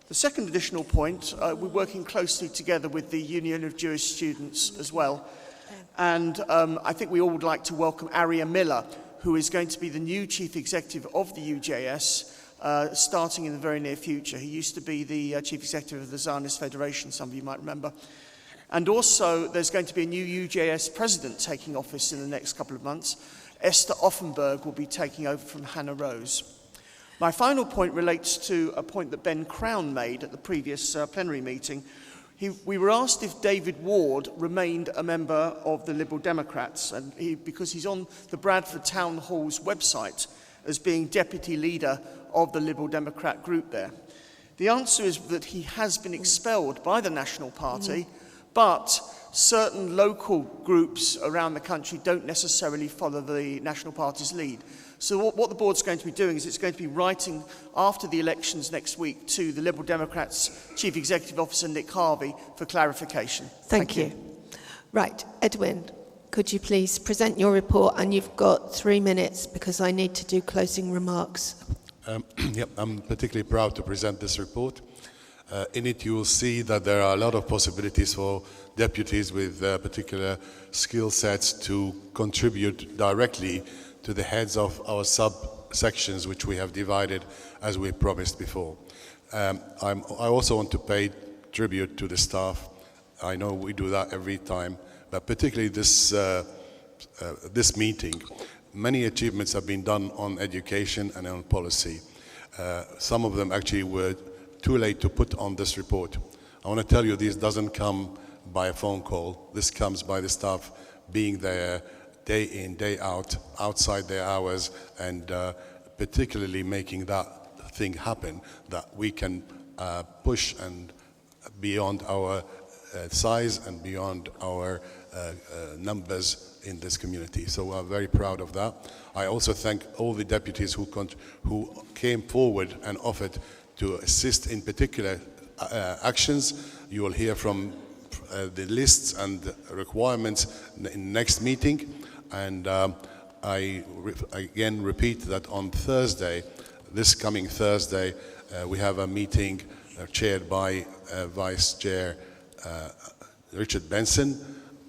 Speaker 17: The second additional point, we're working closely together with the Union of Jewish Students as well, and I think we all would like to welcome Aria Miller, who is going to be the new Chief Executive of the UJS, starting in the very near future. He used to be the Chief Executive of the Zionist Federation, some of you might remember. And also, there's going to be a new UJS president taking office in the next couple of months. Esther Offenberg will be taking over from Hannah Rose. My final point relates to a point that Ben Crown made at the previous plenary meeting. We were asked if David Ward remained a member of the Liberal Democrats, and because he's on the Bradford Town Hall's website as being deputy leader of the Liberal Democrat group there. The answer is that he has been expelled by the National Party, but certain local groups around the country don't necessarily follow the National Party's lead. So what the board's going to be doing is it's going to be writing after the elections next week to the Liberal Democrats' Chief Executive Officer Nick Harvey for clarification.
Speaker 1: Thank you. Right, Edwin, could you please present your report? And you've got 3 minutes because I need to do closing remarks.
Speaker 18: Yep, I'm particularly proud to present this report. In it, you will see that there are a lot of possibilities for deputies with particular skill sets to contribute directly to the heads of our subsections, which we have divided as we promised before. I also want to pay tribute to the staff. I know we do that every time, but particularly this meeting. Many achievements have been done on education and on policy. Some of them actually were too late to put on this report. I want to tell you this doesn't come by a phone call. This comes by the staff being there day in, day out, outside their hours, and particularly making that thing happen, that we can push and beyond our size and beyond our numbers in this community. So I'm very proud of that. I also thank all the deputies who came forward and offered to assist in particular actions. You will hear from the lists and requirements in next meeting. And I again repeat that on Thursday, this coming Thursday, we have a meeting chaired by Vice Chair Richard Benson,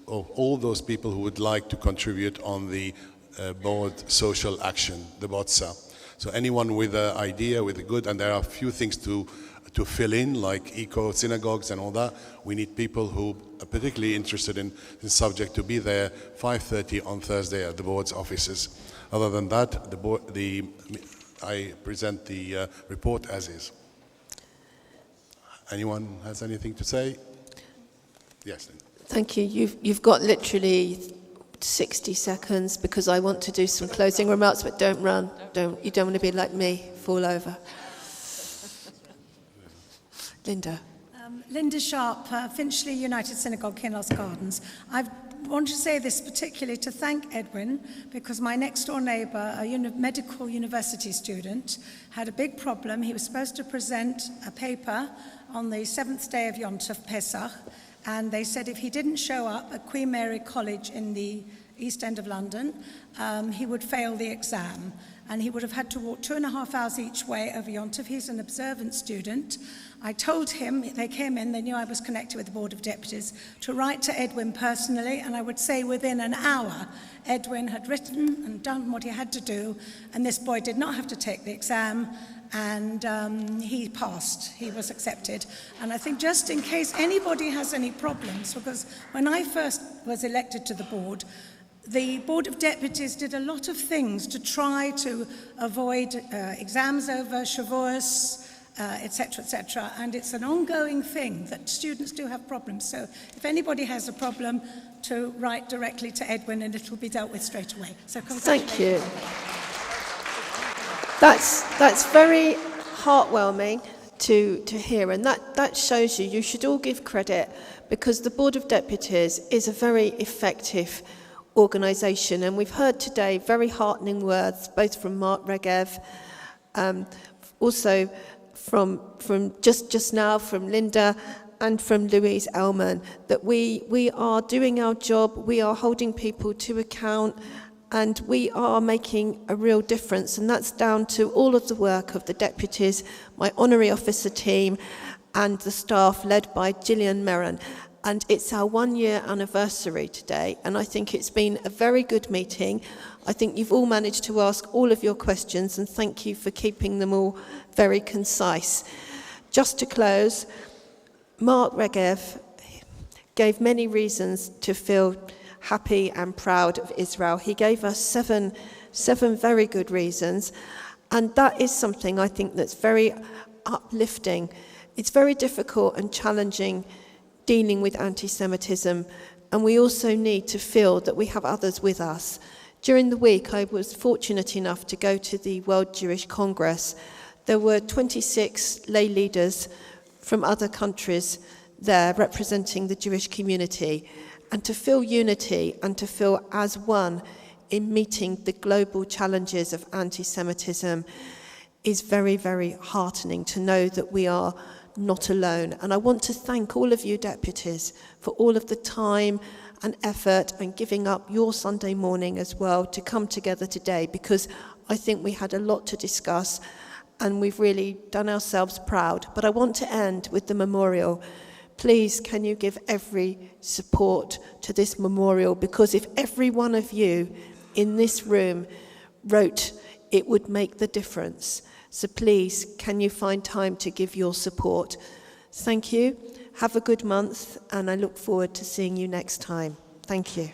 Speaker 18: of all those people who would like to contribute on the board social action, the BOTSA. So anyone with an idea, with a good, and there are a few things to fill in, like eco-synagogues and all that. We need people who are particularly interested in the subject to be there 5:30 on Thursday at the board's offices. Other than that, I present the report as is. Anyone has anything to say? Yes.
Speaker 1: Thank you. You've got literally 60 seconds because I want to do some closing remarks, but don't run. You don't want to be like me, fall over. Linda.
Speaker 19: Linda Sharp, Finchley United Synagogue, Kinloss Gardens. I want to say this particularly to thank Edwin, because my next door neighbour, a medical university student, had a big problem. He was supposed to present a paper on the 7th day of Yom Tov Pesach, and they said if he didn't show up at Queen Mary College in the East End of London, he would fail the exam. And he would have had to walk 2.5 hours each way over Yom Tov. He's an observant student. I told him, they came in, they knew I was connected with the Board of Deputies, to write to Edwin personally, and I would say within an hour, Edwin had written and done what he had to do, and this boy did not have to take the exam, and he passed, he was accepted. And I think just in case anybody has any problems, because when I first was elected to the board, The Board of Deputies did a lot of things to try to avoid exams over Shavuos, etc., and it's an ongoing thing that students do have problems. So if anybody has a problem, to write directly to Edwin and it'll be dealt with straight away. So congratulations.
Speaker 1: Thank you. That's very heartwarming to hear, and that shows you should all give credit, because the Board of Deputies is a very effective organisation, and we've heard today very heartening words both from Mark Regev, also from just now from Linda and from Louise Ellman, that we are doing our job, we are holding people to account, and we are making a real difference, and that's down to all of the work of the deputies, my honorary officer team, and the staff led by Gillian Merron. And it's our 1-year anniversary today, and I think it's been a very good meeting. I think you've all managed to ask all of your questions, and thank you for keeping them all very concise. Just to close, Mark Regev gave many reasons to feel happy and proud of Israel. He gave us seven very good reasons, and that is something I think that's very uplifting. It's very difficult and challenging dealing with anti-Semitism, and we also need to feel that we have others with us. During the week, I was fortunate enough to go to the World Jewish Congress. There were 26 lay leaders from other countries there representing the Jewish community, and to feel unity and to feel as one in meeting the global challenges of anti-Semitism is very, very heartening to know that we are not alone. And I want to thank all of you deputies for all of the time and effort and giving up your Sunday morning as well to come together today, because I think we had a lot to discuss and we've really done ourselves proud. But I want to end with the memorial. Please, can you give every support to this memorial? Because if every one of you in this room wrote, it would make the difference. So please, can you find time to give your support? Thank you. Have a good month, and I look forward to seeing you next time. Thank you.